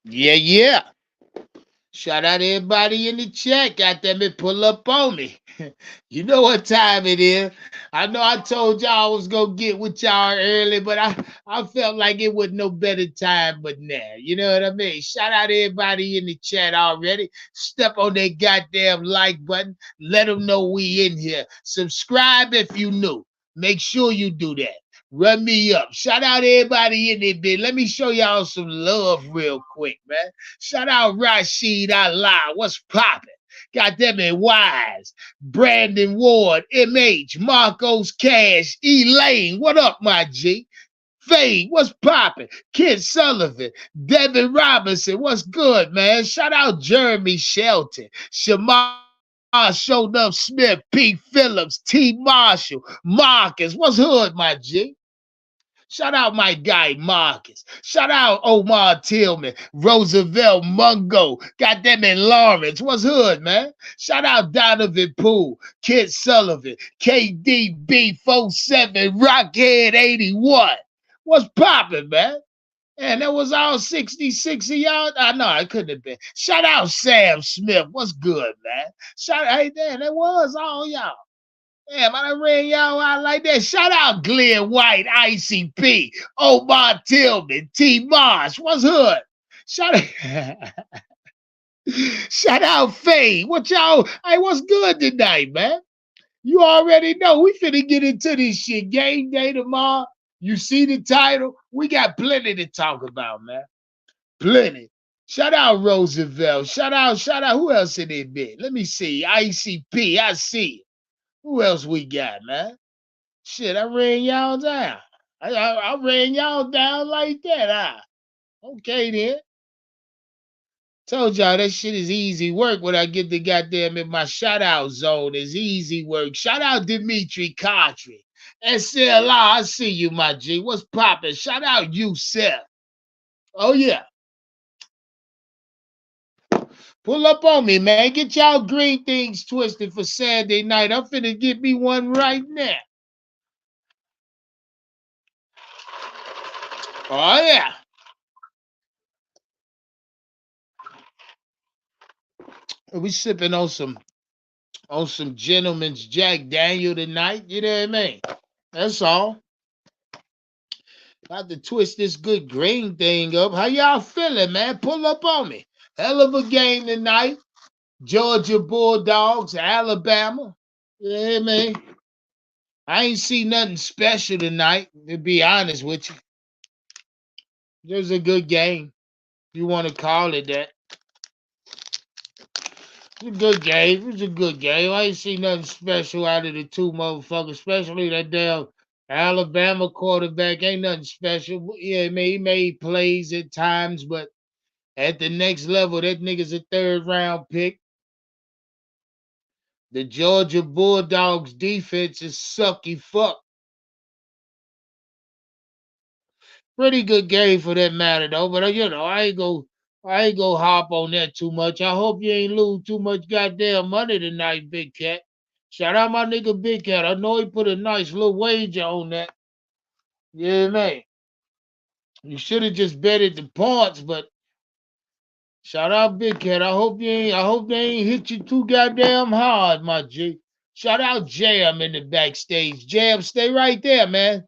Yeah, yeah. Shout out to everybody in the chat. Got them and pull up on me. You know what time it is. I know I told y'all I was gonna get with y'all early, but I felt like it was no better time but now. You know what I mean? Shout out to everybody in the chat already. Step on that goddamn like button. Let them know we in here. Subscribe if you new. Make sure you do that. Run me up. Shout out to everybody in there, bit. Let me show y'all some love real quick, man. Shout out Rashid Allah. What's poppin'? Got them in Wise, Brandon Ward, MH, Marcos Cash, Elaine. What up, my G? Fade, what's poppin'? Kid Sullivan, Devin Robinson, what's good, man? Shout out Jeremy Shelton, Shamar Showed Up Smith, P. Phillips, T. Marshall, Marcus, what's hood, my G? Shout out my guy Marcus. Shout out Omar Tillman, Roosevelt Mungo. Got them in Lawrence. What's hood, man? Shout out Donovan Poole, Kid Sullivan, KDB47, Rockhead 81. What's poppin', man? And that was all 66 of y'all. I know it couldn't have been. Shout out Sam Smith. What's good, man? Shout out, hey, damn, that was all y'all. Damn, I done ran y'all out like that. Shout out Glenn White, ICP, Omar Tillman, T. Marsh. What's hood? Shout out, shout out Faye. What y'all? Hey, what's good tonight, man? You already know. We finna get into this shit. Game day tomorrow. You see the title? We got plenty to talk about, man. Plenty. Shout out Roosevelt. Shout out. Who else in it bit? Let me see. ICP. I see. Who else we got, man? Shit, I ran y'all down. I ran y'all down like that. Okay then. Told y'all that shit is easy work when I get the goddamn in my shout out zone. It's easy work. Shout out Dimitri Cartry. SLR, I see you, my G. What's poppin'? Shout out Seth. Oh yeah. Pull up on me, man. Get y'all green things twisted for Saturday night. I'm finna get me one right now. Oh yeah. We sipping on some gentleman's Jack Daniel tonight. You know what I mean? That's all. About to twist this good green thing up. How y'all feeling, man? Pull up on me. Hell of a game tonight. Georgia Bulldogs, Alabama. Yeah, man. I ain't see nothing special tonight, to be honest with you. It was a good game. If you want to call it that. It's a good game. It was a good game. I ain't see nothing special out of the two motherfuckers, especially that damn Alabama quarterback. Ain't nothing special. Yeah, he made plays at times, but at the next level, that nigga's a third round pick. The Georgia Bulldogs defense is sucky fuck. Pretty good game for that matter though, but I ain't go hop on that too much. I hope you ain't lose too much goddamn money tonight, Big Cat. Shout out my nigga Big Cat. I know he put a nice little wager on that. Yeah, man. You should have just betted the points, but shout out Big Cat. I hope they ain't hit you too goddamn hard, my G. Shout out Jam in the backstage. Jam, stay right there, man.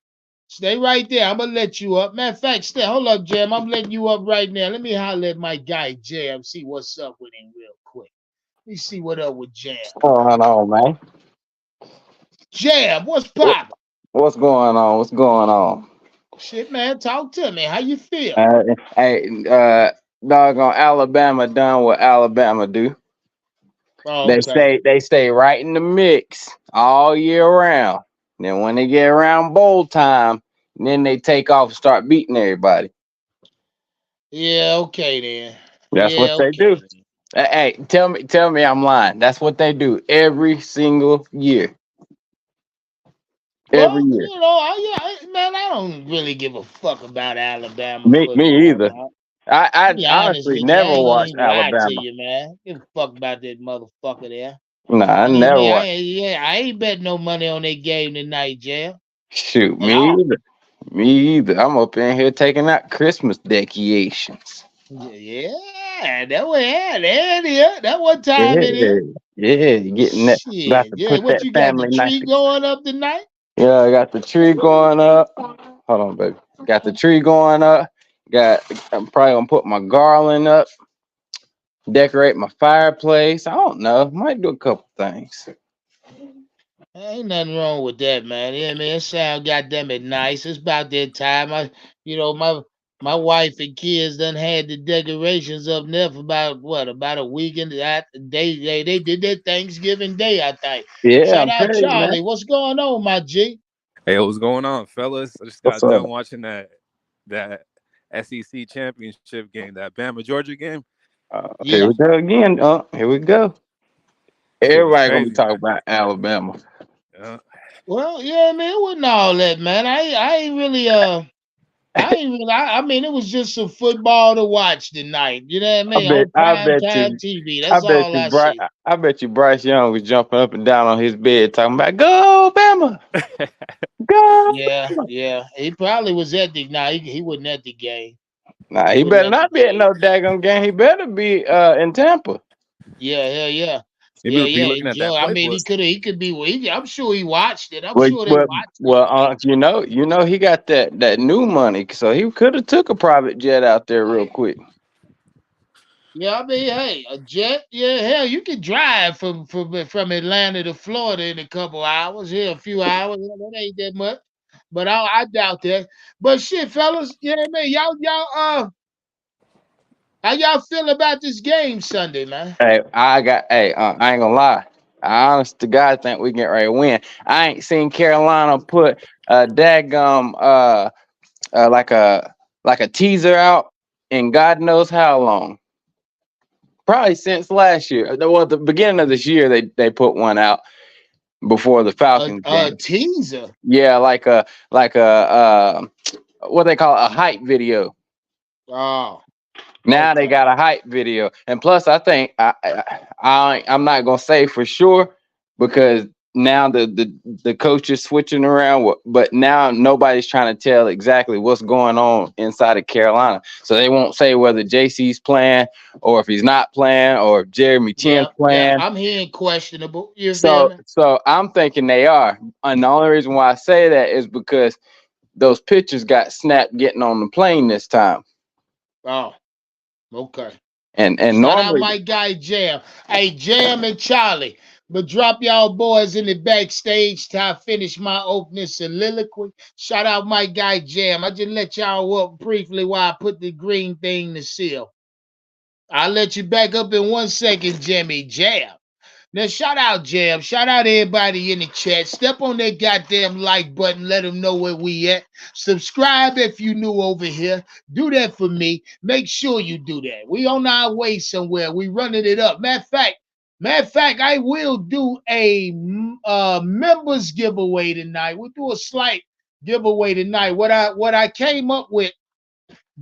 Stay right there. I'm gonna let you up. Matter of fact, stay. Hold up, Jam. I'm letting you up right now. Let me holler at my guy Jam. See what's up with him real quick. Let me see what up with Jam. What's going on, man? Jam, what's What, poppin'? what's going on? What's going on? Shit, man. Talk to me. How you feel? Hey, doggone Alabama done what Alabama do. Oh, They okay. stay right in the mix all year round. Then when they get around bowl time, then they take off and start beating everybody. Yeah, okay then. That's what Yeah, they do. okay. Hey, tell me I'm lying. That's what they do every single year. Every Well, year. you know, man, I don't really give a fuck about Alabama Me football, either. man. I Be honest honestly with you, I never ain't gonna watched even lie to Alabama. you, man. Give a fuck about that motherfucker there. Nah, I And then never I watched. ain't, yeah, I ain't bet no money on that game tonight, Jam. Shoot, At me all. either. Me either. I'm up in here taking out Christmas decorations. Yeah, that way, yeah, there it is. That what time it is. Yeah, yeah, you getting that. Got Shit, to yeah. put What that you got the family nice. tree going up tonight? Yeah, I got the tree going up. Hold on, baby. Got the tree going up. Got. I'm probably gonna put my garland up. Decorate my fireplace. I don't know. Might do a couple things. Ain't nothing wrong with that, man. Yeah, man. It sound goddamn it nice. It's about that time. You know, my wife and kids done had the decorations up there for about what, about a week and that they did that Thanksgiving Day, I think. Yeah, Shout I'm out telling you, man. Charlie. What's going on, my G? Hey, what's going on, fellas? I just What's got up? done watching that SEC championship game, that Bama Georgia game. Here Yeah. we go again. Here we go. Shit was Everybody gonna be crazy, talking man. about Alabama. Yeah. Well, yeah, man, it wasn't all that, man. I ain't really I mean, it was just some football to watch tonight. You know what I I mean? bet. On I prime bet time you. TV. I That's bet all you, I Bryce. see. I bet you, Bryce Young was jumping up and down on his bed talking about "Go Bama, go." Yeah, yeah. He probably was at the he wasn't at the game. Nah, He he wasn't better at the not be at game. no daggone game. He better be in Tampa. Yeah, yeah, yeah. He Yeah, be yeah. looking at Enjoy. that I mean, playbook. he could be I'm sure he watched it. I'm Well, sure they well, watched it well. on there. He got that new money, so he could have took a private jet out there real quick. Yeah, I mean, hey, a jet, yeah, hell, you can drive from Atlanta to Florida in a couple hours, here a few hours. That ain't that much. But I doubt that. But shit, fellas, you know what I mean? How y'all feel about this game Sunday, man? I ain't gonna lie. I honest to God think we get ready to win. I ain't seen Carolina put a daggum like a teaser out in God knows how long. Probably since last year. Well, at the beginning of this year, they put one out before the Falcons A game. teaser. Yeah, like a what they call it, a hype video. Oh, Now they okay. got a hype video, and plus, I think I'm not gonna say for sure because now the coach is switching around. But now nobody's trying to tell exactly what's going on inside of Carolina, so they won't say whether JC's playing or if he's not playing or if Jeremy Chin's Yeah, yeah. playing. I'm hearing questionable. You feel So me? so I'm thinking they are, and the only reason why I say that is because those pictures got snapped getting on the plane this time, Oh, okay. and Shout out normally. my guy Jam. Hey, Jam and Charlie. But drop y'all boys in the backstage till I finish my opening soliloquy. Shout out my guy Jam. I just let y'all up briefly while I put the green thing to seal. I'll let you back up in 1 second, Jimmy Jam. Now, shout out Jam. Shout out everybody in the chat. Step on that goddamn like button. Let them know where we at. Subscribe if you new over here. Do that for me. Make sure you do that. We on our way somewhere. We running it up. Matter of fact, I will do a members giveaway tonight. We'll do a slight giveaway tonight. What I came up with,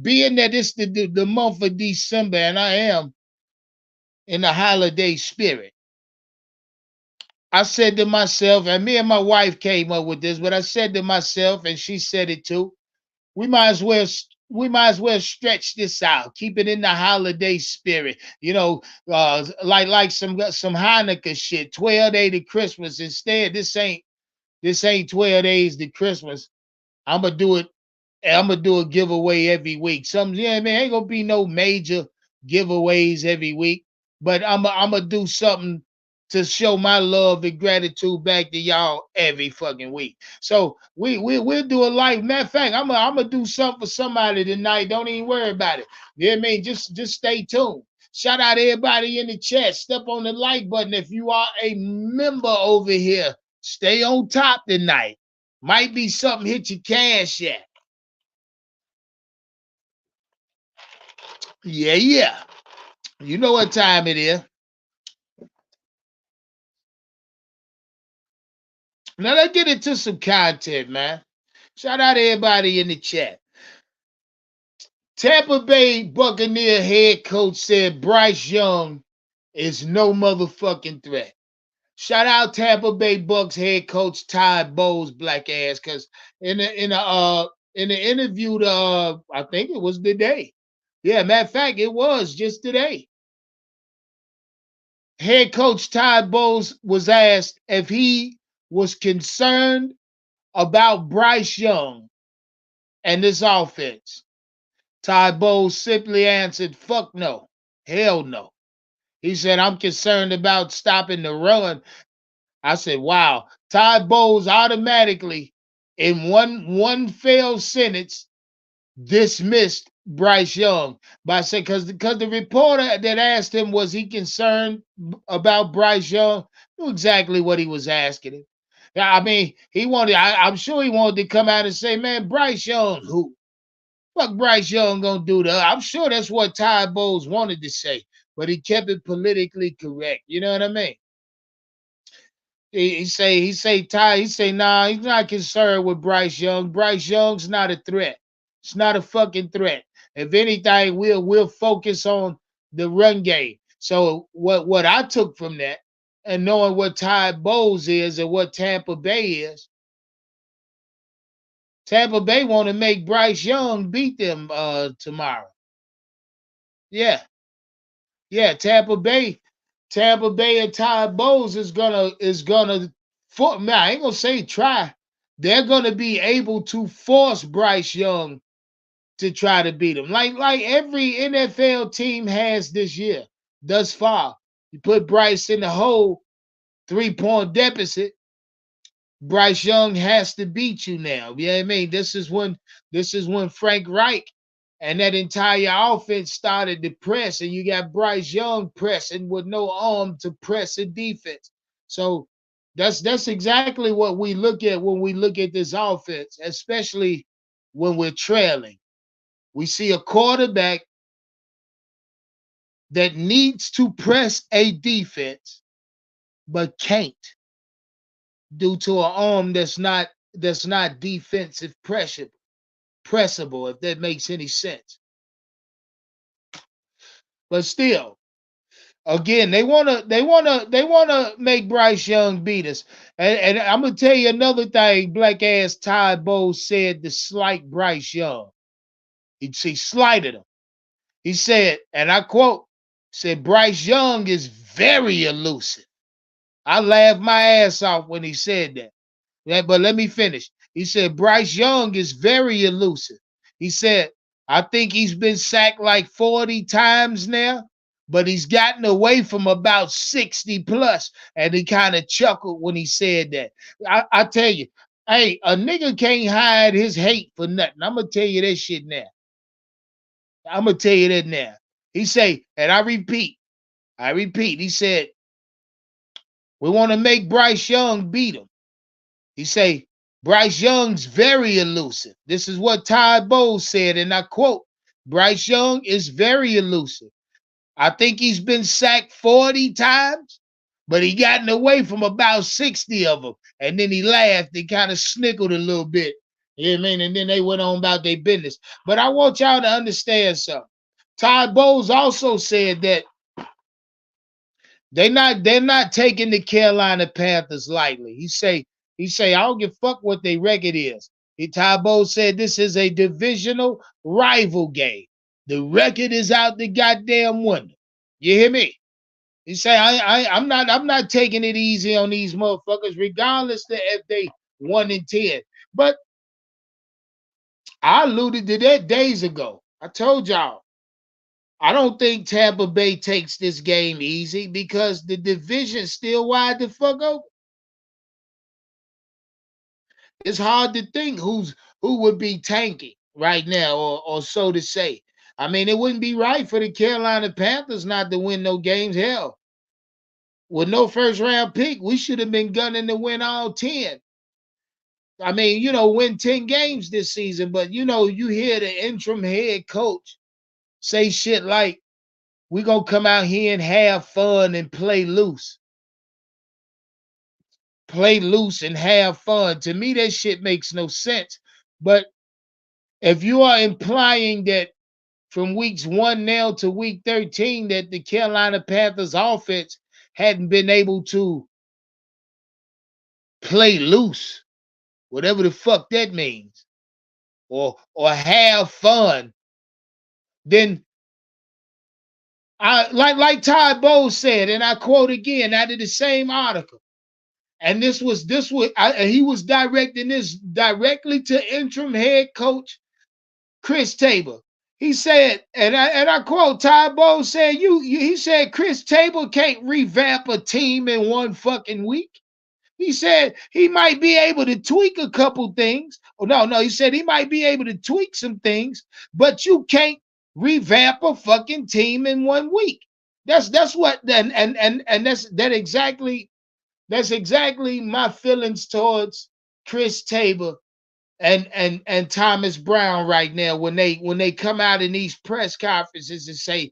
being that it's the month of December and I am in the holiday spirit. I said to myself, and me and my wife came up with this, but I said to myself, and she said it too. We might as well stretch this out, keep it in the holiday spirit. Like some Hanukkah shit, 12 days to Christmas. Instead, this ain't 12 days to Christmas. I'm gonna do it. I'm gonna do a giveaway every week. Some yeah, man, ain't gonna be no major giveaways every week, but I'm gonna do something to show my love and gratitude back to y'all every fucking week. So we'll do a live. Matter of fact, I'm gonna do something for somebody tonight. Don't even worry about it. You know what I mean? Just stay tuned. Shout out everybody in the chat. Step on the like button if you are a member over here. Stay on top tonight. Might be something hit your cash app. Yeah, yeah. You know what time it is. Now let's get into some content, man. Shout out to everybody in the chat. Tampa Bay Buccaneer head coach said Bryce Young is no motherfucking threat. Shout out Tampa Bay Bucks head coach Ty Bowles black ass, cause in the interview I think it was today. Yeah, matter of fact, it was just today. Head coach Todd Bowles was asked if he was concerned about Bryce Young and this offense. Todd Bowles simply answered, fuck no. Hell no. He said, I'm concerned about stopping the run. I said, wow. Todd Bowles automatically, in one failed sentence, dismissed Bryce Young by saying, because the reporter that asked him, was he concerned about Bryce Young, knew exactly what he was asking him. Yeah, I mean, I'm sure he wanted to come out and say, man, Bryce Young, who? Fuck Bryce Young gonna do to? I'm sure that's what Todd Bowles wanted to say, but he kept it politically correct. You know what I mean? He say, nah, he's not concerned with Bryce Young. Bryce Young's not a threat. It's not a fucking threat. If anything, we'll focus on the run game. So what I took from that, and knowing what Todd Bowles is and what Tampa Bay is, Tampa Bay want to make Bryce Young beat them tomorrow. Yeah, yeah. Tampa Bay and Todd Bowles is gonna man, I ain't gonna say try. They're gonna be able to force Bryce Young to try to beat him. Like every NFL team has this year thus far. You put Bryce in the hole, 3-point deficit. Bryce Young has to beat you now. You know what I mean? This is when Frank Reich and that entire offense started to press, and you got Bryce Young pressing with no arm to press a defense. So that's exactly what we look at when we look at this offense, especially when we're trailing. We see a quarterback that needs to press a defense but can't due to an arm that's not defensive pressable, if that makes any sense. But still, again, they wanna make Bryce Young beat us. And I'm gonna tell you another thing. Black ass Todd Bowles said to slight Bryce Young. He slighted him. He said, and I quote, said Bryce Young is very elusive. I laughed my ass off when he said that. Yeah, but let me finish. He said Bryce Young is very elusive. He said, I think he's been sacked like 40 times now, but he's gotten away from about 60 plus. And he kind of chuckled when he said that. I tell you, hey, a nigga can't hide his hate for nothing. I'm gonna tell you that shit now. I'm gonna tell you that now. He say, and I repeat, he said, we want to make Bryce Young beat him. He say, Bryce Young's very elusive. This is what Todd Bowles said, and I quote, Bryce Young is very elusive. I think he's been sacked 40 times, but he gotten away from about 60 of them. And then he laughed and kind of snickered a little bit. You know what I mean? And then they went on about their business. But I want y'all to understand something. Todd Bowles also said that they're not taking the Carolina Panthers lightly. He say I don't give a fuck what their record is. Todd Bowles said this is a divisional rival game. The record is out the goddamn window. You hear me? He say I'm not taking it easy on these motherfuckers, regardless of if they 1-10. But I alluded to that days ago. I told y'all I don't think Tampa Bay takes this game easy because the division's still wide the fuck open. It's hard to think who would be tanking right now, or so to say. I mean, it wouldn't be right for the Carolina Panthers not to win no games. Hell, with no first round pick, we should have been gunning to win all 10. I mean, win 10 games this season, but you hear the interim head coach say shit like, we gonna come out here and have fun and play loose. Play loose and have fun. To me, that shit makes no sense. But if you are implying that from weeks 1 now to week 13 that the Carolina Panthers offense hadn't been able to play loose, whatever the fuck that means, or have fun, then Like Todd Bowles said, and I quote again out of the same article. And he was directing this directly to interim head coach Chris Tabor. He said, and I quote, Todd Bowles said, he said Chris Tabor can't revamp a team in one fucking week. He said he might be able to tweak a couple things. Oh, no, he said he might be able to tweak some things, but you can't revamp a fucking team in 1 week. That's what and that's exactly my feelings towards Chris Tabor and Thomas Brown right now when they come out in these press conferences and say,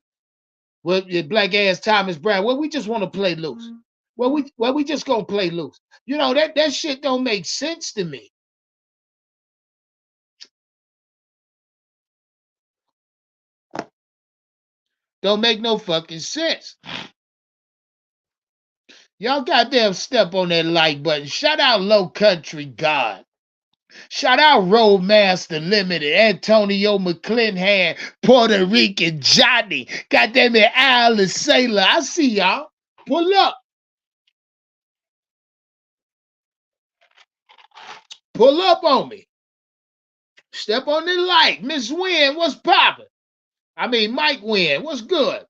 well, the black ass Thomas Brown, well, we just want to play loose. Well, we just gonna play loose. You know, that shit don't make sense to me. Don't make no fucking sense. Y'all goddamn step on that like button. Shout out Low Country God. Shout out Roadmaster Limited, Antonio McClinhan, Puerto Rican Johnny. Goddamn it, Al the Sailor. I see y'all. Pull up. Pull up on me. Step on the light. Miss Wynn, what's poppin'? I mean, Mike Wynn, what's good?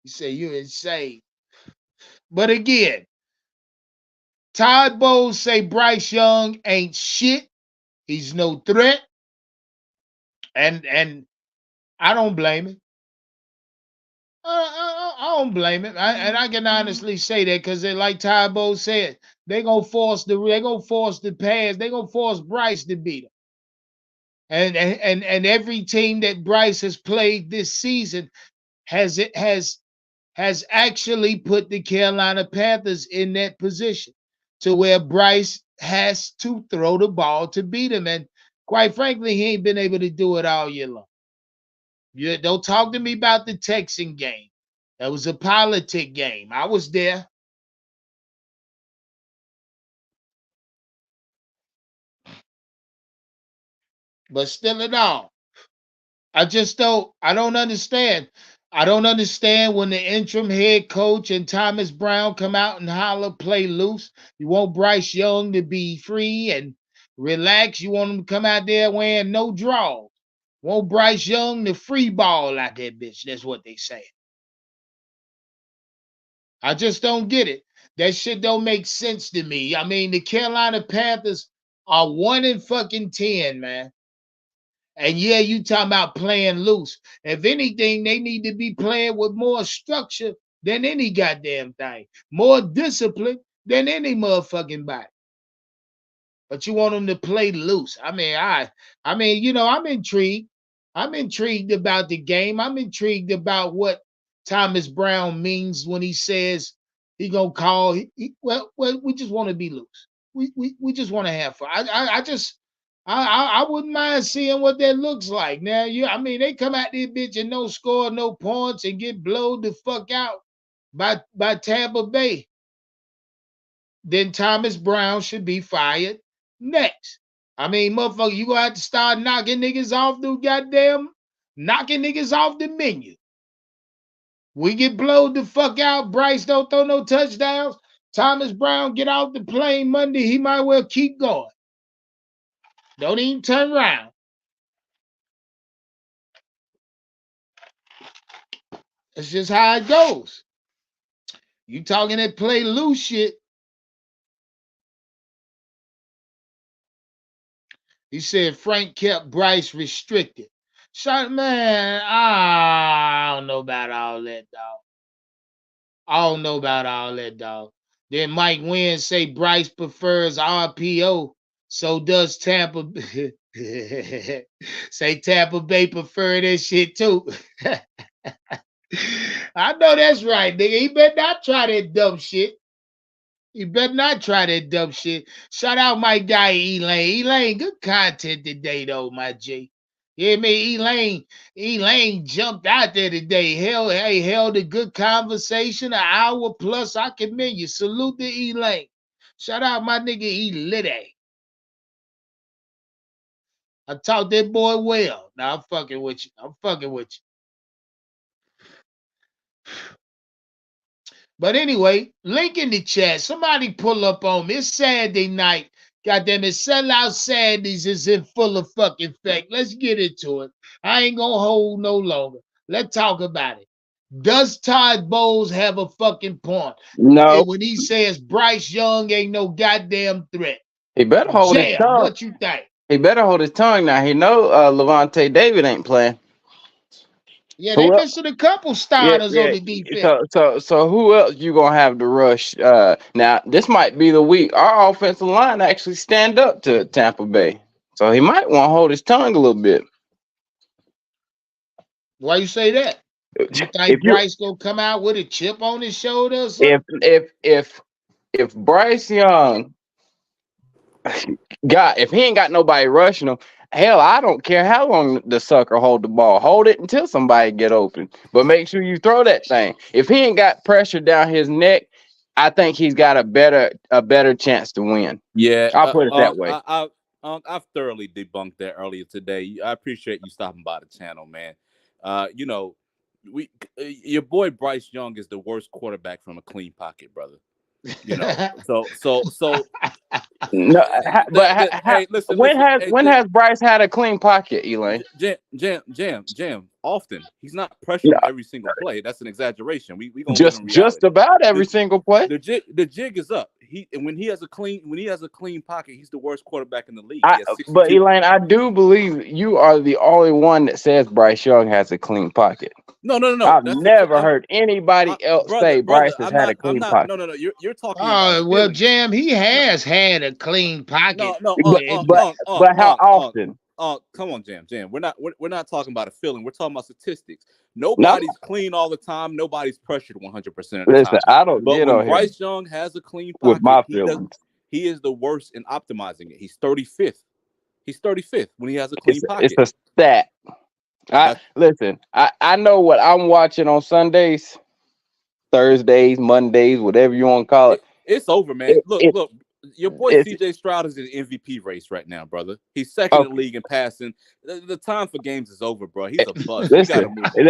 You say you insane. But again, Todd Bowles say Bryce Young ain't shit. He's no threat. And I don't blame him. I don't blame him. And I can honestly say that because like Todd Bowles said, they're gonna force the pass. They're gonna force Bryce to beat him. And every team that Bryce has played this season has actually put the Carolina Panthers in that position to where Bryce has to throw the ball to beat him. And quite frankly, he ain't been able to do it all year long. You don't talk to me about the Texan game. That was a politic game. I was there. But still in all, I don't understand. I don't understand when the interim head coach and Thomas Brown come out and holler, play loose. You want Bryce Young to be free and relax. You want him to come out there wearing no draws. Want Bryce Young to free ball out that bitch. That's what they say. I just don't get it. That shit don't make sense to me. I mean, the Carolina Panthers are 1-10, man. And yeah, you talking about playing loose. If anything, they need to be playing with more structure than any goddamn thing. More discipline than any motherfucking body. But you want them to play loose. I mean, you know, I'm intrigued. I'm intrigued about the game. I'm intrigued about what Thomas Brown means when he says he gonna call. Well, we just want to be loose. We just want to have fun. I wouldn't mind seeing what that looks like. Now, I mean, they come out there, bitch, and no score, no points, and get blowed the fuck out by Tampa Bay. Then Thomas Brown should be fired next. I mean, motherfucker, you gonna have to start knocking niggas off knocking niggas off the menu. We get blowed the fuck out. Bryce don't throw no touchdowns. Thomas Brown get off the plane Monday. He might well keep going. Don't even turn around. That's just how it goes. You talking that play loose shit. He said Frank kept Bryce restricted. Shot man, I don't know about all that, dog. I don't know about all that, dog. Then Mike Wynn say Bryce prefers RPO. So does Tampa. Say Tampa Bay prefer that shit too. I know that's right, nigga. He better not try that dumb shit. You better not try that dumb shit. Shout out my guy Elaine. Elaine, good content today, though, my G. Yeah, me, Elaine jumped out there today. Held a good conversation, an hour plus. I commend you. Salute to Elaine. Shout out my nigga Elite. I taught that boy well. Now I'm fucking with you. I'm fucking with you. But anyway, link in the chat. Somebody pull up on me. It's Saturday night. Goddamn it, sellout Saturdays is in full of fucking effect. Let's get into it. I ain't gonna hold no longer. Let's talk about it. Does Todd Bowles have a fucking point No, when he says Bryce Young ain't no goddamn threat? he better hold his Jam, tongue. what you think? He better hold his tongue now. He know Levante David ain't playing. Yeah, they Who else? missing a couple Yeah, starters on yeah. the defense. So who else you gonna have to rush? Now this might be the week our offensive line actually stand up to Tampa Bay. So he might want to hold his tongue a little bit. Why you say that? You If think you Bryce gonna come out with a chip on his shoulder or something? if Bryce Young if he ain't got nobody rushing him, hell, I don't care how long the sucker hold the ball. Hold it until somebody get open. But make sure you throw that thing. If he ain't got pressure down his neck, I think he's got a better chance to win. Yeah, I'll put it that way. I've thoroughly debunked that earlier today. I appreciate you stopping by the channel, man. You know, your boy Bryce Young is the worst quarterback from a clean pocket, brother. You know, so. No, Hey, listen. when Hey, has Bryce had a clean pocket, Elaine? Jam. Often he's not No, pressuring every single play. That's an exaggeration. We gonna live in just reality. about every single play. The jig is up. When he has a clean pocket, he's the worst quarterback in the league. He has But 62. Elaine, I do believe you are the only one that says Bryce Young has a clean pocket. No. I've never heard anybody else say Brother. Bryce has had a clean pocket. No. You're talking about Oh well, feelings. Jam, he No, has had a clean pocket. no. But how often? Come on, Jam. We're not talking about a feeling. We're talking about statistics. No, Nobody's clean all the time. Nobody's pressured 100% of the listen, time. I don't But get when on here Bryce Young has a clean with my pocket, feelings. he is the worst in optimizing it. He's 35th. He's 35th when he has a clean It's pocket. a stat. I know what I'm watching on Sundays, Thursdays, Mondays, whatever you want to call it. It's over, man. Look. Your boy It's CJ Stroud is in the MVP race right now, brother. He's second in the league in passing. The time for games is over, bro. He's a bust. We gotta listen. move on.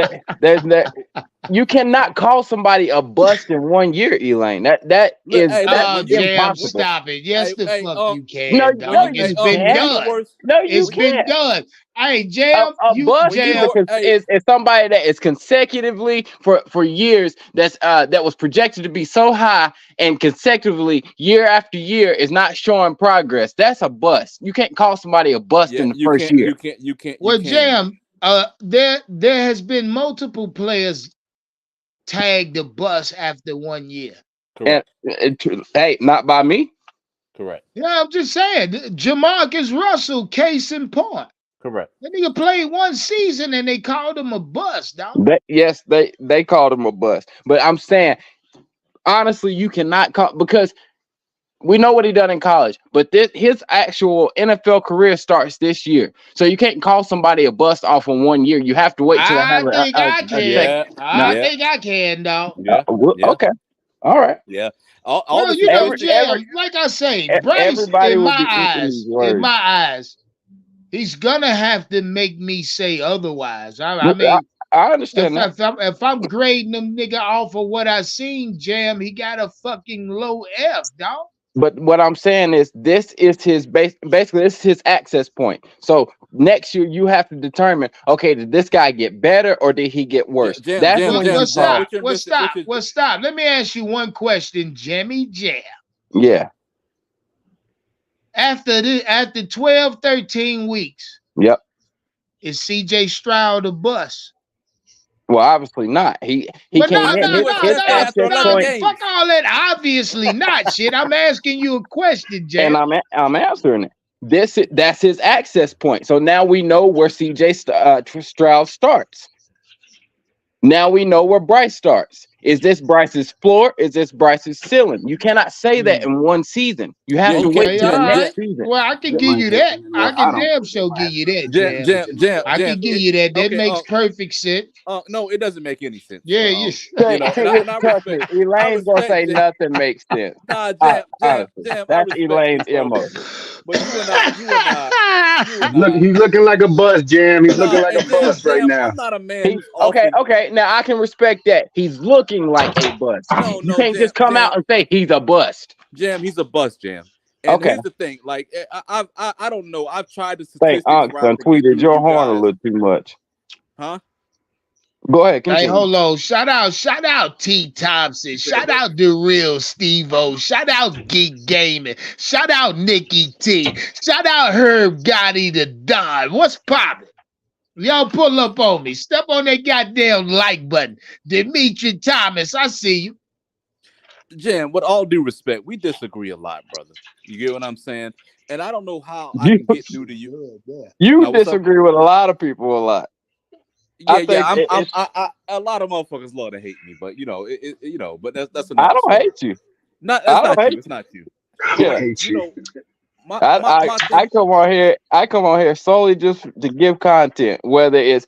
You cannot call somebody a bust in 1 year, Elaine. That's Jam, impossible. stop it. Yes, the fuck you No, can, dog. It's been done. No, you It's been can't. done. Hey, Jam, A bust is somebody that is consecutively for years that was projected to be so high and consecutively year after year is not showing progress. That's a bust. You can't call somebody a bust in the first year. You can't. Well, Jam, there has been multiple players tagged the bus after 1 year. Correct. Hey, not by me. Correct. Yeah, I'm just saying. Jamarcus Russell, case in point. Correct. That nigga played one season and they called him a bust, dog. Yes, they called him a bust. But I'm saying, honestly, you cannot call because we know what he done in college, but his actual NFL career starts this year. So you can't call somebody a bust off in 1 year. You have to wait till they have I think I can, dog. Okay. All right. Yeah. Jam, like I say, Bryce, in my eyes, he's gonna have to make me say otherwise. I mean, I understand that. If I'm grading them nigga off of what I seen, Jam, he got a fucking low F, dog. But what I'm saying is this is his basically this is his access point. So next year you have to determine, okay, did this guy get better or did he get worse? Stop. Let me ask you one question, Jimmy Jam. Yeah. After 12, 13 weeks. Yep. Is CJ Stroud a bust? Well, obviously not. He can't his access point. Fuck all that. Obviously not. Shit. I'm asking you a question, Jay. And I'm answering it. That's his access point. So now we know where CJ Stroud starts. Now we know where Bryce starts. Is this Bryce's floor? Is this Bryce's ceiling? You cannot say that in one season. You have to wait till the next season. Well, I can give you that. I can damn sure give you that, Jam. I can give you that. That makes perfect sense. No, it doesn't make any sense. Yeah, Elaine's gonna say nothing makes sense. Nah, Jam, that's Elaine's MO. But you and He's looking like a bust, Jam. He's looking like a bust right now. I'm not a man who's Okay, often. okay. Now I can respect that. He's looking like a bust. No, You can't just come Jam, out and say he's a bust. Jam, he's a bust, Jam. And Okay. here's the thing, like I don't know. I've tried the Think statistics route to get tweeted through your you horn a guys. little too much. Huh? Go ahead, continue. Hey, hold on. Shout out T Thompson. Shout out the real Steve-O. Shout out Geek Gaming. Shout out Nikki T. Shout out Herb Gotti the Don. What's poppin'? Y'all pull up on me. Step on that goddamn like button. Demetri Thomas, I see you. Jam, with all due respect, we disagree a lot, brother. You get what I'm saying? And I don't know how I can get through to you. You Now, what's disagree with a lot of people a lot. Yeah, a lot of motherfuckers love to hate me, but but that's another I don't story. hate you. It's not you. Yeah. I hate you. I come on here. I come on here solely just to give content, whether it's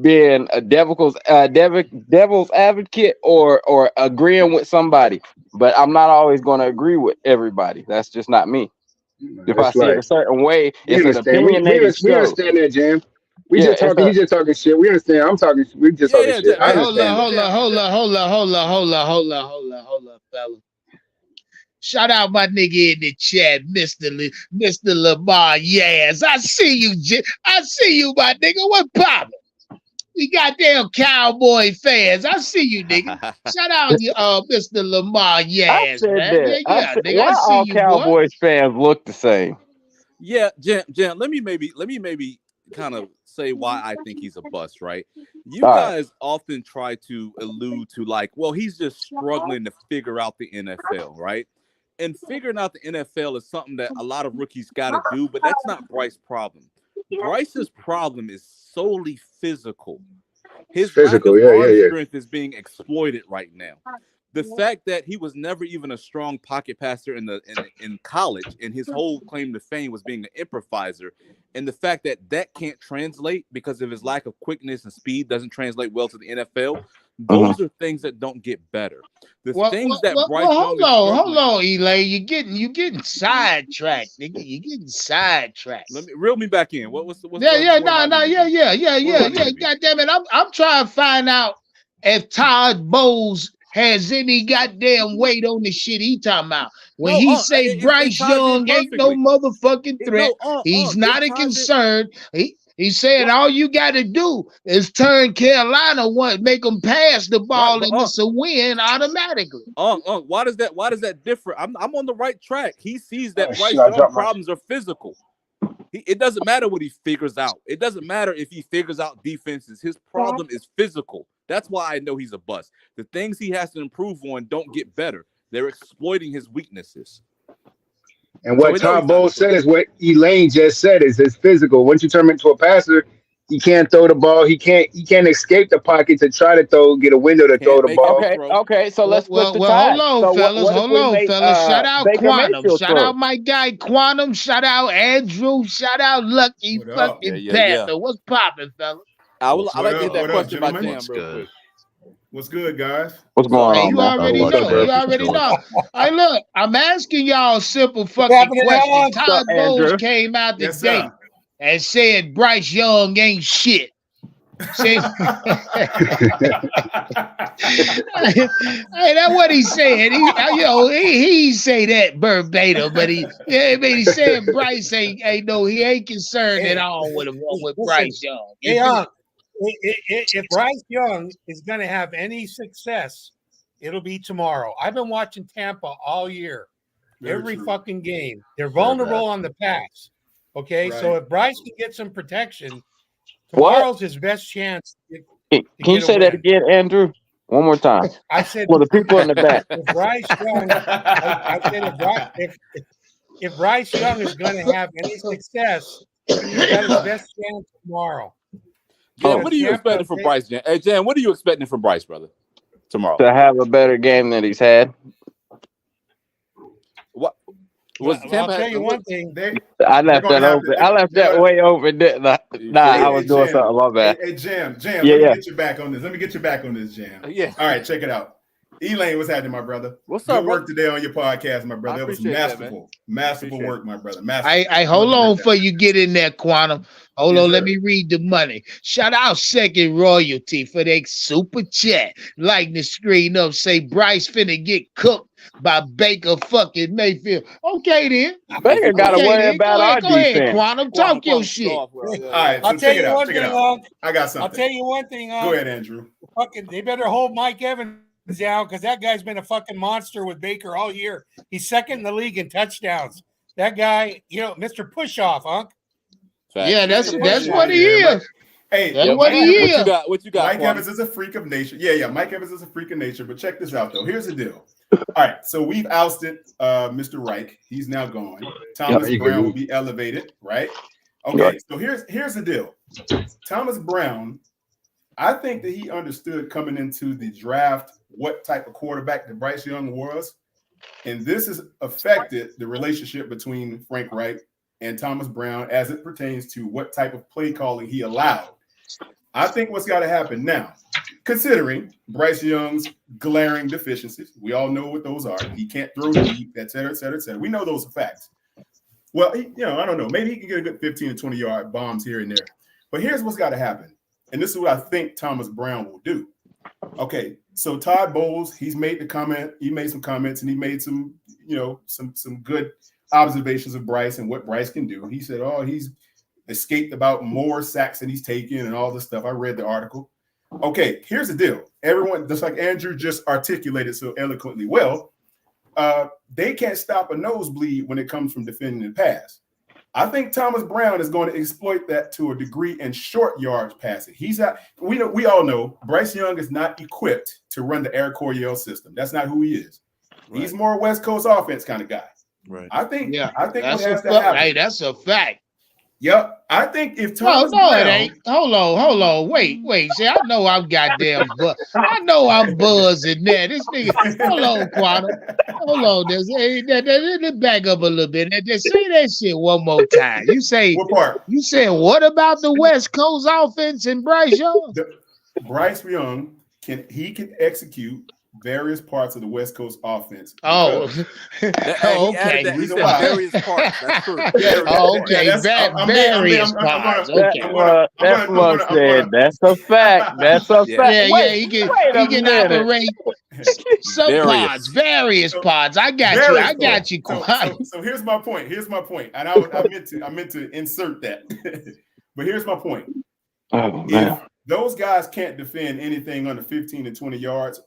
being a devil's advocate or agreeing with somebody. But I'm not always going to agree with everybody. That's just not me. If I see it a certain way, it's an opinionated show. We understand that, Jam. He's just talking shit. We understand. We just talking shit. I understand. Hold on, fella. Shout out my nigga in the chat, Mr. Lamar. Yes, I see you, I see you, my nigga. What poppin'? We goddamn Cowboy fans. I see you, nigga. Shout out Mr. Lamar. Yes, man. That. Yeah, nigga. Why I see all you, Cowboys fans look the same? Yeah, Jan, let me maybe kind of say why I think he's a bust, right? You guys often try to allude to like, well, he's just struggling to figure out the NFL, right? And figuring out the NFL is something that a lot of rookies got to do, but that's not Bryce's problem. Bryce's problem is solely physical. His lack of arm strength is being exploited right now. The fact that he was never even a strong pocket passer in college, and his whole claim to fame was being an improviser, and the fact that can't translate because of his lack of quickness and speed doesn't translate well to the NFL. Those are things that don't get better. Hold on, Elaine. You're getting sidetracked, nigga. You're getting sidetracked. Let me reel me back in. What's God damn it. I'm trying to find out if Todd Bowles has any goddamn weight on the shit he talking about. When he say Bryce Young ain't no motherfucking threat, he's not a concern. He said all you got to do is turn Carolina make them pass the ball and it's a win automatically. Why does that differ? I'm on the right track. He sees that Bryce Young problems are physical. It doesn't matter what he figures out. It doesn't matter if he figures out defenses. His problem is physical. That's why I know he's a bust. The things he has to improve on don't get better. They're exploiting his weaknesses. And what Todd Bowles said is what Elaine just said is his physical. Once you turn him into a passer, he can't throw the ball. He can't escape the pocket to try to get a window to throw the ball. Okay. So let's flip the tide. Hold on, fellas. Shout out Quantum. Shout out my guy Quantum. Shout out Andrew. Shout out Lucky fucking Panther. What's popping, fella? I like to get that question by Jam real quick. What's good, guys? What's going on? You already know. Hey, look, I'm asking y'all a simple fucking question. Todd Bowles came out the gate and said Bryce Young ain't shit. Hey, that's what he said. He say that verbatim, but he said Bryce ain't concerned at all with Bryce Young. If Bryce Young is going to have any success, it'll be tomorrow. I've been watching Tampa all year, every fucking game. They're vulnerable on the pass. Okay, so if Bryce can get some protection, tomorrow's his best chance. Can you say that again, Andrew? One more time. I said for the people in the back. If Bryce Young, I said if Bryce Young is going to have any success, he's got his best chance tomorrow. Jan, what are you expecting from Bryce, Jan? Hey, Jan, what are you expecting from Bryce, brother, tomorrow? To have a better game than he's had. What? I'll tell you one thing. I left that open. I left that way open, didn't I? I was doing something. My bad. Hey, Jam. Let me get you back on this. Jam. Yeah. All right, check it out. Elaine, what's happening, my brother? What's Good up? work today on your podcast, my brother. I That was appreciate that, masterful. Masterful work, my brother. I hold on for you get in there, Quantum. Hold on, let me read the money. Shout out Second Royalty for their super chat. Lighting the screen up, say Bryce finna get cooked by Baker fucking Mayfield. Okay then. Baker got to worry about our Go ahead, defense. Quantum. Talk your shit. All right, so I'll tell you one thing, I got something. I'll tell you one thing. Go ahead, Andrew. Fucking, they better hold Mike Evans down because that guy's been a fucking monster with Baker all year. He's second in the league in touchdowns. That guy, Mr. Pushoff, Unc. Yeah, that's what he is. Hey, that's what he is. What you got? Mike Evans is a freak of nature. Yeah. Mike Evans is a freak of nature. But check this out, though. Here's the deal. All right, so we've ousted Mr. Reich. He's now gone. Thomas Brown will be elevated, right? Okay, so here's the deal. Thomas Brown, I think that he understood coming into the draft what type of quarterback that Bryce Young was, and this has affected the relationship between Frank Reich and Thomas Brown as it pertains to what type of play calling he allowed. I think what's got to happen now, considering Bryce Young's glaring deficiencies, we all know what those are. He can't throw deep, et cetera, et cetera, et cetera. We know those are facts. Well, I don't know. Maybe he can get a good 15 to 20-yard bombs here and there. But here's what's got to happen. And this is what I think Thomas Brown will do. Okay, so Todd Bowles, he's made the comment. He made some comments, and he made some, some good observations of Bryce and what Bryce can do. He said, he's escaped about more sacks than he's taken and all this stuff. I read the article. Okay, here's the deal. Everyone, just like Andrew just articulated so eloquently well, they can't stop a nosebleed when it comes from defending the pass. I think Thomas Brown is going to exploit that to a degree in short yards passing. We all know Bryce Young is not equipped to run the Air Coryell system. That's not who he is. Right. He's more West Coast offense kind of guy. Right. I think that's a fact. Hey, that's a fact. Yep. I think if Thomas Brown, it ain't. Hold on. Wait. See, I know I'm goddamn I know I'm buzzing there. This nigga, hold on, Quantum. Hold on. Let's back up a little bit. Just say that shit one more time. You say what part? You said what about the West Coast offense and Bryce Young? Bryce Young can execute various parts of the West Coast offense. Okay. He said various parts. That's true. Okay. Various parts. Okay. That's a fact. That's a fact. Yeah. He can operate some parts, various parts. I got you. So here's my point. And I meant to insert that. But here's my point. Oh man. Those guys can't defend anything under 15 to 20 yards.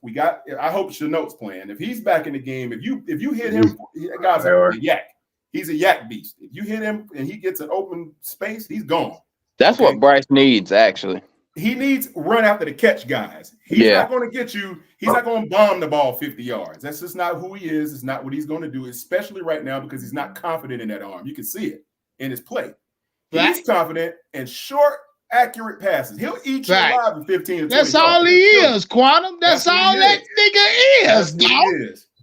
I hope Chenault's playing. If he's back in the game, if you hit him, that guy's a yak. He's a yak beast. If you hit him and he gets an open space, he's gone. That's what Bryce needs, actually. He needs run after the catch guys. He's not going to get you. He's not going to bomb the ball 50 yards. That's just not who he is. It's not what he's going to do, especially right now because he's not confident in that arm. You can see it in his play. He's confident in short, accurate passes. He'll eat you alive in 15 to 20 That's all he is, Quantum. That's all that nigga is, dog.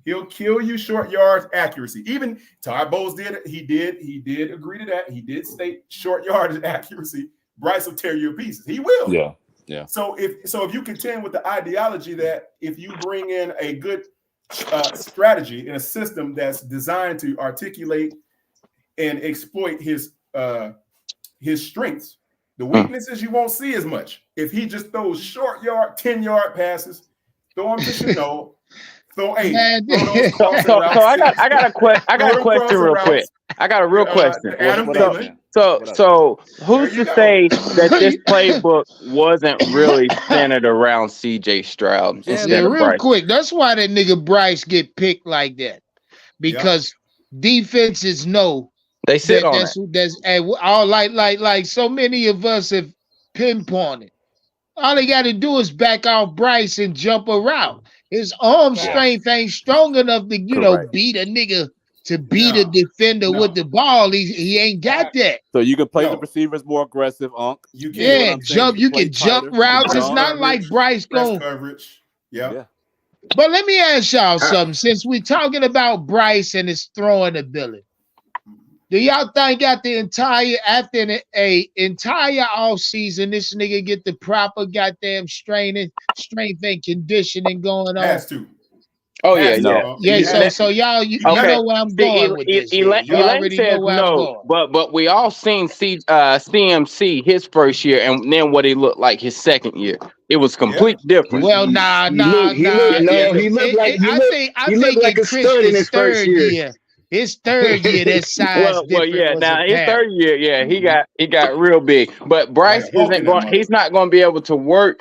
He'll kill you short yards accuracy. Even Todd Bowles did it. He did agree to that. He did state short yardage accuracy. Bryce will tear you to pieces. He will. Yeah. So if you contend with the ideology that if you bring in a good strategy and a system that's designed to articulate and exploit his strengths, the weaknesses you won't see as much. If he just throws short yard, 10-yard passes, throw them to Chenault. So I got a question real quick. I got a real question. So who's to say that this playbook wasn't really centered around CJ Stroud instead of real Bryce? Quick. That's why that nigga Bryce get picked like that. Because defenses know they sit on it. That's all like so many of us have pinpointed. All they got to do is back off Bryce and jump around. His arm strength ain't strong enough to, beat a nigga to beat a defender with the ball. He ain't got that. So you can play the receivers more aggressive, Unc. You can jump. You can jump routes. It's not like Bryce going coverage. Yeah. But let me ask y'all something. Since we're talking about Bryce and his throwing ability, do y'all think after an entire off season, this nigga get the proper goddamn strength and conditioning going on? Has to. Oh yeah, No. Yeah. So y'all, you know where I'm going with this. You already says know where I'm no, going. but we all seen CMC his first year, and then what he looked like his second year. It was complete different. Well, nah. I think like in a stud in Chris's his first year. his third year, that size difference was now his apparent. third year, he got real big. But Bryce isn't going. He's not going to be able to work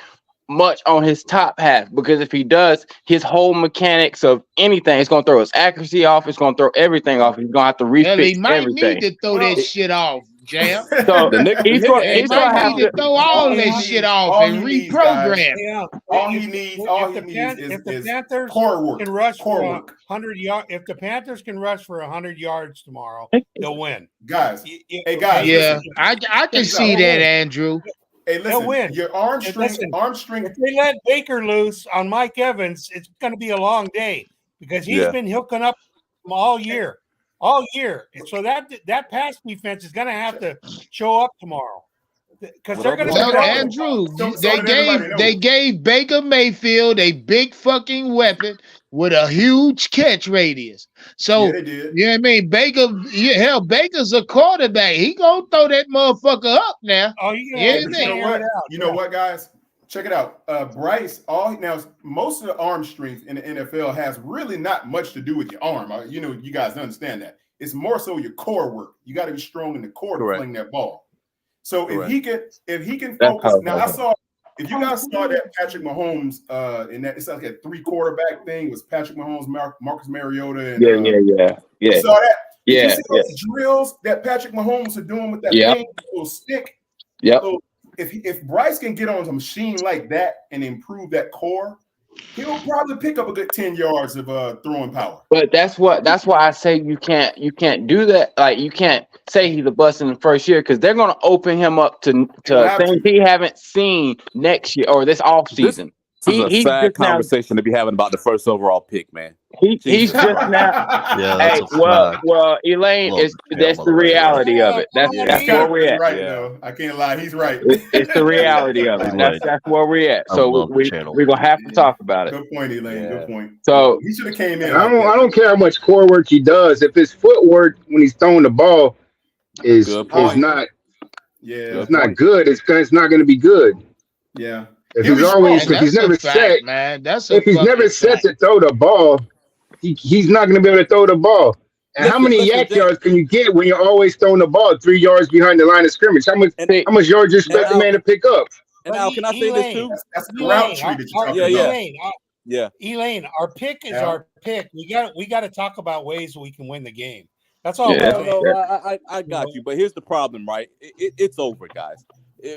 much on his top half, because if he does, his whole mechanics of anything, it's going to throw his accuracy off. It's going to throw everything off. He's going to have to refix he might everything. need to throw that shit off, Jam. So he's going to have to throw all that shit off and reprogram. All he needs is the Panthers core work. Can rush for 100 yards. If the Panthers can rush for 100 yards tomorrow, they'll win. Guys, yeah, I can see that, Andrew. Hey, listen, win. Your arm strength. If they let Baker loose on Mike Evans, it's going to be a long day, because he's been hooking up all year. So that pass defense is going to have to show up tomorrow, because they're going to. Andrew, they gave Baker Mayfield a big fucking weapon with a huge catch radius. So they did. You know what I mean? Baker's a quarterback. He gonna throw that motherfucker up now. Oh, you know what, guys? Check it out. Bryce, most of the arm strength in the NFL has really not much to do with your arm. You guys understand that. It's more so your core work. You got to be strong in the core to fling that ball. So if he can focus. Now if you guys saw that Patrick Mahomes in that, it's like a 3 quarterback thing. It was Patrick Mahomes, Marcus Mariota, and yeah. You saw that? Yeah. Did you see those drills that Patrick Mahomes are doing with that little stick? Yep. So if Bryce can get on a machine like that and improve that core, he'll probably pick up a good 10 yards of throwing power. But that's why I say you can't do that. Like, you can't say he's a bust in the first year, because they're going to open him up to things he haven't seen next year or this off season. This is a sad conversation to be having about the first overall pick, man. He's just now. Hey, well, Elaine, that's the reality of it. That's where we're at. Right, though. I can't lie. He's right. It's the reality of it. That's where we're at. So we're gonna have to talk about it. Good point, Elaine. Good point. So he should have came in. I don't care how much core work he does. If his footwork when he's throwing the ball is not, it's not good. It's not going to be good. Yeah. If he's never set, man, if he's never set to throw the ball, he's not going to be able to throw the ball. And how many yak yards can you get when you're always throwing the ball 3 yards behind the line of scrimmage? How much yards you expect the man to pick up? And Al, can I say this too? That's the route tree that you're talking about. Elaine, our pick is our pick. We got to talk about ways we can win the game. That's all. I got you, but here's the problem, right? It's over, guys.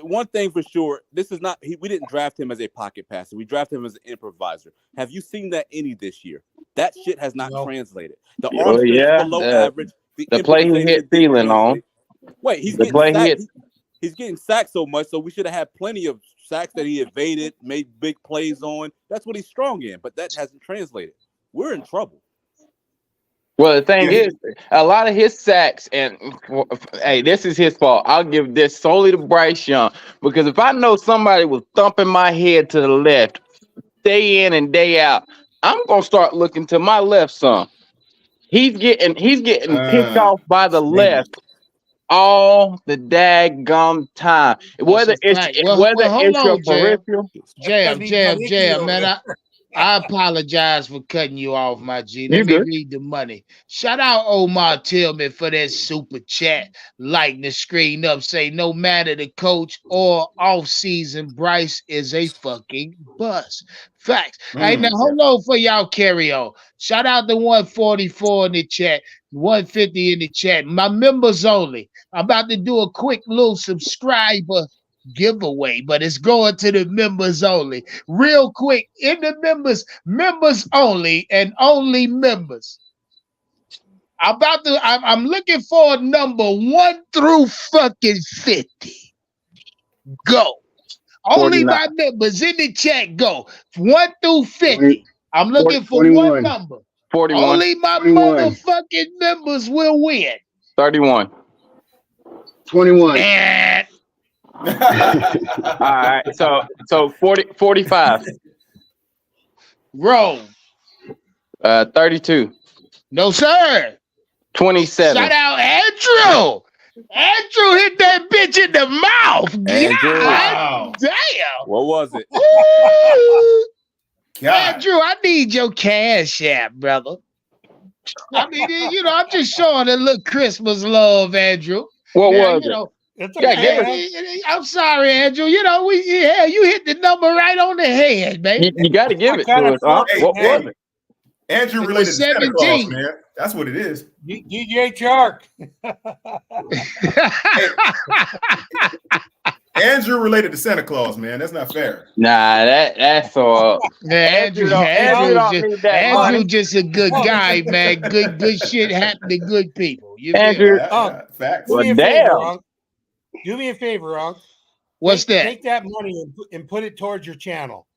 One thing for sure, this is not. We didn't draft him as a pocket passer. We drafted him as an improviser. Have you seen that any this year? That shit has not translated. The arm strength below average. The play he hit Thielen on. Wait, he's getting sacked. He's getting sacked so much, so we should have had plenty of sacks that he evaded, made big plays on. That's what he's strong in, but that hasn't translated. We're in trouble. Well, the thing is, a lot of his sacks, and hey, this is his fault. I'll give this solely to Bryce Young, because if I know somebody was thumping my head to the left day in and day out, I'm gonna start looking to my left some. He's getting picked off by the left all the daggum time. Whether it's your peripheral. Jam, man. I apologize for cutting you off, my G. Let me read the money. Shout out Omar Tillman for that super chat. Lighting the screen up. Say, no matter the coach or off-season, Bryce is a fucking bust. Facts. Hey, now hold on for y'all carry on. Shout out to 144 in the chat, 150 in the chat. My members only. I'm about to do a quick little subscriber giveaway, but it's going to the members only. Real quick, in the members only and only members. I'm looking for a number 1 through fucking 50. Go. 49. Only my members in the chat go. 1 through 50. I'm looking for 41. One number. 41. Only my 41. motherfucking members will win. 31. 21. And all right, so 45. Roll. 32. No, sir. 27. Shout out Andrew. Andrew hit that bitch in the mouth. Andrew. God damn. What was it? Andrew, I need your cash app, brother. I mean, I'm just showing a little Christmas love, Andrew. What was it? It's okay. I'm sorry, Andrew. You hit the number right on the head, baby. You got to give it to us. What was it? Andrew related to Santa Claus, man. That's what it is. DJ Shark. Andrew related to Santa Claus, man. That's not fair. Nah, that's all. Andrew just a good guy, man. Good shit happen to good people. Andrew, facts. Do me a favor, Unc. Do me a favor, Unc. What's that? Take that money and put it towards your channel.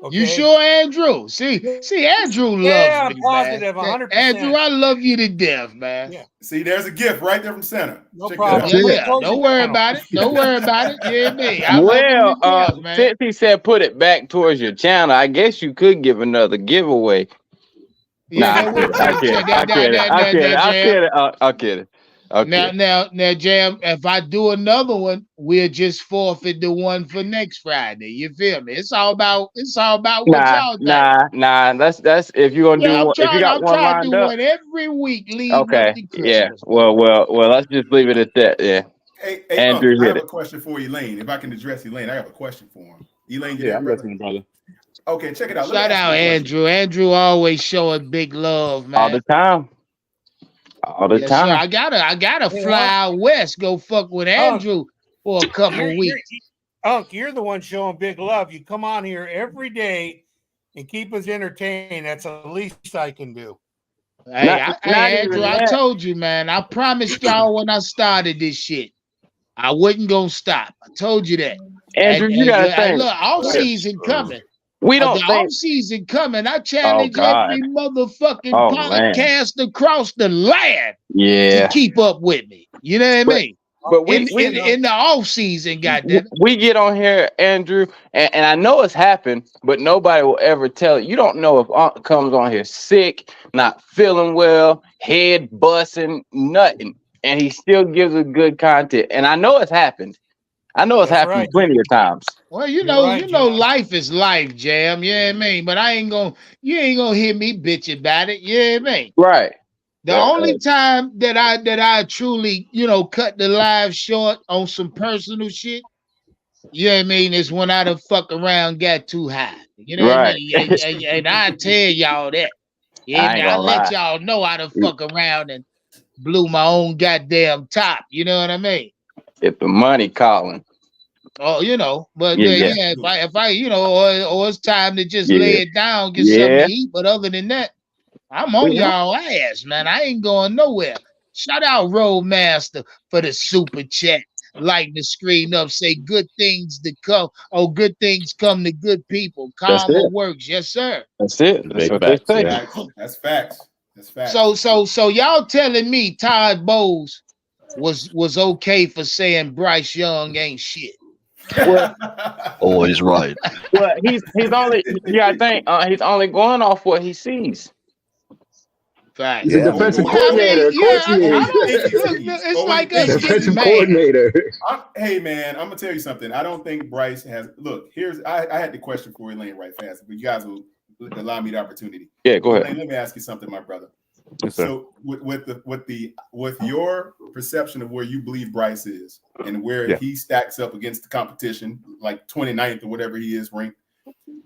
Okay? You sure, Andrew? See, Andrew loves me, I'm positive, 100%. Andrew, I love you to death, man. Yeah. See, there's a gift right there from Santa. No problem. Don't worry about it. Don't worry about it. Yeah, me. Since he said put it back towards your channel, I guess you could give another giveaway. Yeah, I'll kid it. Okay. Now, Jam, if I do another one, we'll just forfeit the one for next Friday. You feel me? It's all about what y'all think. Nah. That's if you're gonna do one. If you got one lined up, I'm trying to do one every week. Okay. Yeah. Well. Let's just leave it at that. Yeah. Hey, Andrew, I have a question for Elaine. If I can address Elaine, I have a question for him. Elaine, I'm listening, brother. Okay, check it out. Shout out Andrew. Andrew always showing big love, man. All the time. Sir, I gotta fly out west, go fuck with Andrew for a couple weeks. You're the one showing big love. You come on here every day and keep us entertained. That's the least I can do. Hey, Andrew, I told you, man. I promised y'all when I started this shit, I wasn't gonna stop. I told you that. Andrew, you gotta think. Look, off season coming. We don't think off season coming. I challenge every motherfucking podcast across the land to keep up with me. You know what I mean? But in the off season, goddamn. We get on here, Andrew, and I know it's happened, but nobody will ever tell it. You don't know if Unc comes on here sick, not feeling well, head busting, nothing, and he still gives us good content. And I know it's happened. I know it's happened plenty of times. Well, you know, life is life, Jam. You know what I mean? But you ain't gonna hear me bitch about it. You know what I mean? Right. The only time that I truly, cut the live short on some personal shit, you know what I mean, is when I done fuck around, got too high. You know what I mean? And I tell y'all that. I let y'all know I done fuck around and blew my own goddamn top. You know what I mean? If the money calling. Oh, but if I or it's time to just lay it down, get something to eat. But other than that, I'm on y'all ass, man. I ain't going nowhere. Shout out Roadmaster for the super chat. Lighting the screen up, say good things to come. Oh, good things come to good people. Karma works, yes, sir. That's it. That's what they say. That's facts. That's facts. So y'all telling me Todd Bowles was okay for saying Bryce Young ain't shit? Well, always right. Well, he's only he's only going off what he sees. Fact. He's a defensive coordinator. Of course he is. It's like a defensive coordinator. Hey man, I'm gonna tell you something. I don't think Bryce has. Look, I had the question for Elaine right fast, but you guys will allow me the opportunity. Yeah, go ahead. Elaine, let me ask you something, my brother. Yes, so with your perception of where you believe Bryce is and where he stacks up against the competition, like 29th or whatever he is ranked,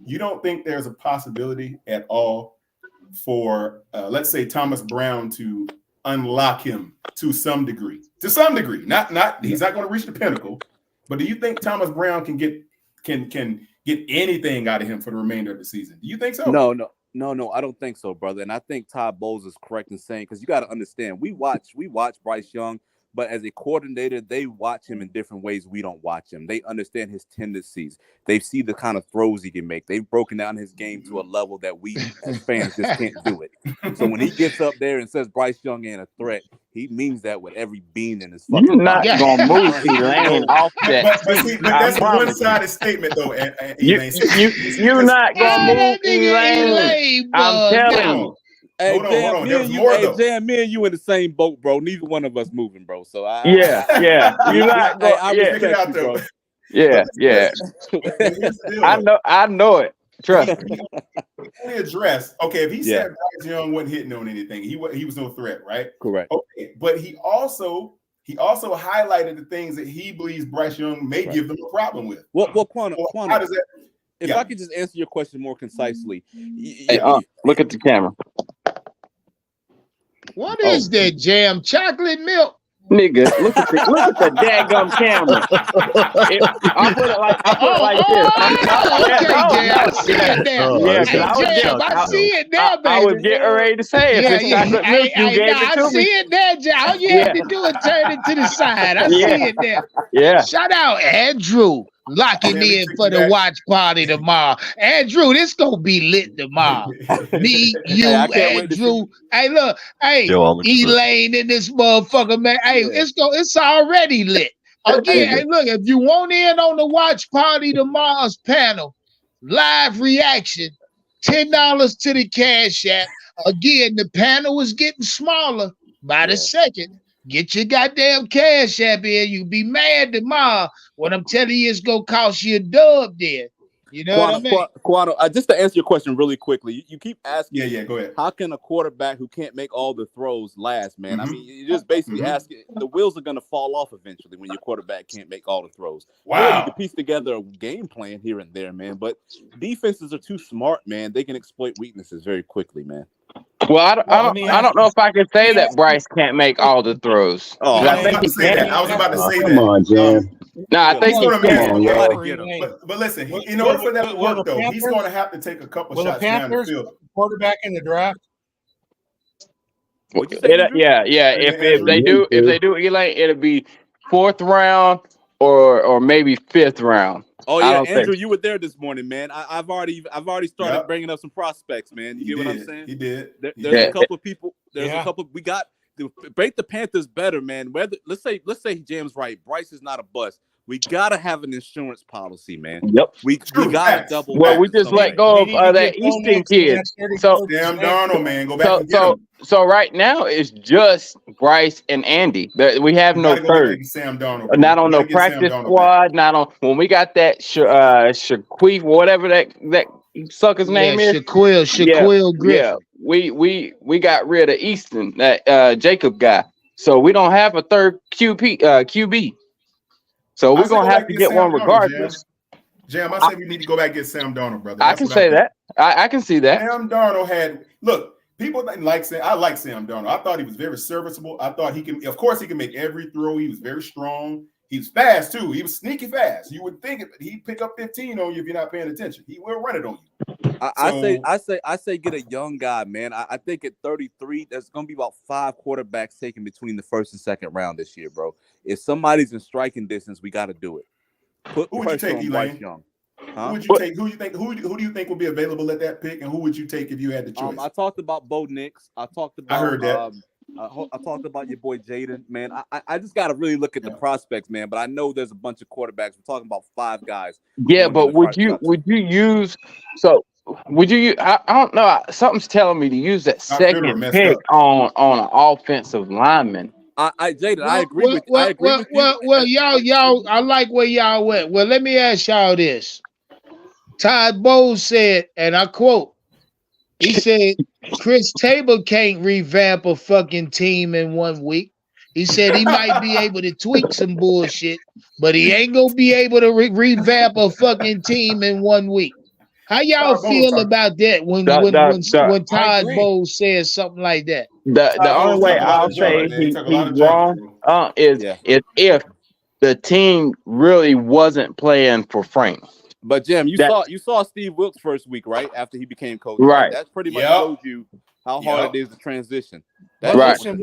you don't think there's a possibility at all for let's say Thomas Brown to unlock him to some degree? Not he's not going to reach the pinnacle, but do you think Thomas Brown can get anything out of him for the remainder of the season? Do you think so? No, I don't think so, brother. And I think Todd Bowles is correct in saying, because you got to understand, we watch Bryce Young, but as a coordinator, they watch him in different ways. We don't watch him. They understand his tendencies. They see the kind of throws he can make. They've broken down his game to a level that we as fans just can't do it. So when he gets up there and says Bryce Young ain't a threat, He means that with every bean in his fucking You're not body. gonna move Elaine off that. But that's a one-sided statement, though, Elaine. You're not gonna move Elaine. I'm telling you. Hey, hold on. There's more, hey, though. Jam, me and you in the same boat, bro. Neither one of us moving, bro. So yeah. You're not going. I respect you, bro. Yeah. I know it. Trust me. Only address. Okay, if he said Bryce Young wasn't hitting on anything, he was no threat, right? Correct. Okay, but he also highlighted the things that he believes Bryce Young may give them a problem with. Well, Quantum, how does that? If I could just answer your question more concisely, look at the camera. What is that, Jam? Chocolate milk? Nigga, look at the daggum camera. I put it like this. Okay, Jam, I see it now. I see it now, baby. I was getting ready to say if it's chocolate milk, you gave it to me. I see it now, Jam. All you have to do is turn it to the side. I see it now. Yeah. Shout out Andrew. Locking in for the watch party tomorrow. Andrew, this gonna be lit tomorrow. Me, you, Andrew. Hey, look, Elaine in this motherfucker, man. Hey, it's already lit. Again, hey, look, if you want in on the watch party tomorrow's panel, live reaction, $10 to the Cash App. Again, the panel is getting smaller by the second. Get your goddamn Cash App in. You be mad tomorrow. What I'm telling you is gonna cost you a dub there. You know what I mean? Quantum, just to answer your question really quickly, you keep asking. Yeah, go ahead. How can a quarterback who can't make all the throws last, man? I mean, you just basically asking. The wheels are gonna fall off eventually when your quarterback can't make all the throws. Wow. You can piece together a game plan here and there, man. But defenses are too smart, man. They can exploit weaknesses very quickly, man. Well, I don't know if I can say that Bryce can't make all the throws. Oh, I think he can. I was about to say that. Come on, Jam. No, I think he can. But listen, in order for that to work, though, he's going to have to take a couple shots down the field. Quarterback in the draft. If they do Elaine, it'll be 4th round or maybe 5th round. Oh yeah, Andrew, you were there this morning, man. I've already started bringing up some prospects, man. You get what I'm saying? He did. There's a couple of people. There's a couple. We got to break the Panthers better, man. Let's say Jam's right. Bryce is not a bust. We gotta have an insurance policy, man. Yep. We gotta double. Well, we just let go of that Easton kid. So damn Darnold, man, go back. So right now it's just Bryce and Andy. We have no third. Sam Darnold. Not on no practice squad. Not on when we got that Shaquille, whatever that sucker's name is. Shaquille Griffin. Yeah, we got rid of Easton, that Jacob guy. So we don't have a third QB. So we're gonna have to get one regardless. Jam, I say we need to go back and get Sam Darnold, brother. I can say that. I can see that. Sam Darnold people didn't like Sam. I like Sam Darnold. I thought he was very serviceable. I thought he can make every throw. He was very strong. He was fast too. He was sneaky fast. You would think he'd pick up 15 on you if you're not paying attention. He will run it on you. I say get a young guy, man. I think at 33, there's gonna be about 5 quarterbacks taken between the 1st and 2nd round this year, bro. If somebody's in striking distance, we got to do it. Put who would you take, Elaine? Young. Huh? Who would you take? Who do you think will be available at that pick, and who would you take if you had the choice? I talked about Bo Nix. I heard that. I talked about your boy Jaden, man. I just got to really look at the prospects, man. But I know there's a bunch of quarterbacks. We're talking about 5 guys. Yeah, but would you use? I don't know. Something's telling me to use that second pick on an offensive lineman. Jaden, I agree with you. Well, y'all, I like where y'all went. Well, let me ask y'all this. Todd Bowles said, and I quote, he said, Chris Tabor can't revamp a fucking team in 1 week. He said he might be able to tweak some bullshit, but he ain't gonna be able to revamp a fucking team in 1 week. How y'all feel about that when Todd Bowles says something like that? The only way I'll say he's wrong is if the team really wasn't playing for Frank. But Jim, you saw Steve Wilkes first week, right? After he became coach, right? That's pretty much showed you how hard it is to transition. Right. Listen,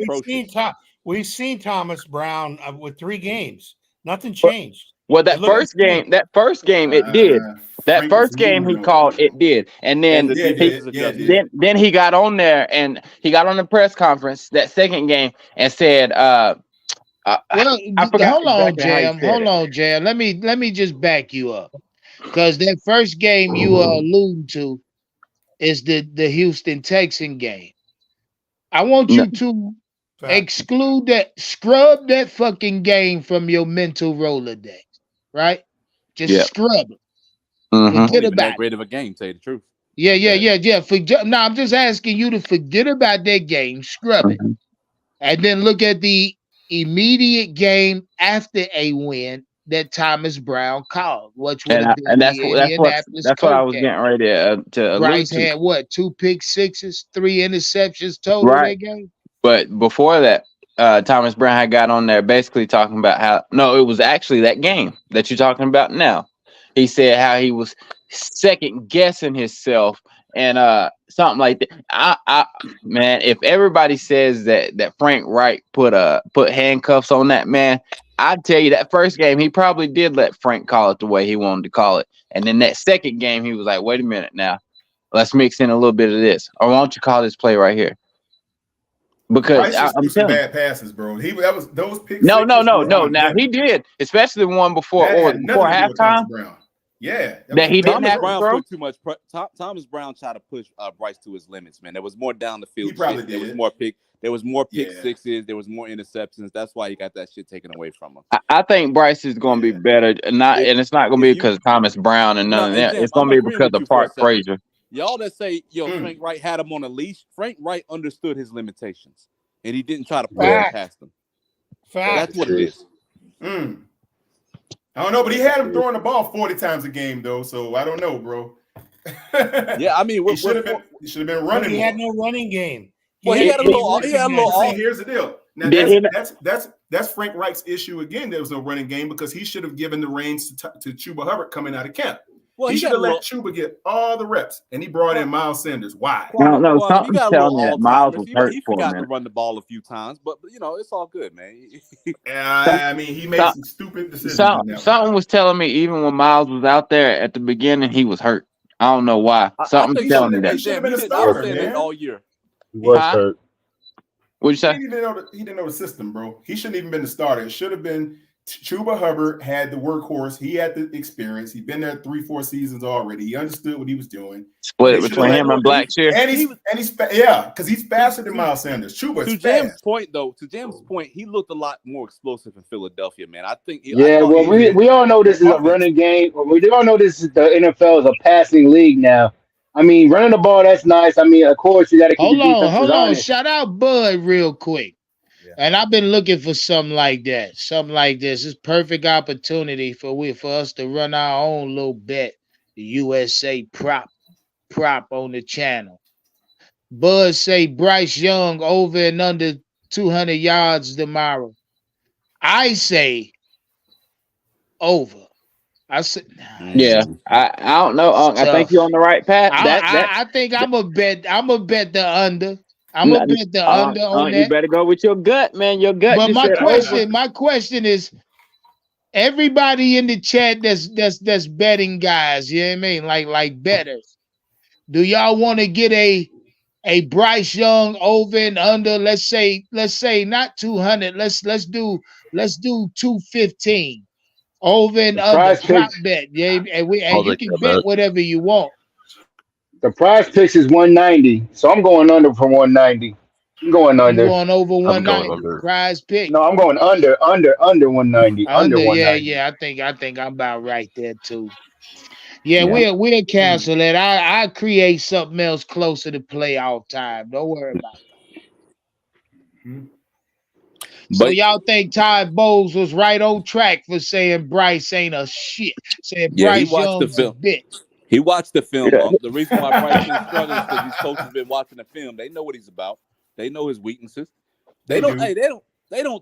we've seen Thomas Brown with 3 games. Nothing changed. Well, that first game, it did. That first game he called, it did, and then then he got on there and he got on the press conference that second game and said, well, I forgot. Hold on, Jam. Let me just back you up, because that first game you are alluding to is the Houston Texan game. I want you to exclude that, scrub that fucking game from your mental Rolodex, right? Just scrub it. Forget about that great of a game, tell you the truth. Yeah. No, I'm just asking you to forget about that game, scrub it, and then look at the immediate game after a win that Thomas Brown called, which would have been the Indianapolis. That's what I was getting ready to Bryce had what, 2 pick sixes, 3 interceptions total that game. But before that, Thomas Brown had got on there basically talking about how it was actually that game that you're talking about now. He said how he was second guessing himself and something like that. Man, if everybody says that Frank Reich put handcuffs on that man, I'd tell you that first game he probably did let Frank call it the way he wanted to call it. And then that second game he was like, wait a minute now, let's mix in a little bit of this. Or why don't you call this play right here? Because I'm telling bad passes, bro. That was those picks. No. Now he did, especially the one before halftime. Yeah, that he didn't have Brown put too much. Thomas Brown tried to push Bryce to his limits, man. There was more down the field. He probably did. There was more pick sixes. There was more interceptions. That's why he got that shit taken away from him. I think Bryce is going to be better, and it's not going to be because of Thomas Brown and none of that. It's going to be because of Park Frazier. Y'all that say Frank Wright had him on a leash. Frank Wright understood his limitations, and he didn't try to push past them. That's what it is. I don't know, but he had him throwing the ball 40 times a game, though. So I don't know, bro. Yeah, I mean, he should have been running. He had no running game. He had a little. See, here's the deal. Now that's Frank Reich's issue again. There was no running game because he should have given the reins to Chuba Hubbard coming out of camp. Well, he should have let Chuba get all the reps, and he brought in Miles Sanders. Why? Something's telling me that Miles was hurt. He forgot to run the ball a few times, but it's all good, man. Yeah, I mean, he made some stupid decisions. Something was telling me even when Miles was out there at the beginning, he was hurt. I don't know why. Something's telling me that. He should have been a starter, man. All year. He was hurt. What'd you say? He didn't know the system, bro. He shouldn't even been the starter. It should have been Chuba Hubbard had the workhorse. He had the experience. He'd been there 3-4 seasons already. He understood what he was doing. Split it between him and Blackshear. And he's because he's faster than Miles Sanders. Chuba's to Jam's point, though. To Jam's point, he looked a lot more explosive in Philadelphia, man. I think. We all know this is a running game. We all know this is the NFL is a passing league now. I mean, running the ball, that's nice. I mean, of course, you got to keep Hold on. Shout out Bud real quick. And I've been looking for something like that, something like this. It's perfect opportunity for us to run our own little bet, the USA prop on the channel. Bud say Bryce Young over and under 200 yards tomorrow. I say over. I said, I don't know. I think you're on the right path. I think I'm a bet the under. I'm gonna bet the under on that. You better go with your gut, man. Your gut. But my question is, everybody in the chat that's betting guys, you know what I mean? Like bettors. Do y'all want to get a Bryce Young over and under? Let's say not 200. Let's do 215 over and under. Prop bet, yeah, and you can bet whatever you want. The prize pitch is 190, so I'm going under for 190. I'm going under. You're going over 190. Prize pick. No, I'm going under 190. Under 190. Yeah. I think I'm about right there too. Yeah. We'll cancel it. I create something else closer to playoff time. Don't worry about it. So y'all think Todd Bowles was right on track for saying Bryce ain't a shit? Saying Bryce Young's a bitch. He watched the film. The reason why Bryce is struggling is because these coaches been watching the film. They know what he's about. They know his weaknesses. They don't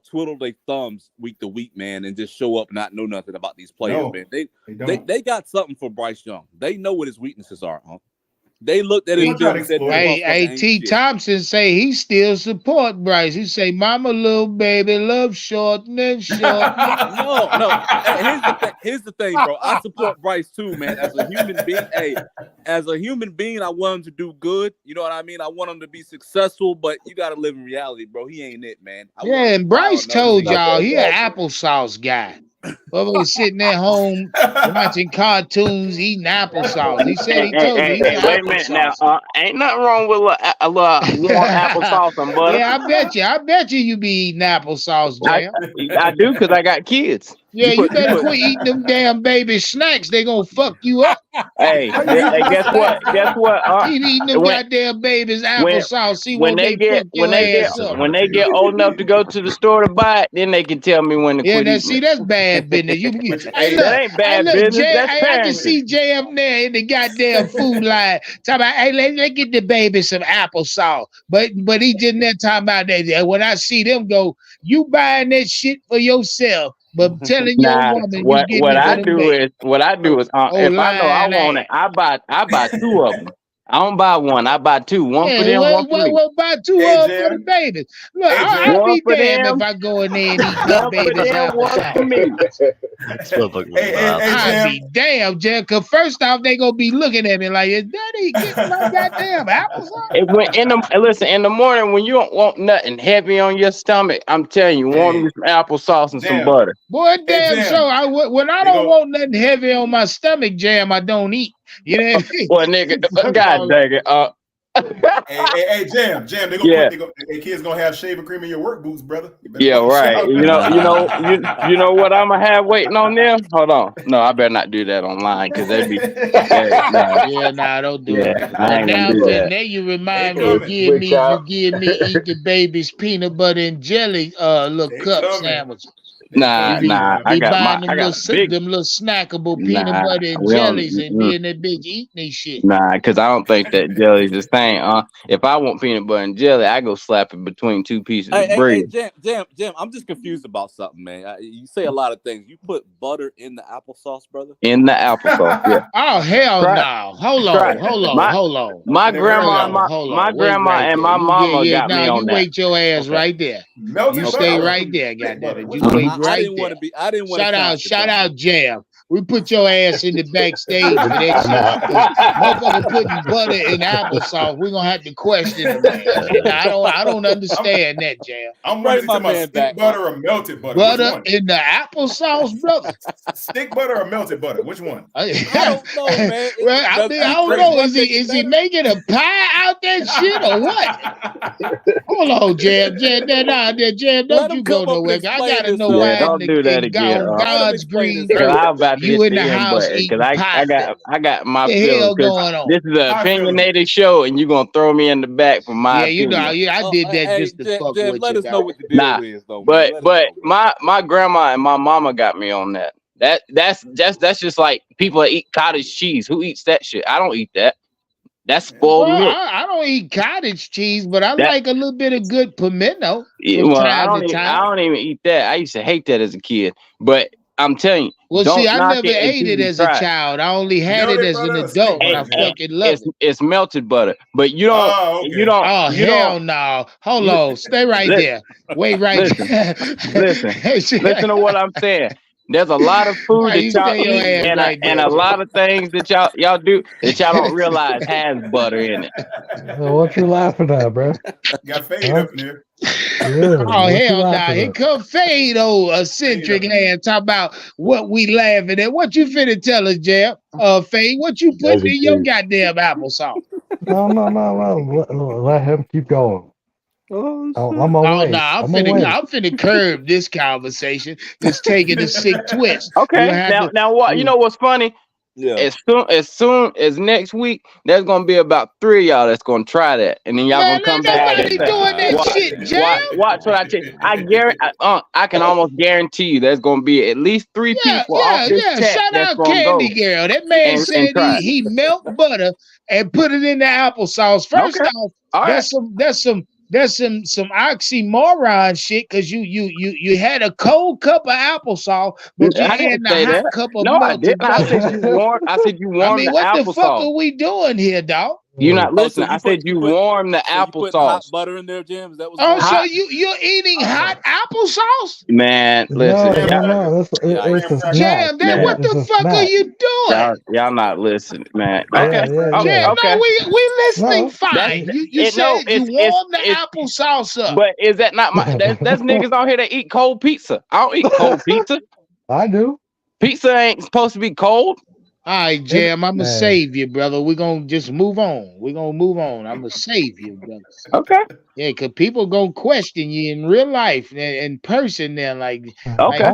twiddle their thumbs week to week, man, and just show up and not know nothing about these players, man. They got something for Bryce Young. They know what his weaknesses are, huh? They looked at his I'm trying bill to and said, explore it. Hey, T. Thompson say he still support Bryce. He say, "Mama, little baby, love shortening, shortening." No. Hey, here's the thing, bro. I support Bryce too, man. As a human being, I want him to do good. You know what I mean? I want him to be successful, but you got to live in reality, bro. He ain't it, man. Yeah, and Bryce told y'all he an applesauce guy. Motherfucker sitting at home watching cartoons, eating applesauce. He said he told you he wait a minute now. Ain't nothing wrong with a little warm applesauce and butter. Yeah, I bet you be eating applesauce, Jam. I do because I got kids. Yeah, you better quit eating them damn baby snacks. They gonna fuck you up. Hey, guess what? Keep eating them goddamn babies applesauce. See when they get old enough to go to the store to buy it, then they can tell me when to quit eating. See, that's bad business. That ain't bad business. That's parenting. I can see Jay up there in the goddamn food line talking about, hey, let's get the baby some applesauce. But he just there talking about that. When I see them go, you buying that shit for yourself. But telling your woman, what I do is if I know I want it, I buy two of them. I don't buy one. I buy two. One for them, one for me. Buy two of them for the babies. Look, I'll be damned if I go in there and eat that baby's applesauce. I'll be damn, Jam. Because first off, they gonna be looking at me like, is Daddy getting my goddamn applesauce? Listen, in the morning when you don't want nothing heavy on your stomach, I'm telling you, warm you some applesauce and some butter. Boy, damn. So when I don't want nothing heavy on my stomach, Jam, I don't eat. You know what I mean? Well, nigga, God dang it. Hey, Jam, kids gonna have shaving cream in your work boots, brother. Yeah, right. You know what I'm gonna have waiting on them? Hold on. No, I better not do that online because they'd be. Don't do it. Now you remind me, you give me eat the baby's peanut butter and jelly little cup sandwich. I got them little snackable peanut butter and jellies and be in that bitch eating these shit. Because I don't think that jelly's the thing. If I want peanut butter and jelly, I go slap it between two pieces of bread. Jam, I'm just confused about something, man. You say a lot of things. You put butter in the applesauce, brother? In the applesauce, yeah. Oh hell no! Hold on. My grandma and my mama got me on that. You wait your ass right there. You stay right there, goddamn it. You wait. I didn't want to. Shout out, Jam. We put your ass in the backstage for that shit. Motherfucker putting butter in applesauce. We're gonna have to question it, man. I don't understand that, Jam. I'm ready to my stick butter or melted butter. Butter in the applesauce, brother. Stick butter or melted butter? Which one? I don't know, man. I don't know. Is he making a pie out that shit or what? Hold on, Jam. Jam, don't you go nowhere. I gotta know why. Don't do that again. God's green. You in the house because I got my feelings. This is an opinionated show, and you're gonna throw me in the back for my opinion. I did that just to fuck with you. Let us know what the deal is, though. But my grandma and my mama got me on that. That's just like people that eat cottage cheese. Who eats that shit? I don't eat that. That's spoiled milk. I don't eat cottage cheese, but I like a little bit of good pimento. I don't even eat that. I used to hate that as a kid, but I'm telling you. Well, see, I never ate it as a child. I only had it as an adult, and I fucking love it. It's melted butter, but you don't. Oh, hell no! Hold on, stay right there. Wait right there. Listen to what I'm saying. There's a lot of food that y'all eat, and a lot of things that y'all do that y'all don't realize has butter in it. Well, what you laughing at, bro? Got fade up there. Yeah, oh hell nah! Here come Fade, old eccentric hand. Talk about what we laughing at. What you finna tell us, Jam? Fade, what you putting in your goddamn applesauce? No. Let him keep going. I'm finna curb this conversation. It's taking a sick twist. Okay. Now what? You know what's funny? Yeah. As soon as next week, there's gonna be about 3 of y'all that's gonna try that, and then y'all gonna come back. Nobody doing that shit, Jam. Watch what I tell you. I can almost guarantee you there's gonna be at least 3 people off this chat. Shout out Candy Girl. That man said he melt butter and put it in the applesauce. First off, there's some oxymoron shit because you had a cold cup of applesauce, but you had a hot cup of milk. I didn't. I said you warmed the applesauce. I mean, what the fuck are we doing here, dog? You're not listening. So I said you warm the applesauce. Hot butter in there, Jim? Is that what's so you're eating hot applesauce? Man, listen. No, it's a snack. Jam, then what the fuck are you doing? Y'all not listening, man. Okay. Jam, no, we listening fine. You said you warm the applesauce up. But is that not my that's niggas out here that eat cold pizza. I don't eat cold pizza. I do. Pizza ain't supposed to be cold. All right, Jam, I'm going to save you, brother. We're going to just move on. We're going to move on. I'm going to save you, brother. Okay. Yeah, because people going to question you in real life, in person there. Like, okay.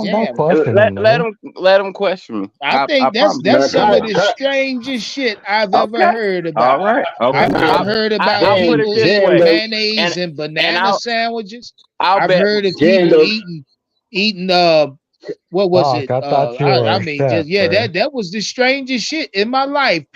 Let them question me. I think that's some of the strangest shit I've ever heard about. All right. Okay. I've heard about people eating mayonnaise and banana sandwiches. I've heard of people eating what was it? I mean, that was the strangest shit in my life.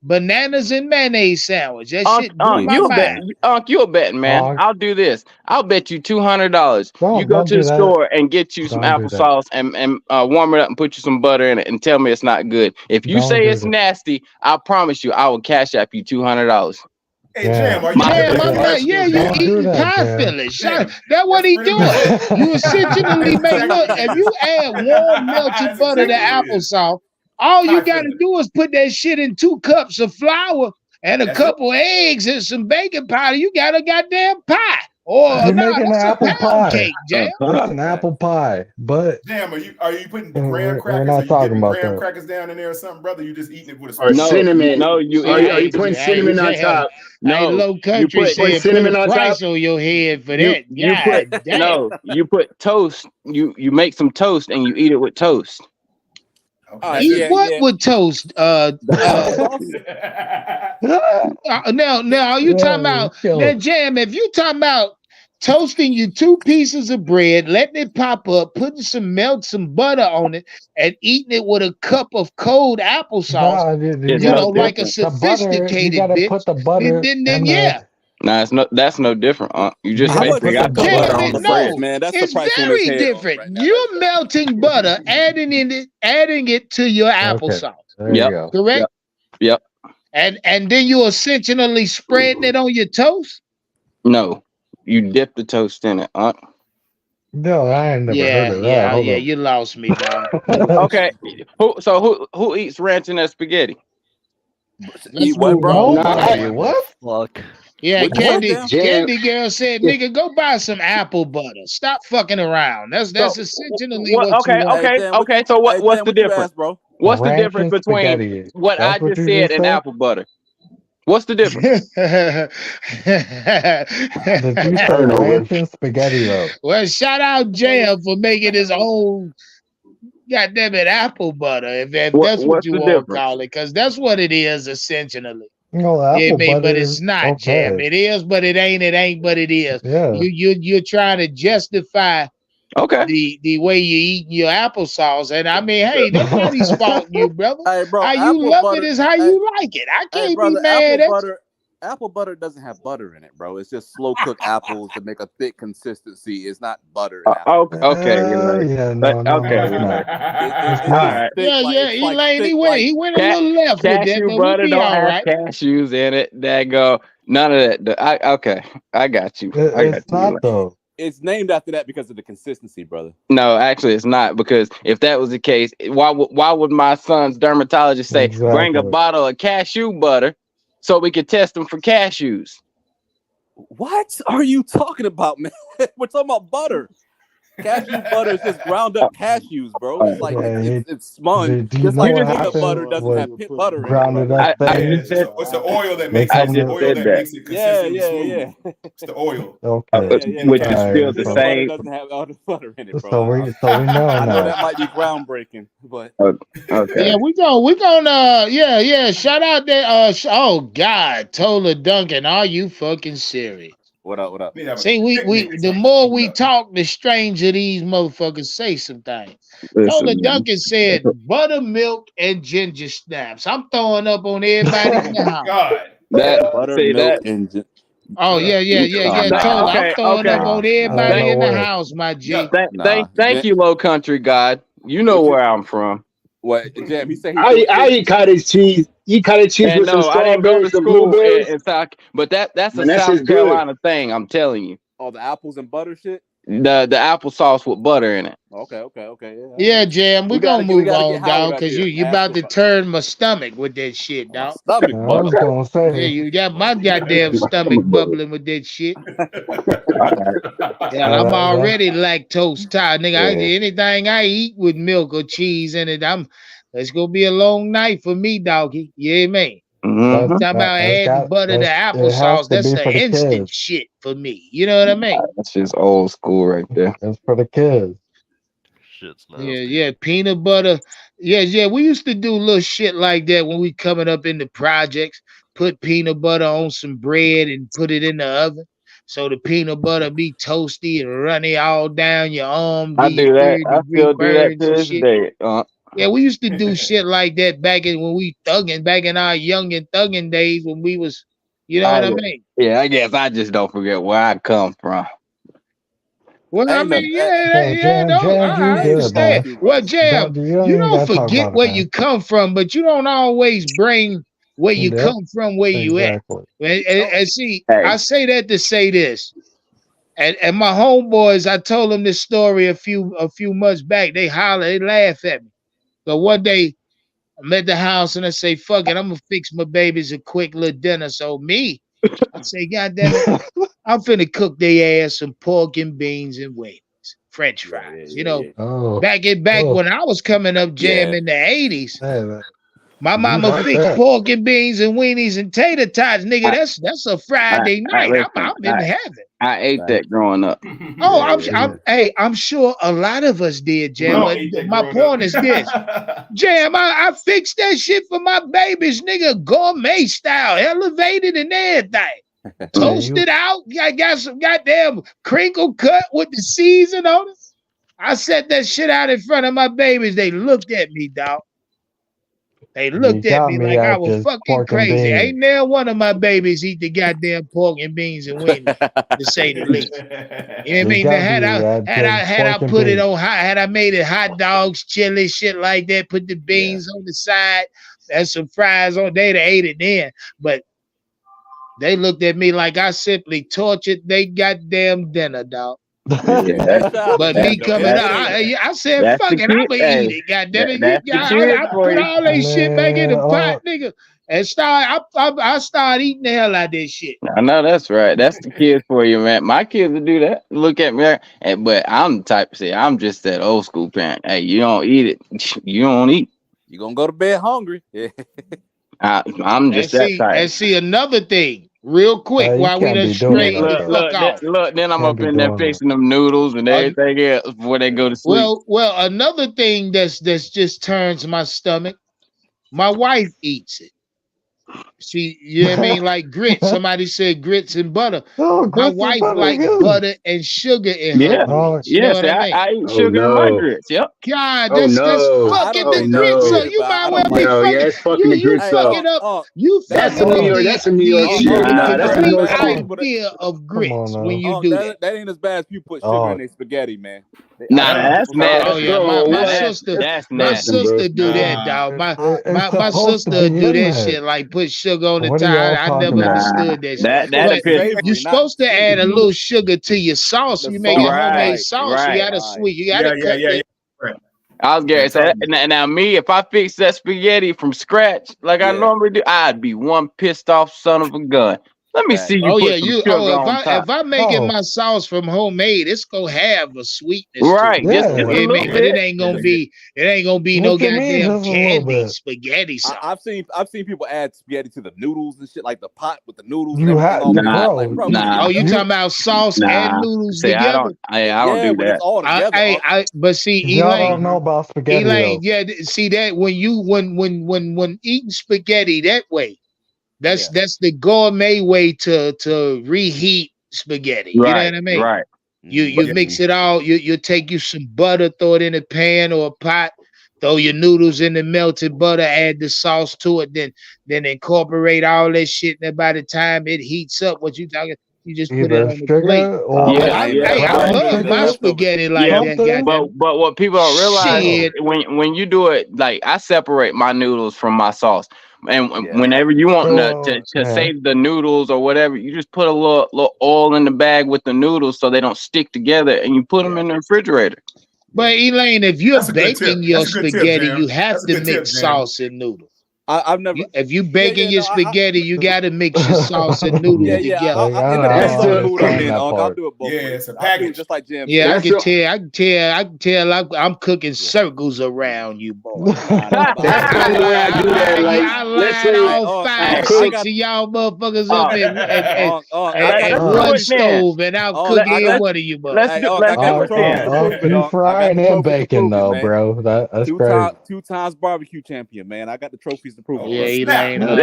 Bananas and mayonnaise sandwich. That shit blew my mind. You a betting man. I'll do this. I'll bet you $200. You go to the store and get you some applesauce and warm it up and put you some butter in it and tell me it's not good. If you say it's nasty, I promise you I will cash app you $200. Hey, Jam, are you you eating pie fillings. That's what he doing. You essentially if you add warm melted butter to applesauce, all you got to do is put that shit in 2 cups of flour and a couple eggs and some baking powder. You got a goddamn pie. Or making an apple pie. Cake, Jam. It's an apple pie, but Jam, are you putting graham crackers? We're not talking about graham crackers down in there or something, brother? You just eating it with a spoon? Or cinnamon? No, are you putting cinnamon on top? No, Low Country said cinnamon on price on your head for that. You put toast. You make some toast and you eat it with toast. Okay. Eat with toast? Now are you talking about that, Jam? If you talking about toasting you 2 pieces of bread, letting it pop up, putting some butter on it, and eating it with a cup of cold applesauce, like a sophisticated bitch. Put the butter then yeah. Nah, that's no different. You just basically got the butter on the bread, man. That's it's the price very different. Right, you're melting butter, adding it to your applesauce. Yep. Correct. Yep. And then you essentially spreading it on your toast. No, you dip the toast in it. No, I ain't never heard of that. Yeah, you lost me, dog. Okay. Who eats ranch in their spaghetti? Eat what, bro? What? Fuck. Yeah, Candy Girl said, "Nigga, go buy some apple butter. Stop fucking around." That's essentially what. Okay. So what's the difference, bro? What's the difference between what I just said and apple butter? What's the difference? Spaghetti. Well, shout out Jam for making his own. Goddamn it, apple butter. If that's what you want to call it, because that's what it is essentially. No, apple butter, but it's not, Jam. It is, but it ain't. It ain't, but it is. Yeah. You're trying to justify the way you eat your applesauce, and I mean, hey, nobody's faulting you, brother. Hey, bro, how you love it is how you like it. I can't be mad at you. Apple butter doesn't have butter in it, bro. It's just slow cooked apples to make a thick consistency. It's not butter. Okay. Elaine, he went a little left with that. Cashew butter don't have cashews in it. None of that. I got you. It's not though. It's named after that because of the consistency, brother. No, actually, it's not, because if that was the case, why would my son's dermatologist say bring a bottle of cashew butter so we could test them for cashews? What are you talking about, man? We're talking about butter. Cashew butter is just ground up cashews, bro. It's like it's spun. Just like peanut butter doesn't have butter in it. Grounded up it's the oil that makes it. Yeah. It's the oil. Okay. Which is still the same. Doesn't have all the butter in it, bro. So we know I know now. that might be groundbreaking, but okay. Yeah, we gonna shout out that oh God, Tola Duncan, are you fucking serious? What up? See, we the more we talk, the stranger these motherfuckers say some things. Tola Duncan said buttermilk and ginger snaps. I'm throwing up on everybody in the house. God. Buttermilk and ginger. Oh yeah. Tola, I'm throwing up on everybody in the house, my G. Thank you, Low Country God. You know where I'm from. What, Jam? He said I eat cottage cheese. eat cottage cheese with some no, I didn't go to strawberries and school blueberries. in South, but that's a Man, that shit's South good. Carolina thing. I'm telling you. Oh, the apples and butter shit. The applesauce with butter in it. Okay. Yeah, Jam, we're gonna move get on, Howard dog, up because here. you about to turn my stomach with that shit, My dog. stomach I was gonna Yeah, say. you got my goddamn stomach bubbling with that shit. Yeah, I'm already lactose tired, nigga. Anything I eat with milk or cheese in it, it's gonna be a long night for me, doggy. Yeah, man. Mm-hmm. Talking about adding butter to applesauce, that's the instant shit for me. You know what I mean? That's just old school right there. That's for the kids. Shit's Yeah, peanut butter. Yeah. We used to do little shit like that when we coming up in the projects. Put peanut butter on some bread and put it in the oven. So the peanut butter be toasty and runny all down your arm. I do that. I still do that to this day. Yeah, we used to do shit like that back in when we thugging, back in our young and thugging days when we was, you know what I mean? Yeah, I guess I just don't forget where I come from. Well, I mean, I understand. Well, Jam, you don't forget where you come from, but you don't always bring where you come from, where you at. And see, I say that to say this. And my homeboys, I told them this story a few months back. They holler, they laugh at me. But one day, I'm at the house and I say, fuck it, I'm gonna fix my babies a quick little dinner. So me, I say, God damn it, I'm finna cook their ass some pork and beans and wings, French fries. You know, back when I was coming up, Jam, in the 80s. My mama fixed pork and beans and weenies and tater tots, nigga. That's a Friday night. I'm in heaven. I ate that growing up. Oh, I'm sure a lot of us did, Jam. But my point is this, Jam. I fixed that shit for my babies, nigga, gourmet style, elevated and everything. Toasted out. I got some goddamn crinkle cut with the season on it. I set that shit out in front of my babies. They looked at me, dog. They looked at me like I was fucking crazy. Ain't there one of my babies eat the goddamn pork and beans and wings, to say the least. You know what I mean? Had I put it on hot, had I made it hot dogs, chili, shit like that, put the beans on the side and some fries on, they'd have ate it then. But they looked at me like I simply tortured they goddamn dinner, dog. But me coming out, I said, fuck it, I'm gonna eat it, goddamn it. I put all that shit back in the pot, nigga, and I start eating the hell out of this shit. I know that's right. That's the kids for you, man. My kids will do that. Look at me, but I'm the type to say I'm just that old school parent. Hey, you don't eat it, you don't eat. You gonna go to bed hungry. I'm just that type. And see another thing. Real quick, while we done straight the fuck off. Look, then I'm up in there fixing them noodles and everything else before they go to sleep. Well, another thing that's just turns my stomach. My wife eats it. You know what I mean? Like grits. Somebody said grits and butter. My wife likes butter and sugar in her grits. You know what I mean? I eat sugar in my grits. Yep. God, that's fucking the grits up. You might well be fucking the grits up. You that's a New York shit. That's a New York idea of grits when you do that. That ain't as bad as you put sugar in their spaghetti, man. Nah, that's nasty. Oh yeah, my sister do that, dog. My sister do that shit, like put sugar on the top. I never understood that shit. You're supposed to add a little sugar to your sauce. You make a homemade sauce. You gotta sweet. You gotta cut it. I was gonna say now me, if I fix that spaghetti from scratch like I normally do, I'd be one pissed off son of a gun. Let me see you. If I'm making my sauce from homemade, it's gonna have a sweetness, right? To it. But it ain't gonna be no goddamn candy spaghetti sauce. I've seen people add spaghetti to the noodles and shit, like the pot with the noodles. You have you talking about sauce and noodles together? I don't do that. All together. But see, y'all don't know about spaghetti. Elaine, see that when eating spaghetti that way. That's the gourmet way to reheat spaghetti. You know what I mean? Right. You mix it all. You take you some butter, throw it in a pan or a pot, throw your noodles in the melted butter, add the sauce to it, then incorporate all that shit. And by the time it heats up, what you talking? You just put it on the plate. I love my spaghetti like that. But what people don't realize when you do it, like I separate my noodles from my sauce. And whenever you want to save the noodles or whatever, you just put a little oil in the bag with the noodles so they don't stick together, and you put them in the refrigerator. But Elaine, if you're baking your spaghetti, you have to mix sauce and noodles. I've never. If you baking your spaghetti, you got to mix your sauce and noodles together. I'll do it both. Yeah, it's a package, just like Jim. Yeah, I can tell. I'm cooking circles around you, boy. That's the way I do that. I line all 5, 6 of y'all motherfuckers up at one stove, and I'll cook in one of you. You frying and baking though, bro. That's crazy. 2 times barbecue champion, man. I got the trophies to prove it. Yeah, Elaine, I'm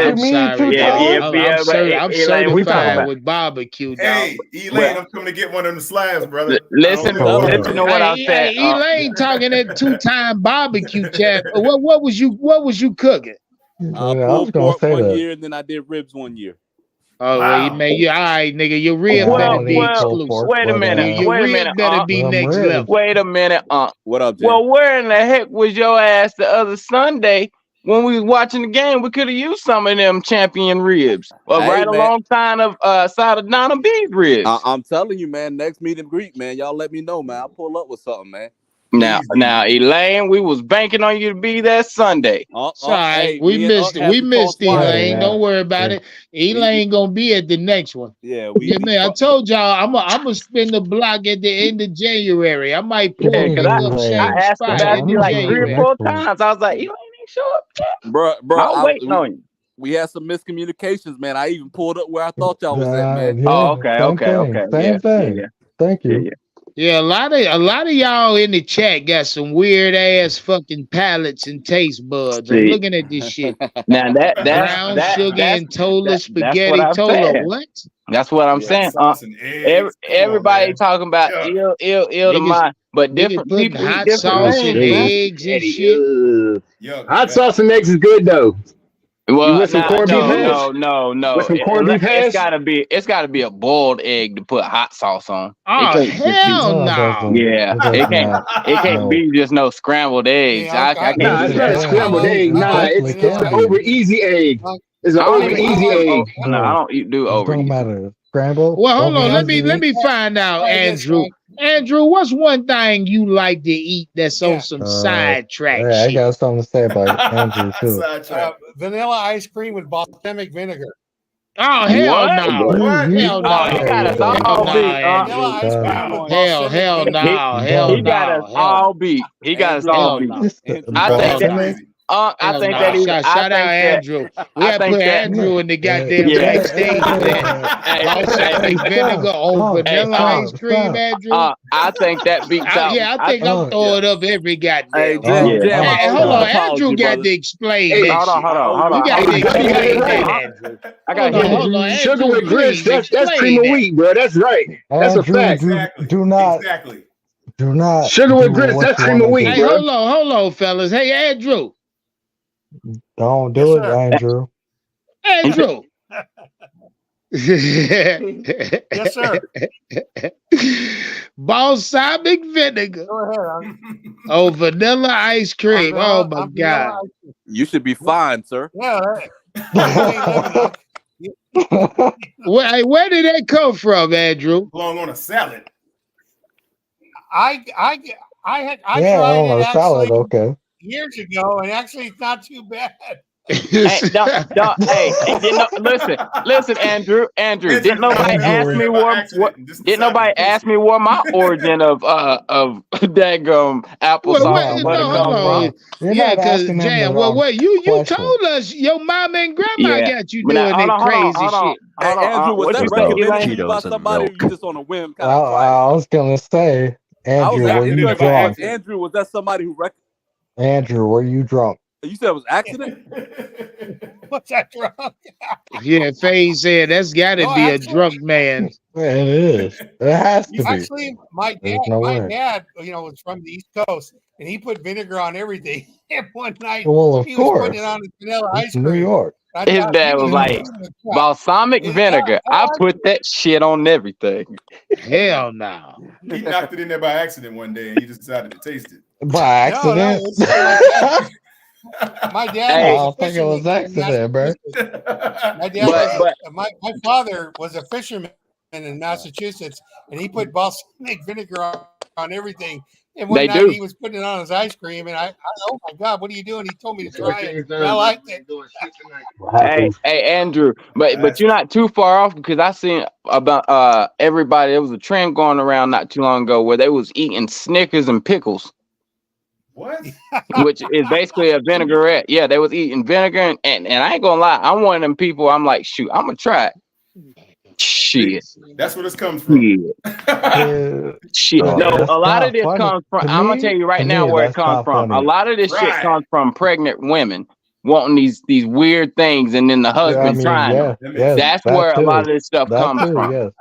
sorry. I'm certified with barbecue. Hey, Elaine, I'm coming to get one of them slabs, brother. Listen to what I said. Elaine talking that 2-time barbecue champ. What was you cooking? Pulled pork one year, and then I did ribs one year. Oh, wow. Man, you all right, nigga. Your rib better be exclusive. Wait a minute. Your rib better be next level. Wait a minute, What up, Jim? Well, where in the heck was your ass the other Sunday? When we was watching the game, we could have used some of them champion ribs, alongside of side of Donna B's ribs. I'm telling you, man. Next meet and greet, man. Y'all let me know, man. I'll pull up with something, man. Now, Elaine, we was banking on you to be there Sunday. Sorry, we missed Elaine. Don't worry about it. Elaine gonna be at the next one. Yeah, man. I told y'all I'm gonna spin the block at the end of January. I might pull I asked about you like 3 or 4 times. I was like, Elaine ain't show up yet. Bro, I'm waiting on you. We had some miscommunications, man. I even pulled up where I thought y'all was at, man. Okay. Same thing. Yeah. Thank you. Yeah, a lot of y'all in the chat got some weird ass fucking palates and taste buds. I'm looking at this shit. Now that's brown sugar and Tola spaghetti Tola. What? That's what I'm saying. Everybody talking about ill to mine, but different people eat hot different sauce and things. eggs and shit. Hot sauce and eggs is good though. Well, with some corned beef no. With some corned beef hash? It's gotta be a boiled egg to put hot sauce on. Oh hell no! Yeah, it can't be just no scrambled eggs. I can't. It's not a scrambled egg. Nah, it's an over easy egg. It's an over easy egg. No, I don't do over. It don't matter. Scrambled. Well, hold on. Let me find out, Andrew. Andrew, what's one thing you like to eat that's on some sidetrack shit? I got something to say about Andrew too. Vanilla ice cream with balsamic vinegar. Oh hell no! Hell no! He got us all beat. Hell no! He got us all beat. I think that he shout out Andrew. We got to put Andrew in the goddamn backstage. Balsamic vinegar on vanilla ice cream, Andrew. I think that beats out. Yeah, I think I'm throwing up every goddamn. Hey, hold on, Andrew got to explain that. Hold on. You got to explain that, Andrew. I got sugar with grits. That's cream of wheat, bro. That's right. That's a fact. Do not. Sugar with grits. That's cream of wheat, bro. Hold on, fellas. Hey, Andrew. Don't do it, Andrew. Andrew. Yes, sir. Balsamic vinegar. Oh, vanilla ice cream. Oh my God. You should be fine, sir. Yeah. Where did that come from, Andrew? Belong on a salad. I tried on it a salad. Okay. Years ago, and actually it's not too bad. Listen, Andrew. Didn't nobody ask me where my origin of daggum applesauce? Yeah, because Jam, you told us your mom and grandma got you doing that crazy shit. Andrew, was that recommended by somebody, or you just on a whim? I was gonna say, Andrew, were you drunk? Andrew, was that somebody who Andrew, were you drunk? You said it was accident? What's that drunk? Yeah, Faye said that's got to be a drunk man. It is. It has to be. Actually, my dad, was from the East Coast, and he put vinegar on everything. And one night, he was putting it on his vanilla ice cream. New York. His dad was like, balsamic vinegar. I put that shit on everything. Hell no. He knocked it in there by accident one day, and he just decided to taste it. By accident? My dad was a think it was accident, bro. My dad my father was a fisherman in Massachusetts, and he put balsamic vinegar on everything. And one night he was putting it on his ice cream, and I oh my God, what are you doing? He told me to try it. And I liked it. Hey, Andrew, but you're not too far off, because I seen about everybody. There was a trend going around not too long ago where they was eating Snickers and pickles. What? Which is basically a vinaigrette. Yeah, they was eating vinegar, and I ain't gonna lie, I'm one of them people. I'm like, shoot, I'm gonna try it. Shit. That's where this comes from. Shit. No, a lot of this comes from. I'm gonna tell you right now where it comes from. A lot of this shit comes from pregnant women wanting these weird things, and then the husband trying them. That's where a lot of this stuff comes from. Yes.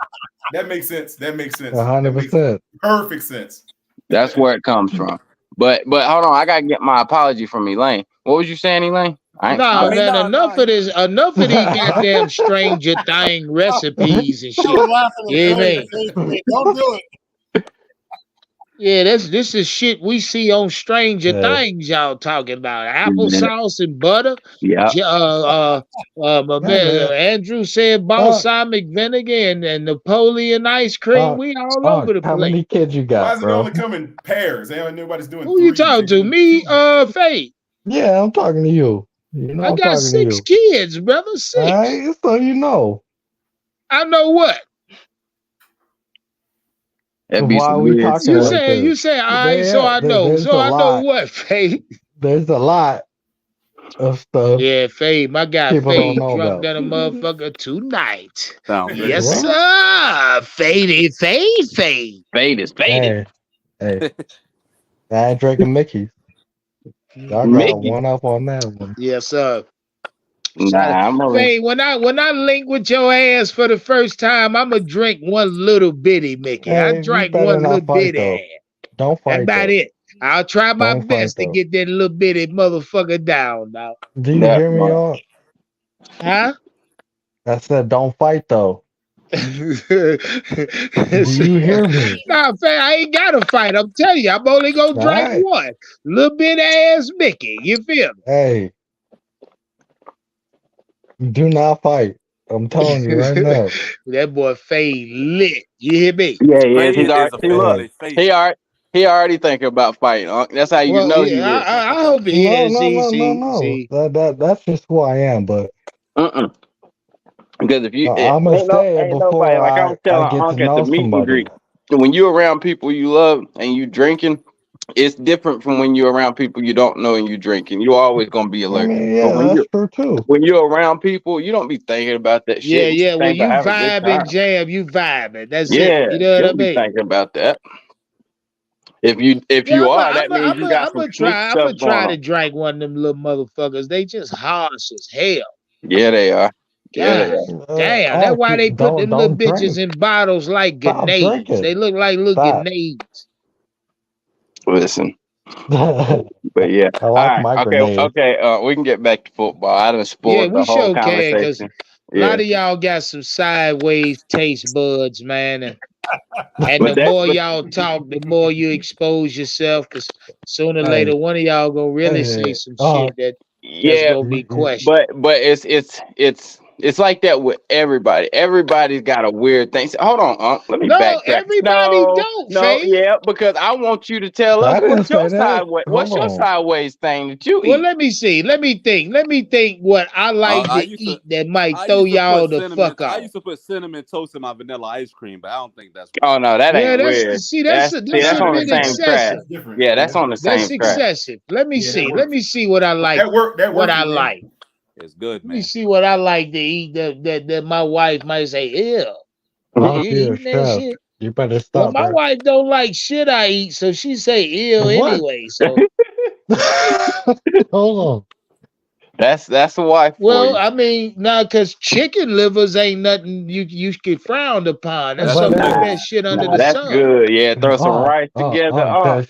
That makes sense. 100%. Perfect sense. That's where it comes from. But hold on, I gotta get my apology from Elaine. What was you saying, Elaine? Enough of these goddamn Stranger Thing recipes and shit. You know what I mean? Don't do it. Yeah, this is shit we see on Stranger Things. Y'all talking about applesauce and butter. Yeah. Andrew said balsamic vinegar and Napoleon ice cream. We all over the place. How many kids you got? Why does it only come in pairs? Nobody's doing. Who you talking to? Me, Faith. Yeah, I'm talking to you. I got 6 kids, brother. 6. Right, so you know. I know what. Why are we talking? You say, all right, so I know. So I know what, Faith. There's a lot of stuff. Yeah, Faith. My guy Faith drunk than a motherfucker tonight. Yes, sir. Faith. Fade is faded. Hey. I ain't drinking Mickey's. Y'all got one up on that one. Yes, sir. Hey, when I link with your ass for the first time, I'm gonna drink one little bitty Mickey. I drank one little bitty. Don't fight. That's about it. I'll try my best to get that little bitty motherfucker down now. Do you hear me, y'all? Huh? I said, don't fight though. Do you hear me? Nah, fam, I ain't gotta fight. I'm telling you, I'm only gonna drink one little bit ass Mickey. You feel me? Hey, do not fight. I'm telling you right now. That boy Fade lit. You hear me? Yeah. He already thinking about fighting. That's how you know you. I hope he is. No. That's just who I am. But because if you, I'm gonna say it before I was telling Unc at the meet and greet. When you're around people you love and you drinking, it's different from when you're around people you don't know and you drinking. You're always gonna be alert. That's true too. When you're around people, you don't be thinking about that shit. Yeah. When you vibe and jam, you vibing. That's it. You know what I mean? Thinking about that. If you are, that means you got some stuff I'm gonna try to drink one of them little motherfuckers. They just harsh as hell. Yeah, they are. Damn, that's why they put the little bitches in bottles like grenades. They look like little grenades. Listen. But yeah. I like my grenades. Okay. We can get back to football. I done spoiled the whole conversation. A lot of y'all got some sideways taste buds, man. And the more y'all talk, the more you expose yourself, because sooner or later one of y'all gonna really say some shit that's gonna be questioned. But it's like that with everybody. Everybody's got a weird thing. So, hold on, Unc. Let me backtrack. Everybody don't. Yeah, because I want you to tell us what's your sideways thing that you eat. Well, let me see. Let me think what I like to eat that might throw y'all the fuck out. I used to put cinnamon toast in my vanilla ice cream, but I don't think that's. Oh no, that ain't weird. That's on the same track. Yeah, that's on the same track. That's excessive. Let me see. Let me see what I like. What I like. It's good, man. Let me see what I like to eat that my wife might say, ew. You better stop. Well, my wife don't like shit I eat, so she say ew anyway. So hold on. That's a wife. Well, I mean, because chicken livers ain't nothing you could frown upon. That's some of the best shit under the sun. That's good. Yeah, throw some rice together.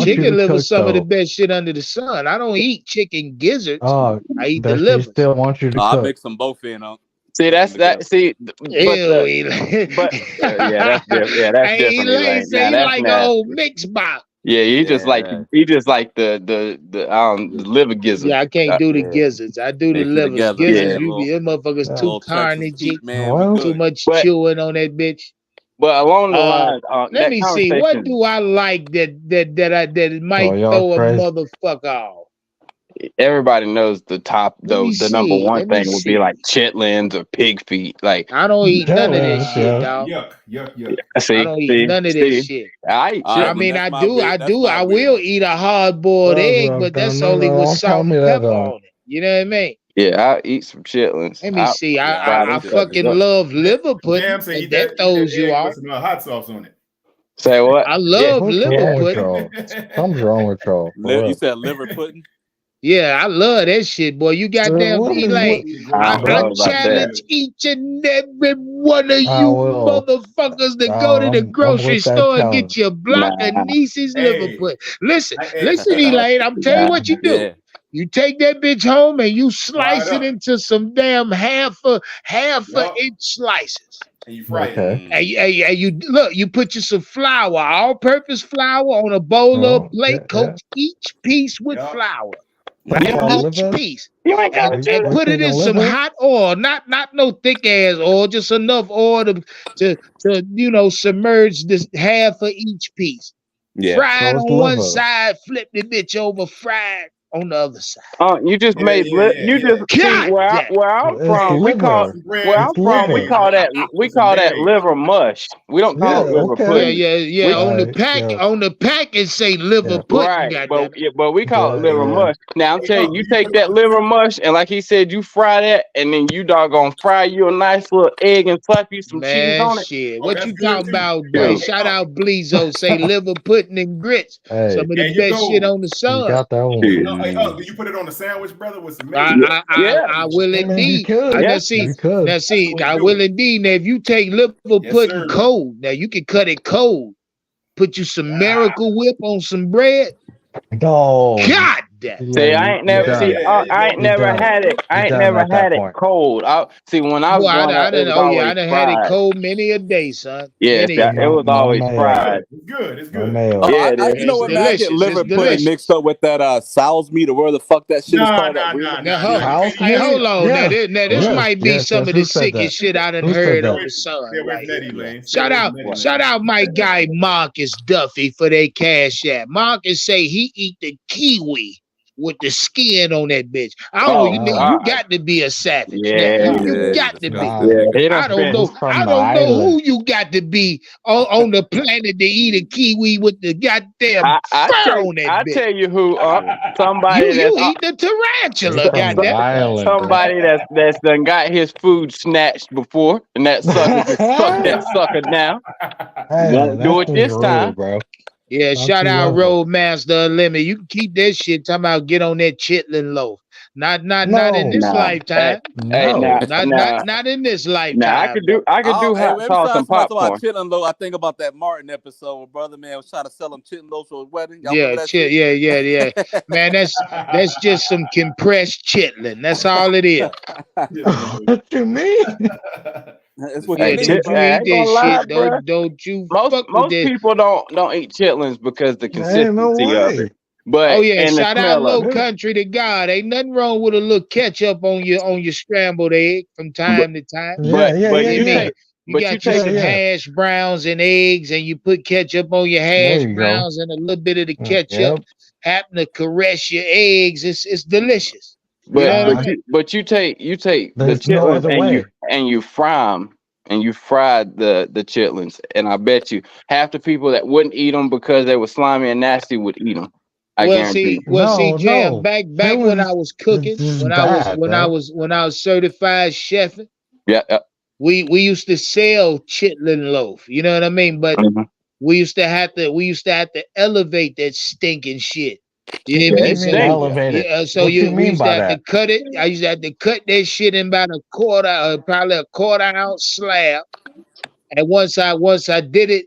Chicken liver some of the best shit under the sun. I don't eat chicken gizzards. I eat the liver. Still want you to I'll mix them both in. See, that's that. See, but yeah, that's different. Yeah, that's different. He like an old mix box. Yeah, he just like the liver gizzard. Yeah, I can't do the gizzards. I do the Mix it livers. together, Gizzards, man. you be them motherfuckers too Little Texas carnagey, Pete, man. We too good. much But- chewing on that bitch. But along the lines, Let that me see. What do I like that might y'all throw a crazy. motherfucker off? everybody knows the top, the number one Let me thing would be see. like chitlins or pig feet. Like I don't eat none of that Yeah, shit, yeah. dog. Yuck. I don't eat none of this shit. I eat All right, I chitlins. mean, that's I my do. weird- I that's do. my I weird will one. eat a hard boiled egg, Bro, but that's no, only with don't salt call and me that, pepper dog. on it. You know what I mean? Yeah, I eat some chitlins. Let me see. Yeah, I I fucking up. love liver pudding, Damn, say and eat that that throws you egg off. with some hot sauce on it. Say what? I love What's liver wrong with pudding. y'all? Something's wrong with y'all. for You real. said liver pudding? Yeah, I love that shit, boy. You goddamn What is Elaine. I don't I know about that. challenge each and every one of I you will. motherfuckers to go to the I'm grocery with that store and challenge. get your block of Nah. Nieces liver Hey. pudding. Listen, Hey. Elaine. I'm telling you what you do. Yeah. You take that bitch home and you slice Fry it it up. into some damn half a Yup. inch slices. And you fry Okay. it. And you look, you put you some flour, all-purpose flour on a bowl Oh, or plate, yeah. coat each piece with Yup. flour. What Right? kind of Each liver? piece. You ain't gotta And, do and that. put it in chicken some liver? hot oil, not no thick ass oil, just enough oil to submerge this half of each piece. Yeah. Fry it So it's on one liver. side, flip the bitch over, fry it on the other side. You just Yeah, made yeah, you yeah. just see God damn. where I'm It's from. We call liver. where I'm It's from. We liver. call that liver mush. We don't call Yeah, it liver okay. pudding. Yeah. On the Alright, pack, yeah. on the package say liver Yeah. pudding. Right, Goddamn it. but we call it Yeah, liver yeah. mush. Now I'm Hey, telling yo, you, you do you take put that liver mush and like he said, you fry that, and then you doggone fry you a nice little egg and slap you some cheese Man, on it. shit. Oh, What that's you good talking too. about, Dude. Bryce? Shout out Bleezo. Say liver pudding and grits. Hey, Some of There the you best shit go. on the you sun. got that one. Hey, do you put it on a sandwich, brother, with some meat? Yeah. I will I mean, you indeed. could. Yeah. You could. Now see, That's what I we will do. indeed. Now, if you take liver Yes, pudding sir. cold, now you can cut it cold. Put you some Miracle Whip on some bread. No. God damn. Yeah, See, I ain't never you're see. done. I ain't You're never done. had it. I You're ain't done never at that had it point. cold. See, when I Boy, was growing up, it done. was Oh yeah, I always done had it fried. cold many a day, son. Yes, Many a it day. was No always mayo. fried. It's good. It's No good. mayo. Yeah, it is. You know It's what, man? I get delicious. liver It's pudding delicious. mixed up with that sow's meat or whatever the fuck that shit is called. That weird looking Now, shit. House hey, hold meat? on. Yeah. This Yes, might be yes, some yes. of Who the said sickest that? shit I done Who said heard that? on the sun Stay away right from that, here. Elaine. Stay away from that, Elaine. Shout out my guy Marcus Duffy for their cash app. Marcus say he eat the kiwi with the skin on that bitch. I don't know. You God. got to be a savage. Yeah, Now, Yeah, you it's got to be. disgusting. Nah, he done I don't spent. know. He's from I the don't know island. who you got to be on the planet to eat a kiwi with the goddamn fur on that I bitch. tell you who. Somebody You that's eat the tarantula, He's from the goddamn. island, bro. somebody that's done got his food snatched before, and that sucker just suck that sucker down. Hey, Won't do that's it just this time. rude, bro. Yeah, On shout two out levels. Roadmaster Unlimited. You can keep that shit. Talking about get on that chitlin loaf. Not in No. this Nah. lifetime. Hey, No. Not in this Now lifetime. I could do Hey, hot every sauce time and somebody talk about popcorn. chitlin loaf, I think about that Martin episode where brother man was trying to sell them chitlin loaves for his wedding. Y'all Yeah, remember that shit? yeah. Man, that's just some compressed chitlin. That's all it is. What you mean? That's what Hey, you Don't mean, you bro. eat I ain't gonna that lie, shit. bro. Don't you Most fuck with that. people don't eat chitlins because the Ain't no consistency of way. it. But Oh yeah, and the shout out smell of Low it. Country to God. Ain't nothing wrong with a little ketchup on your scrambled egg from time to time. But Yeah. you mean, take you got you some hash browns and eggs, and you put ketchup on your hash There you go. browns and a little bit of the ketchup. Yep. Happen to caress your eggs. It's delicious. You know what I mean? but you take the There's no chitlins other and way. you fry them and you fried the chitlins, and I bet you half the people that wouldn't eat them because they were slimy and nasty would eat them. I guarantee. No, Jam. no. Back That when I was was cooking, this is when bad, bro. I was certified chefing, Yeah. we used to sell chitlin loaf. You know what I mean? But Mhm. we used to have to elevate that stinking shit. You know Yeah, what I What mean? you mean elevated? So What you we mean used to by have to that? cut it. I used to have to cut that shit in about probably a quarter ounce slab. And once I did it,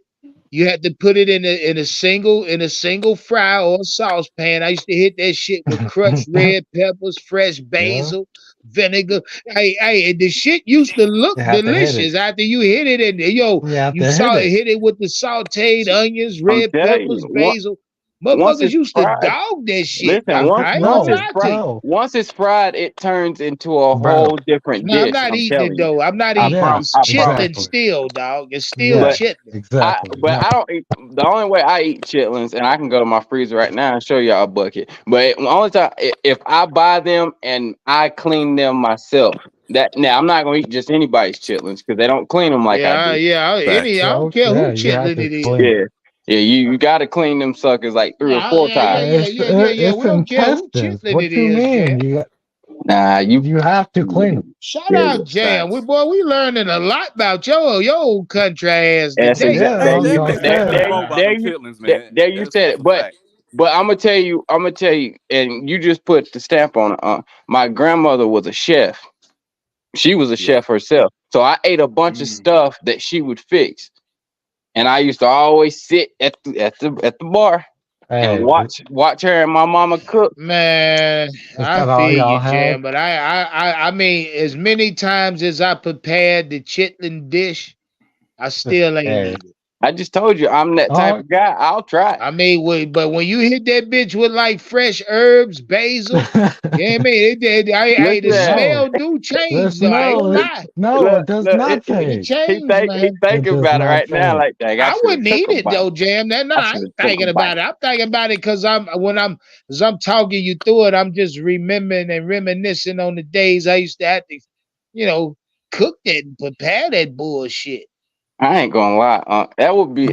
you had to put it in a single fry or saucepan. I used to hit that shit with crushed red peppers, fresh Yeah. basil, vinegar. Hey, and the shit used to look You have to hit delicious it. after you hit it. And You have to hit hit it. it with the sauteed onions, I'm red telling peppers, you, basil. Motherfuckers used to dog that shit. Listen, once once it's fried, it turns into a whole different dish. I'm not eating it though. I'm not eating it. It's chitlin still, dog. It's still chitlin. Exactly. But I don't eat. The only way I eat chitlins, and I can go to my freezer right now and show y'all a bucket. But the only time if I buy them and I clean them myself. Now I'm not gonna eat just anybody's chitlins because they don't clean them like I do. I don't care who chitlin it is. Yeah, you got to clean them suckers like 3 or 4 times. Yeah. We don't care who chitlin what it you is. Mean? Nah, you have to clean them. Shout out, Jam. We learning a lot about your old country ass today. There you said it. But I'm gonna tell you, and you just put the stamp on it. My grandmother was a chef. She was a chef herself. So I ate a bunch of stuff that she would fix. And I used to always sit at the bar and watch her and my mama cook. Man, I feel you, Jam. But I mean, as many times as I prepared the chitlin dish, I still ain't eat it. I just told you I'm that type of guy. I'll try it. I mean, but when you hit that bitch with like fresh herbs, basil, you know what I mean? The smell do change. Though. I ain't lie. No, it does not change. He's thinking about it right now. Like, I wouldn't eat it though, Jam. I ain't thinking about it. I'm thinking about it because I'm talking you through it. I'm just remembering and reminiscing on the days I used to have to, cook that and prepare that bullshit. I ain't gonna lie. That would be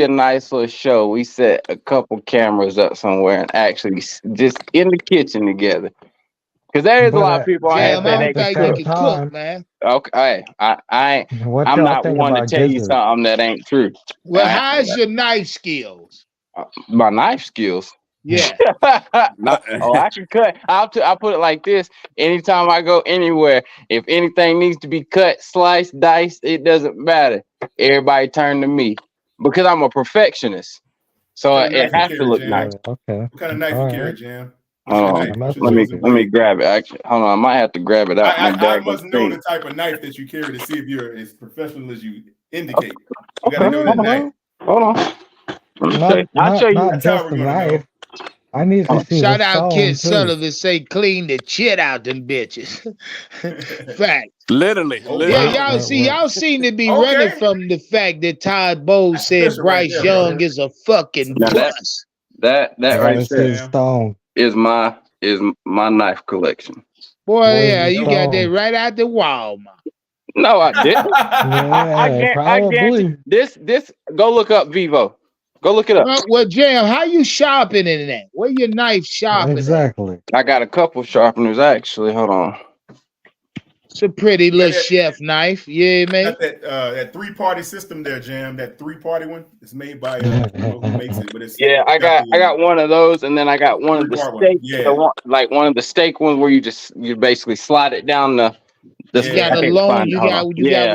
a nice little show. We set a couple cameras up somewhere and actually just in the kitchen together. Because there is a lot of people out here that can cook, man. Okay, I'm not one to tell you something that ain't true. Well, how's your knife skills? My knife skills. Yeah. I can cut. I'll put it like this. Anytime I go anywhere, if anything needs to be cut, sliced, diced, it doesn't matter. Everybody turn to me because I'm a perfectionist. So it has to look nice. Okay. What kind of knife you carry, Jam? Hold on. Let me grab it. Actually, hold on. I might have to grab it out. I must know the type of knife that you carry to see if you're as professional as you indicate. You gotta know that knife. Hold on. I'll show you. Not just the knife. I need to see. Shout out Kid Sullivan say clean the shit out them bitches. Fact. Literally. Yeah, y'all seem to be running from the fact that Todd Bowles said Bryce Young is a fucking bust. That right there is my knife collection. Boy, you got that right out the Walmart. No, I didn't. I guarantee this. Go look up Vivo. Go look it up. Well, Jam, how you sharpening in that? Where your knife sharpening? Exactly. I got a couple sharpeners actually. Hold on. It's a pretty little chef knife. Yeah, man. That 3-party system there, Jam. That 3-party one. It's made by who makes it, but it's I got one of those, and then I got one of the steak. Like one of the steak ones where you basically slide it down the. You got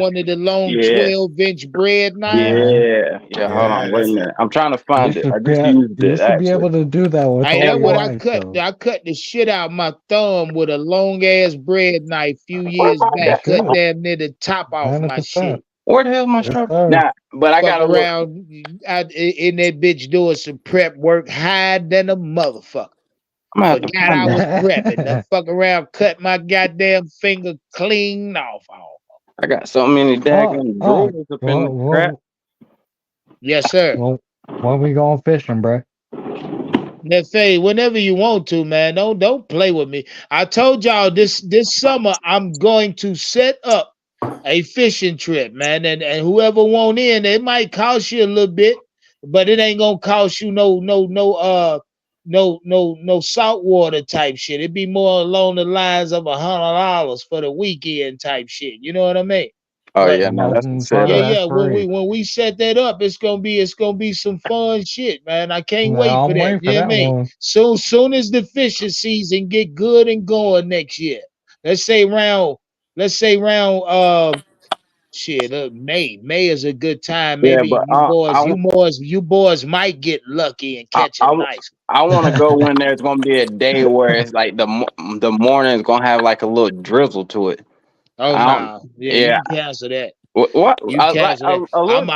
one of the long 12-inch bread knives. Hold on, wait a minute. I'm trying to find it. I just used it. You should be able to do that with I cut the shit out my thumb with a long ass bread knife a few years back. Cut damn near the top off 100%. My shit. Where the hell my sharpener? Nah, but I got around in that bitch doing some prep work, higher than a motherfucker. I was prepping. The fuck around, cut my goddamn finger clean off. I got so many daggone drawers up in the crap. Yes, sir. When we going fishing, bro? Let's say whenever you want to, man. Don't play with me. I told y'all this summer I'm going to set up a fishing trip, man. And whoever want in, it might cost you a little bit, but it ain't gonna cost you no saltwater type shit. It'd be more along the lines of $100 for the weekend type shit. You know what I mean? Oh yeah, no, that's yeah. When we set that up, it's gonna be some fun shit, man. I can't wait for that. You know what I mean? Soon as the fishing season get good and going next year. Let's say around May is a good time. Maybe you boys might get lucky and catch a nice. I want to go when there's gonna be a day where it's like the morning is gonna have like a little drizzle to it. Oh no, you can cancel that. What? You cancel it. I'm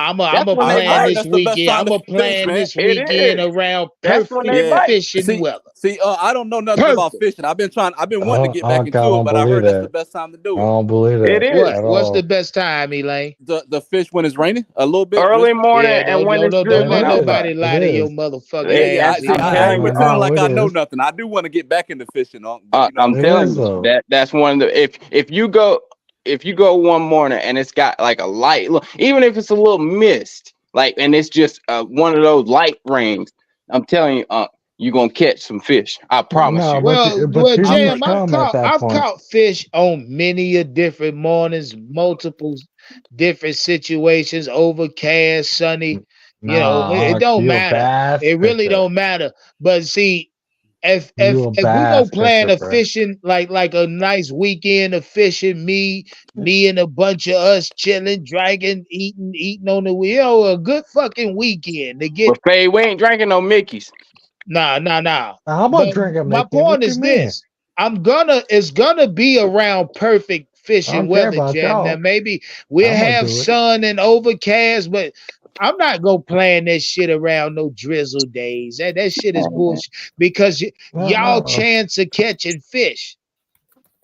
a plan this weekend. I'm a plan this weekend around perfect fishing weather. See, I don't know nothing about fishing. I've been wanting to get back into it, but I heard that's the best time to do it. I don't believe that. It is. What's the best time, Elaine? The fish when it's raining a little bit. Early morning and when it's don't let nobody lie to your motherfucking ass. I ain't pretending like I know nothing. I do want to get back into fishing. I'm telling you that's one of the if you go one morning and it's got like a light, even if it's a little mist, like, and it's just one of those light rains, I'm telling you, you're gonna catch some fish. I promise you. Well, Jam, I've caught fish on many a different mornings, multiple different situations, overcast, sunny. It don't matter. It really don't matter. But see, if we go plan a fishing like a nice weekend of fishing, me and a bunch of us chilling, drinking, eating on the wheel, a good fucking weekend to get. But Faye, we ain't drinking no Mickeys. Nah. How about drinking? My point is this: it's gonna be around perfect fishing weather, Jam. Now maybe we'll have sun and overcast, but I'm not gonna plan that shit around no drizzle days. That shit is bullshit because y'all chance of catching fish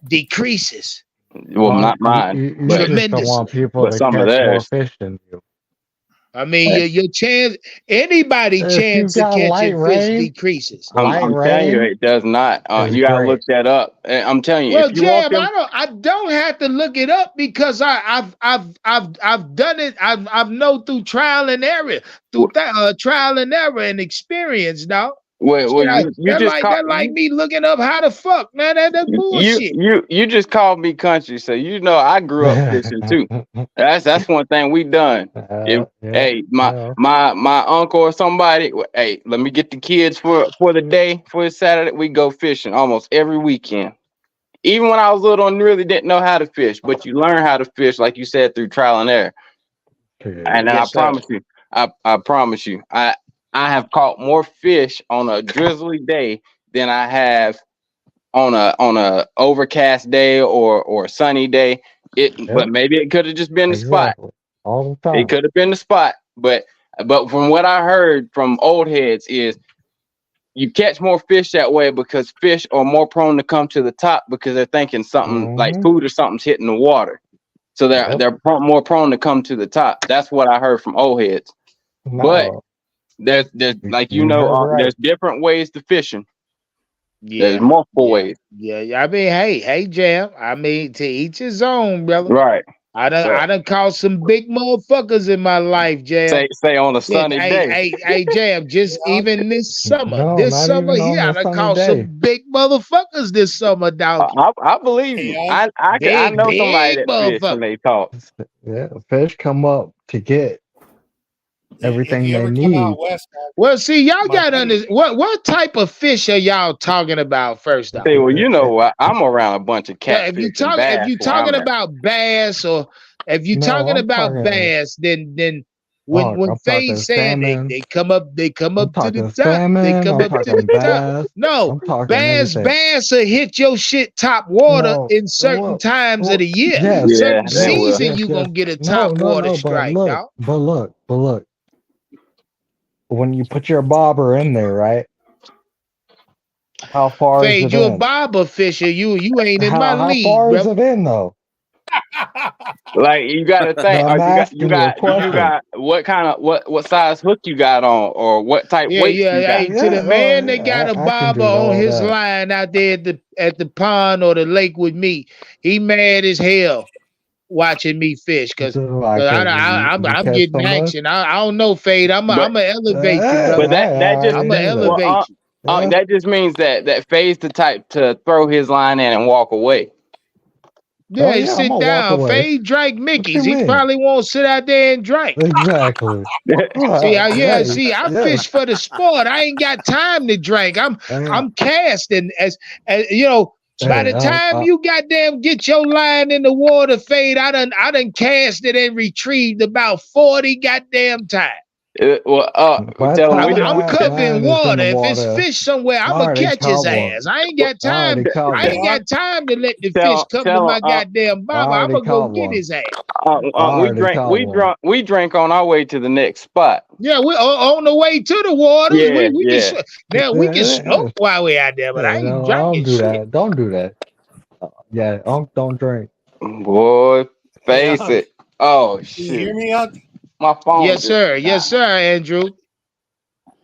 decreases. Well, not mine. You just don't want people to catch more fish than you. I mean, your chance, anybody chance of catching fish decreases. I'm telling you, it does not. You gotta look that up. I'm telling you. Well, Jam, I don't have to look it up because I've done it. I've known through trial and error, trial and error and experience, dog. That like me looking up how the fuck, man. That's bullshit. You just called me country, so I grew up fishing too. That's one thing we done. Hey, my uncle or somebody, hey, let me get the kids for the day, for Saturday. We go fishing almost every weekend. Even when I was little and really didn't know how to fish, but you learn how to fish, like you said, through trial and error. And I promise you, I have caught more fish on a drizzly day than I have on a overcast day or a sunny day. But maybe it could have just been the spot. All the time. It could have been the spot. But from what I heard from old heads is you catch more fish that way because fish are more prone to come to the top because they're thinking something like food or something's hitting the water. So they're more prone to come to the top. That's what I heard from old heads. No. But there's like there's different ways to fishing. Yeah, there's multiple ways. Yeah. I mean, hey, Jam. I mean, to each his own, brother. Right. I done caught some big motherfuckers in my life, Jam. Say on a sunny day. Hey, Jam. Just even this summer, here, I done caught some big motherfuckers this summer, dog. I believe you. I know somebody that fish and they talk. Yeah, fish come up to get everything they need. Well, see, y'all got under what type of fish are y'all talking about first? Say, well, I'm around a bunch of catfish. If you talking about bass, or if you talking about bass, then when Faye saying they come up to the top, they come up to the top. No, bass will hit your shit top water in certain times of the year. Certain season you gonna get a top water strike, dog. But look. When you put your bobber in there, right? How far is it in? You're a bobber fisher. You ain't in my league. How far is it in though? Like you gotta think. You got what size hook you got on, or what type weight you got. To the man that got a bobber on his line out there at the pond or the lake with me, he mad as hell watching me fish because I'm getting action. I don't know, Fade. I'm gonna elevate you, brother. But I'm gonna elevate you. That just means that Fade's the type to throw his line in and walk away. Yeah, sit down. Fade drank Mickey's. He probably won't sit out there and drink. Exactly. I fish for the sport. I ain't got time to drink. I'm casting as you know. By the time you goddamn get your line in the water, Fade, I done cast it and retrieved about 40 goddamn times. I'm covering water. If it's fish somewhere, I'm gonna catch his ass. I ain't got time. I ain't got time to let the fish come to my goddamn mama. I'm gonna go get his ass. We drank on our way to the next spot. Yeah, we're on the way to the waters. We can smoke while we're out there, but I ain't drinking shit. Don't do that. Yeah, don't drink. Boy, face it. Oh shit! You hear me, Unc? My phone. Yes, sir. Yes, sir, Andrew.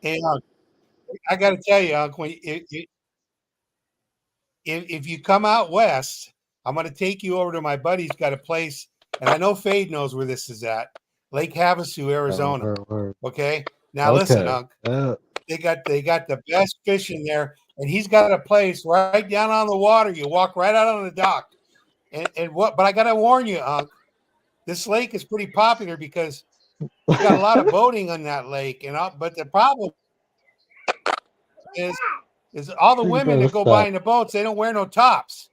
Hey, I got to tell you, Unc, if you come out west, I'm going to take you over to my buddy's got a place, and I know Fade knows where this is at, Lake Havasu, Arizona. Okay, now listen, Unc. They got the best fish in there, and he's got a place right down on the water. You walk right out on the dock, but I got to warn you, Unc. This lake is pretty popular because we got a lot of boating on that lake, but the problem is all the women that go by in the boats, they don't wear no tops.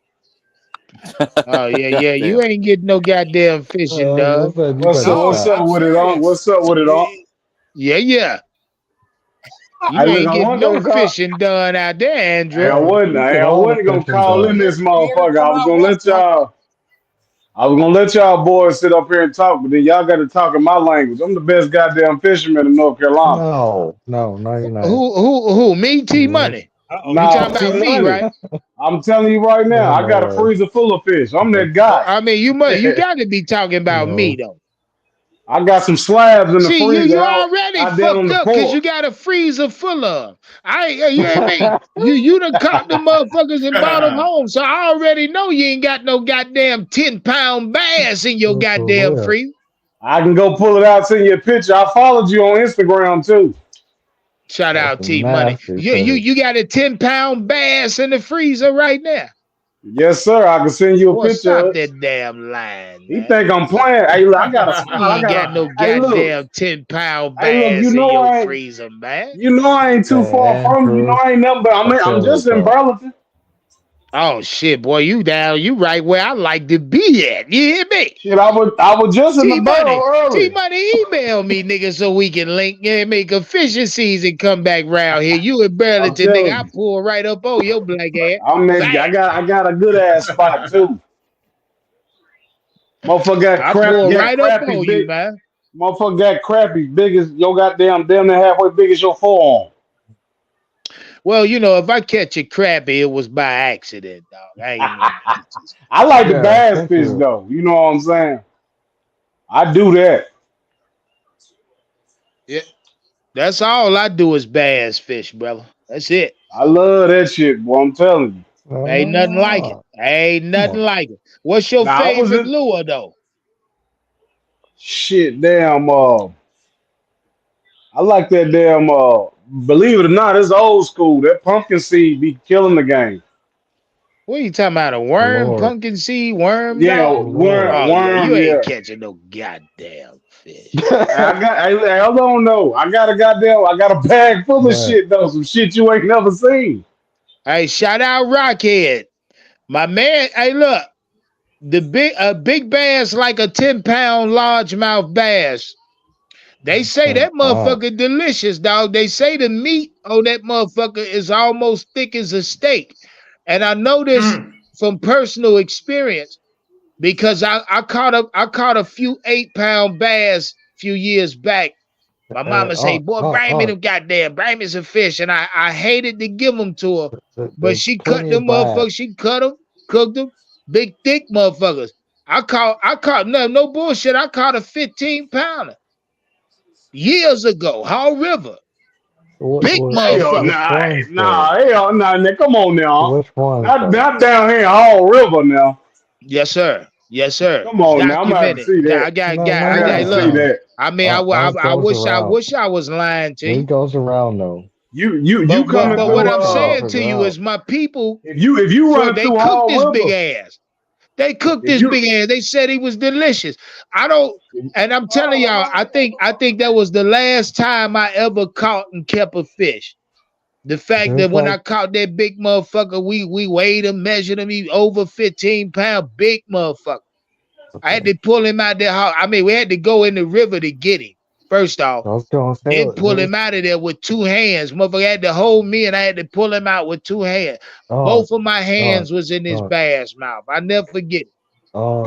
Oh yeah. You ain't getting no goddamn fishing done. What's up with it on? What's up with it on? Yeah. You ain't getting no fishing done out there, Andrew. I wasn't gonna call in this motherfucker. I was gonna let y'all boys sit up here and talk, but then y'all got to talk in my language. I'm the best goddamn fisherman in North Carolina. No, you're not. Who? Me, T Money. You talking about me, right? I'm telling you right now, I got a freezer full of fish. I'm that guy. I mean, you got to be talking about me though. I got some slabs in the freezer. You already fucked up because you got a freezer full of. You hear me? You done caught the motherfuckers and brought them home. So I already know you ain't got no goddamn 10-pound bass in your goddamn freezer. I can go pull it out, send you a picture. I followed you on Instagram too. Shout out T Money. You got a 10-pound bass in the freezer right now. Yes, sir. I can send you a picture. Stop that damn line. You think I'm playing? Hey, look, I got a. You ain't got no goddamn 10-pound bass in your freezer, man. You know I ain't too far from you. You know I ain't nothing but I'm just in Burlington. Oh shit, boy, you right where I like to be at. You hear me? Shit, I was just in the borough early. T-Money, email me, nigga, so we can link and make a fishing season come back round here. You in Burlington, nigga. I pull right up on your black ass. I got a good ass spot too. Motherfucker got crappy big, man. Motherfucker got crappy big as your goddamn damn near halfway big as your forearm. Well, if I catch a crappie, it was by accident, dog. I like the bass fish, though. You know what I'm saying? I do that. Yeah. That's all I do is bass fish, brother. That's it. I love that shit, boy. I'm telling you. Ain't nothing like it. What's your favorite lure, though? Shit, damn. I like that damn. Believe it or not, it's old school. That pumpkin seed be killing the game. What are you talking about? A worm, pumpkin seed, worm? Yeah, worm. You ain't catching no goddamn fish. I don't know. I got a bag full of shit though. Some shit you ain't never seen. Hey, shout out Rockhead, my man. Hey, look, the big bass like a 10-pound largemouth bass. They say that motherfucker delicious, dog. They say the meat on that motherfucker is almost thick as a steak. And I know this from personal experience because I caught a few 8-pound bass a few years back. My mama say, boy, bring me some fish. And I hated to give them to her. But she cut them motherfuckers. She cut them, cooked them, big, thick motherfuckers. I caught no bullshit. I caught a 15-pounder. Years ago, Hall River. Big motherfucker. Nah, come on now. Which one? Not down here in Hall River now. Yes, sir. Come on now, I'm gonna see that. I got see that. I mean, I wish I was lying to you. It goes around though. But what I'm saying to you is my people. If you run they through cooked Hall this River, big ass. They cooked this big ass. They said he was delicious. And I'm telling y'all, I think that was the last time I ever caught and kept a fish. The fact that when I caught that big motherfucker, we weighed him, measured him, he over 15-pound, big motherfucker. I had to pull him out there. I mean, we had to go in the river to get him First off, didn't pull him out of there with two hands. Motherfucker had to hold me, and I had to pull him out with two hands. Both of my hands was in his bass mouth. I never forget it.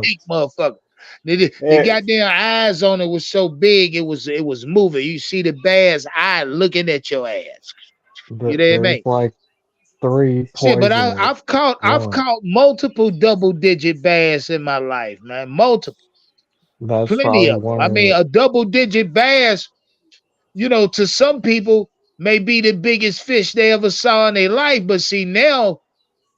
Big motherfucker. The goddamn eyes on it was so big, it was moving. You see the bass eye looking at your ass. You know what I mean? Like 3 shit, but I've caught multiple double-digit bass in my life, man. Multiple. That's plenty of them. I mean, a double-digit bass, you know, to some people may be the biggest fish they ever saw in their life. But see now,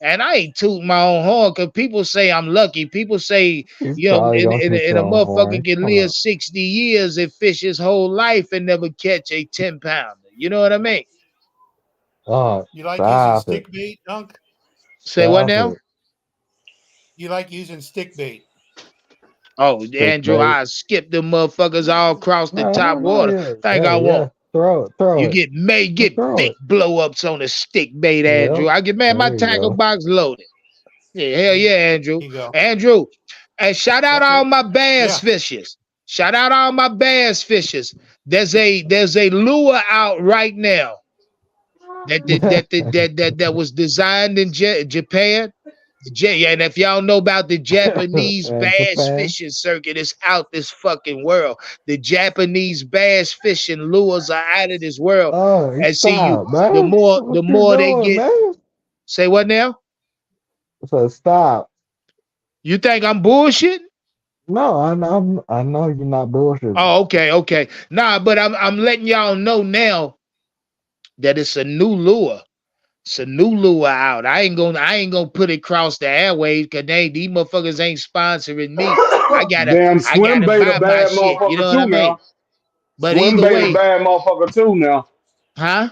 and I ain't tooting my own horn because people say I'm lucky. People say, you know, and a motherfucker can live 60 years and fish his whole life and never catch a 10-pounder. You know what I mean? You like using stick bait, Dunk? Say what now? You like using stick bait? Oh, Andrew, I skipped the motherfuckers all across the top water. Think I won't. Throw you it. get big blow ups on the stick bait, Andrew. I get my tackle box loaded. Yeah, hell yeah, Andrew. Andrew, and shout out all my bass fishers. Shout out all my bass fishers. There's a lure out right now that was designed in Japan. Yeah, and if y'all know about the Japanese bass fishing circuit, it's out this fucking world. The Japanese bass fishing lures are out of this world. And see, the more they get. Man? Say what now? So stop. You think I'm bullshitting? No, I know you're not bullshitting. Oh, okay. Nah, but I'm letting y'all know now that it's a new lure. It's a new lure out. I ain't gonna put it across the airwaves because these motherfuckers ain't sponsoring me. I gotta buy my shit. You know what I mean? But swim either bait way, a bad motherfucker too now. Huh?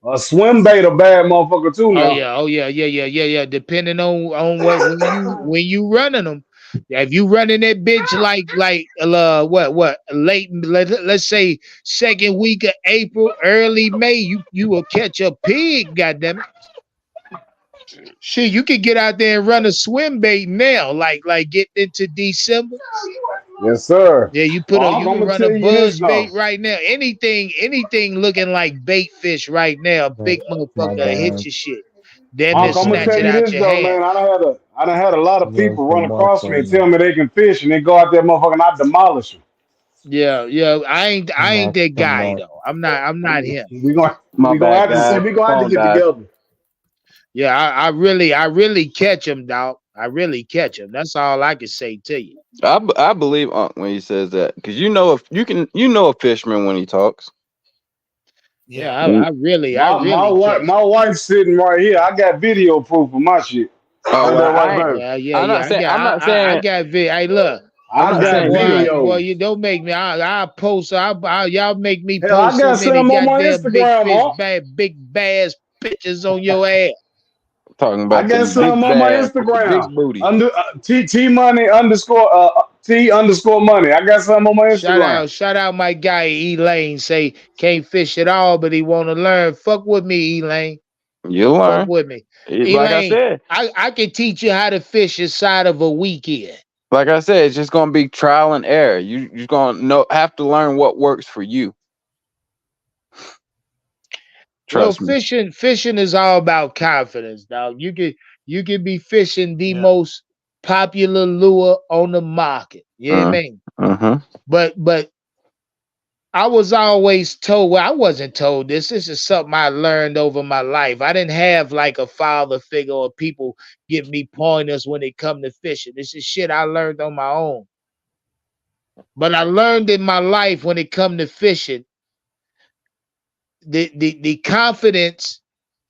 A swim bait a bad motherfucker too now. Oh yeah. Depending on what when you running them. If you running that bitch like what late, let's say second week of April, early May, you will catch a pig, goddammit. Shit, you could get out there and run a swim bait now, like get into December. Yes, sir. Yeah, you can run a buzz bait right now. Anything looking like bait fish right now, big motherfucker hit your shit. Then I'm gonna tell you this though, man. I done had a lot of people run across me and tell me they can fish, and they go out there, motherfucker, and I demolish them. Yeah. I ain't that guy though. I'm not him. We gonna have to get together. Yeah, I really catch him, dog. I really catch him. That's all I can say to you. I believe when he says that because you know a fisherman when he talks. Yeah, I really. My wife's sitting right here. I got video proof of my shit. I'm not saying. I got video. Hey, look. I got video. Boy, you don't make me. I post. Y'all make me post. I got some on my Instagram. Big bass pictures on your ass. Talking about I got some on my Instagram. Big booty. T money underscore T underscore money. I got some on my Instagram. Shout out my guy Elaine. Say can't fish at all, but he want to learn. Fuck with me, Elaine. You learn. Fuck with me, Elaine. Like I said, I can teach you how to fish inside of a weekend. Like I said, it's just gonna be trial and error. You're gonna have to learn what works for you. Trust me. Fishing is all about confidence, dog. You could be fishing the most popular lure on the market. You know what I mean? But I was always told, well, I wasn't told this. This is something I learned over my life. I didn't have like a father figure or people give me pointers when it come to fishing. This is shit I learned on my own. But I learned in my life when it come to fishing, the confidence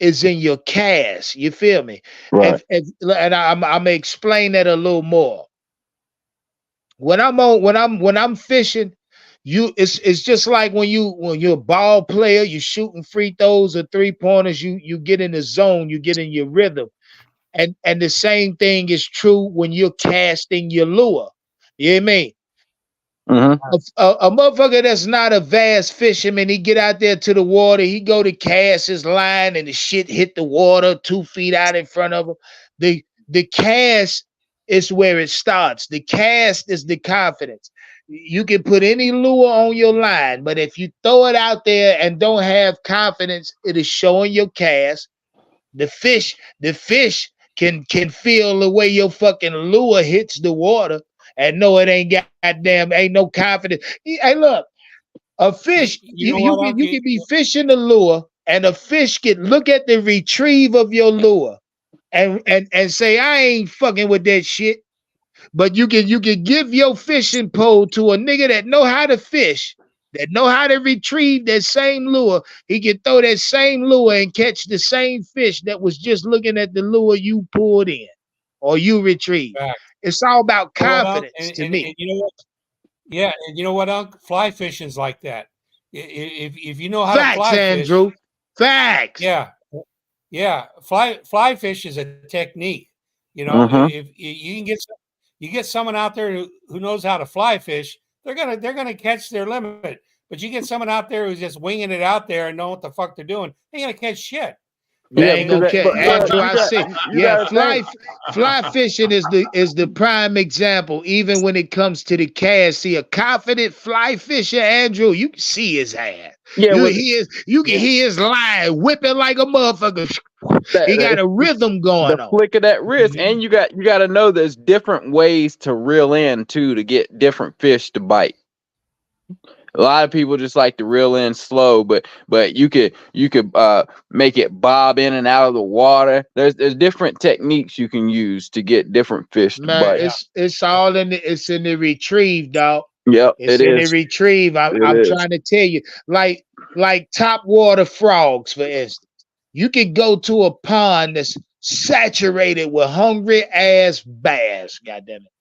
is in your cast. You feel me? Right. And I'm gonna explain that a little more. When I'm fishing, it's just like when you're a ball player, you're shooting free throws or 3-pointers, you get in the zone, you get in your rhythm. And the same thing is true when you're casting your lure. You know what I mean? A motherfucker that's not a vast fisherman, he get out there to the water, he go to cast his line and the shit hit the water 2 feet out in front of him. The cast is where it starts. The cast is the confidence. You can put any lure on your line, but if you throw it out there and don't have confidence, it is showing your cast. The fish can feel the way your fucking lure hits the water and know it ain't goddamn, ain't no confidence. Hey, look, a fish, you can be fishing the lure, and a fish can look at the retrieve of your lure and say, I ain't fucking with that shit. But you can give your fishing pole to a nigga that know how to fish, that know how to retrieve that same lure. He can throw that same lure and catch the same fish that was just looking at the lure you pulled in or you retrieved. It's all about confidence to me. And you know what? Yeah, and you know what, Unc? Fly fishing's like that. If you know how to fly Andrew. fish, facts. Yeah. Fly fish is a technique. You know, if you can get someone out there who knows how to fly fish, they're gonna catch their limit. But you get someone out there who's just winging it out there and know what the fuck they're doing, they ain't gonna catch shit. They ain't gonna catch. Andrew, I say, fly fishing is the prime example. Even when it comes to the cast, see a confident fly fisher, Andrew, you can see his ass. You can hear his line whipping like a motherfucker. He got a rhythm going on. Flick of that wrist, and you got to know there's different ways to reel in too to get different fish to bite. A lot of people just like to reel in slow, but you could make it bob in and out of the water. There's different techniques you can use to get different fish to bite. It's all in the retrieve, dog. Yep, it's in the retrieve. I'm trying to tell you, like top water frogs, for instance. You can go to a pond that's saturated with hungry ass bass. Goddamn it!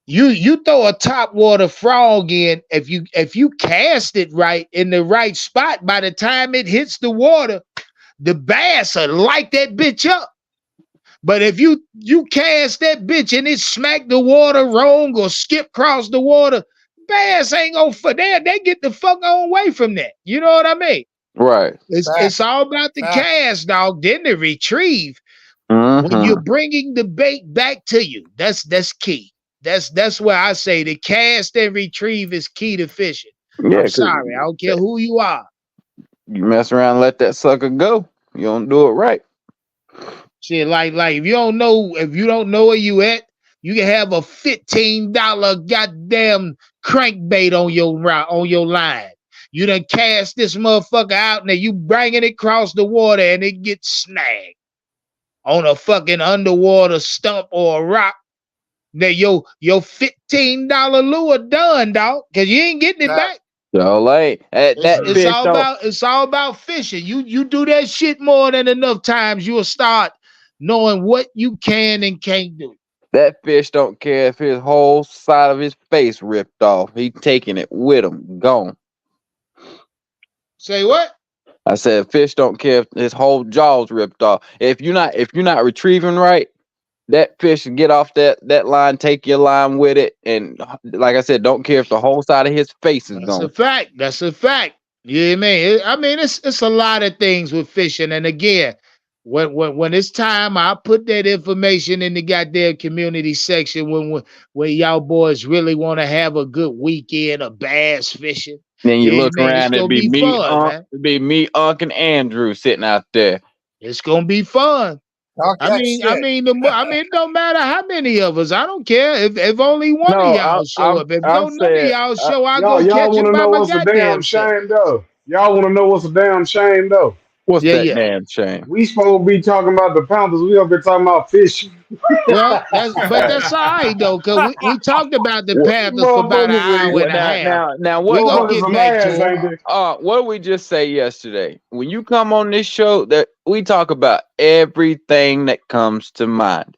You throw a top water frog in. If you cast it right in the right spot, by the time it hits the water, the bass will light that bitch up. But if you cast that bitch and it smack the water wrong or skip across the water, bass ain't gonna they get the fuck on away from that. You know what I mean? Right. It's all about the cast, dog. Then the retrieve. When you're bringing the bait back to you, that's key. That's where I say the cast and retrieve is key to fishing. Yeah, I'm sorry, I don't care who you are. You mess around and let that sucker go, you don't do it right. Shit, like if you don't know where you at, you can have a $15 goddamn crankbait on your line. You done cast this motherfucker out, and then you bringing it across the water, and it gets snagged on a fucking underwater stump or a rock. Now your $15 lure done, dog, because you ain't getting it back. So like it's all about fishing. You do that shit more than enough times, you'll start knowing what you can and can't do. That fish don't care if his whole side of his face ripped off. He taking it with him, gone. Say what? I said fish don't care if his whole jaw's ripped off. If you're not retrieving right, that fish can get off that line, take your line with it, and like I said, don't care if the whole side of his face is gone. That's a fact. You know what I mean? I mean, it's a lot of things with fishing. And again, when it's time, I put that information in the goddamn community section when y'all boys really want to have a good weekend of bass fishing. Then you look around, it'd be me, Unc, and Andrew sitting out there. It's gonna be fun. I mean, it don't matter how many of us. I don't care if only one of y'all show up. If none of y'all show, I go catch it by my goddamn shame, though. Y'all want to know what's a damn shame, though? What's that damn shame? We supposed to be talking about the Panthers. We up here talking about fishing. Well, that's all right though, because we talked about the Panthers for about an hour and a half. Now what? What did we just say yesterday? When you come on this show, that we talk about everything that comes to mind.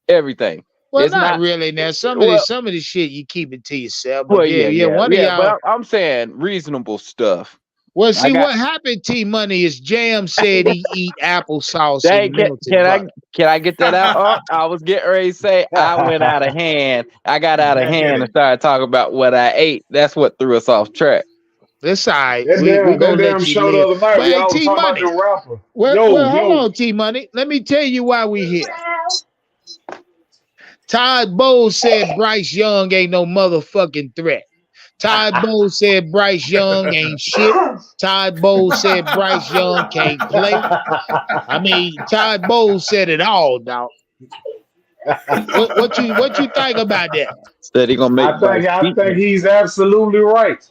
Everything. Well, it's not really. Now, some of the shit you keep it to yourself. But one of y'all. But I'm saying reasonable stuff. Well, see what happened, T-Money, is Jam said he eat applesauce. Can I get that out? I was getting ready to say I went out of hand. I got out of hand and started talking about what I ate. That's what threw us off track. That's all right. We gonna let you live. But T-Money. Hold on, T-Money. Let me tell you why we here. Todd Bowles said Bryce Young ain't no motherfucking threat. Todd Bowles said Bryce Young ain't shit. Todd Bowles said Bryce Young can't play. I mean, Todd Bowles said it all, dog. What you think about that? Said he gonna make. I think he's absolutely right.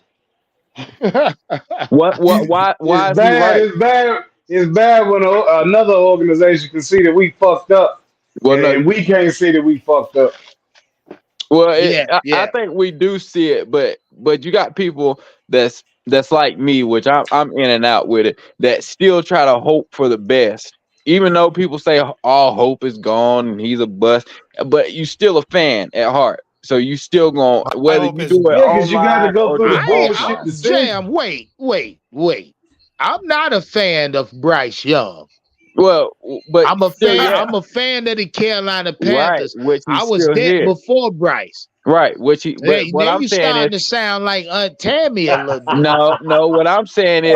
Why is he right? It's bad when another organization can see that we fucked up, and we can't see that we fucked up. Well, I think we do see it, but you got people that's like me, which I'm in and out with it, that still try to hope for the best, even though people say all hope is gone and he's a bust. But you still a fan at heart, so you still gonna whether you do it. Yeah, because you got to go through the bullshit decision. Damn, wait. I'm not a fan of Bryce Young. Well, but I'm a fan. I'm a fan of the Carolina Panthers. Right, I was there before Bryce. Right, which he. Now you starting to sound like Aunt Tammy a little bit. No. What I'm saying is,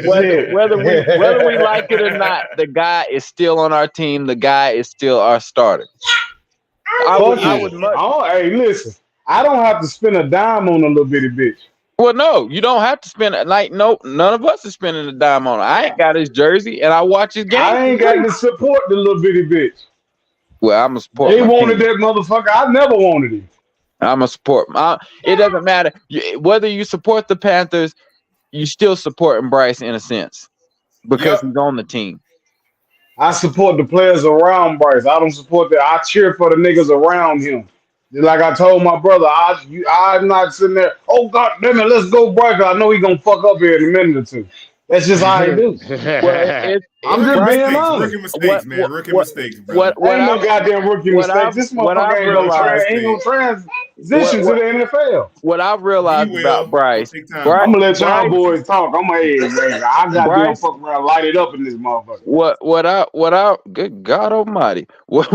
whether we like it or not, the guy is still on our team. The guy is still our starter. Hey, listen, I don't have to spend a dime on a little bitty bitch. Well, no, you don't have to spend it. Like, no, none of us is spending a dime on it. I ain't got his jersey, and I watch his game. I ain't got to support the little bitty bitch. Well, I'm a support. They wanted that motherfucker. I never wanted him. I'm a support. It doesn't matter whether you support the Panthers. You still supporting Bryce in a sense because he's on the team. I support the players around Bryce. I don't support that. I cheer for the niggas around him. Like I told my brother, I'm not sitting there. Oh God damn it, let's go Bryce. I know he gonna fuck up here in a minute or two. That's just how he do. Well, I'm just being honest. Rookie mistakes, man. Rookie mistakes, bro. Ain't no goddamn rookie mistakes. This motherfucker ain't gonna transition to the NFL. What I've realized about Bryce, I'm gonna let y'all boys talk. I'm I goddamn fuck around, light it up in this motherfucker. What I good God Almighty. What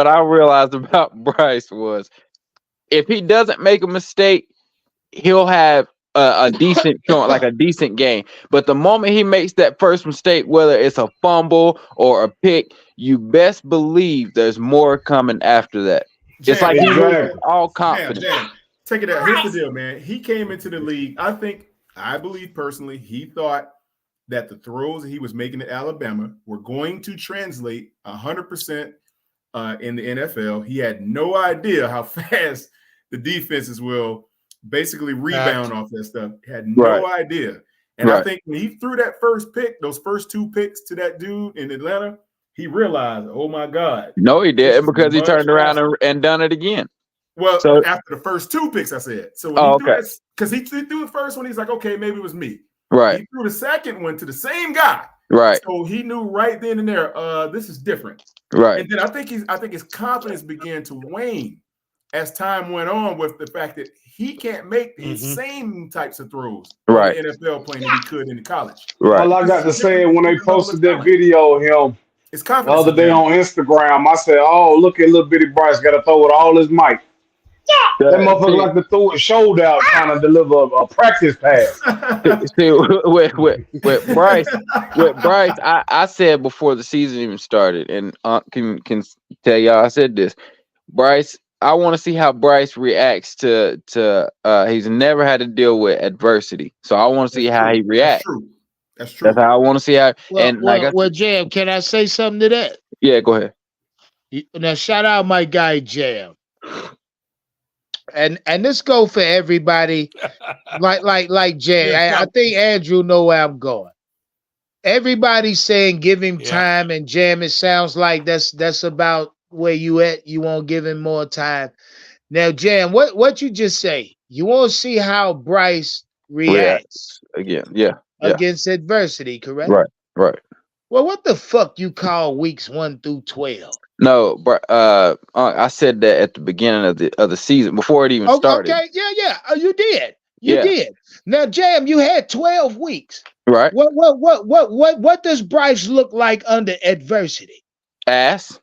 I realized about Bryce was if he doesn't make a mistake, he'll have a decent showing, like a decent game. But the moment he makes that first mistake, whether it's a fumble or a pick, you best believe there's more coming after that. It's like he's all confident. Take it out. Here's the deal, man. He came into the league. I believe personally, he thought that the throws he was making at Alabama were going to translate 100% in the NFL. He had no idea how fast the defenses will basically rebound off that stuff. Had no idea. And I think when he threw that first pick, those first two picks to that dude in Atlanta, he realized, oh my God. No, he didn't, because he turned around and done it again. Well, after the first two picks, I said. So when he threw it, because he threw the first one, he's like, okay, maybe it was me. Right. He threw the second one to the same guy. Right. So he knew right then and there, this is different. Right. And then I think his confidence began to wane as time went on, with the fact that he can't make these same types of throws in the NFL playing that he could in college. Right. All I got to say, when they posted that video of him the other day on Instagram, I said, oh, look at little bitty Bryce, got to throw with all his might. That motherfucker like to throw his shoulder out, trying to deliver a practice pass. See, with Bryce, I said before the season even started, and can tell y'all I said this, Bryce, I want to see how Bryce reacts to he's never had to deal with adversity. So I want to see how he reacts. That's true. That's how I want to see how. Jam, can I say something to that? Yeah, go ahead. Now, shout out my guy Jam. And this go for everybody, like Jam. I think Andrew know where I'm going. Everybody's saying give him time, and Jam, it sounds like that's about where you at. You won't give him more time. Now, Jam, what you just say? You want to see how Bryce reacts again, against adversity, correct? Right. Well, what the fuck you call weeks 1 through 12? No, but I said that at the beginning of the season before it even started. Okay, yeah. Oh, you did. You did. Now, Jam, you had 12 weeks. Right. What does Bryce look like under adversity? Ass.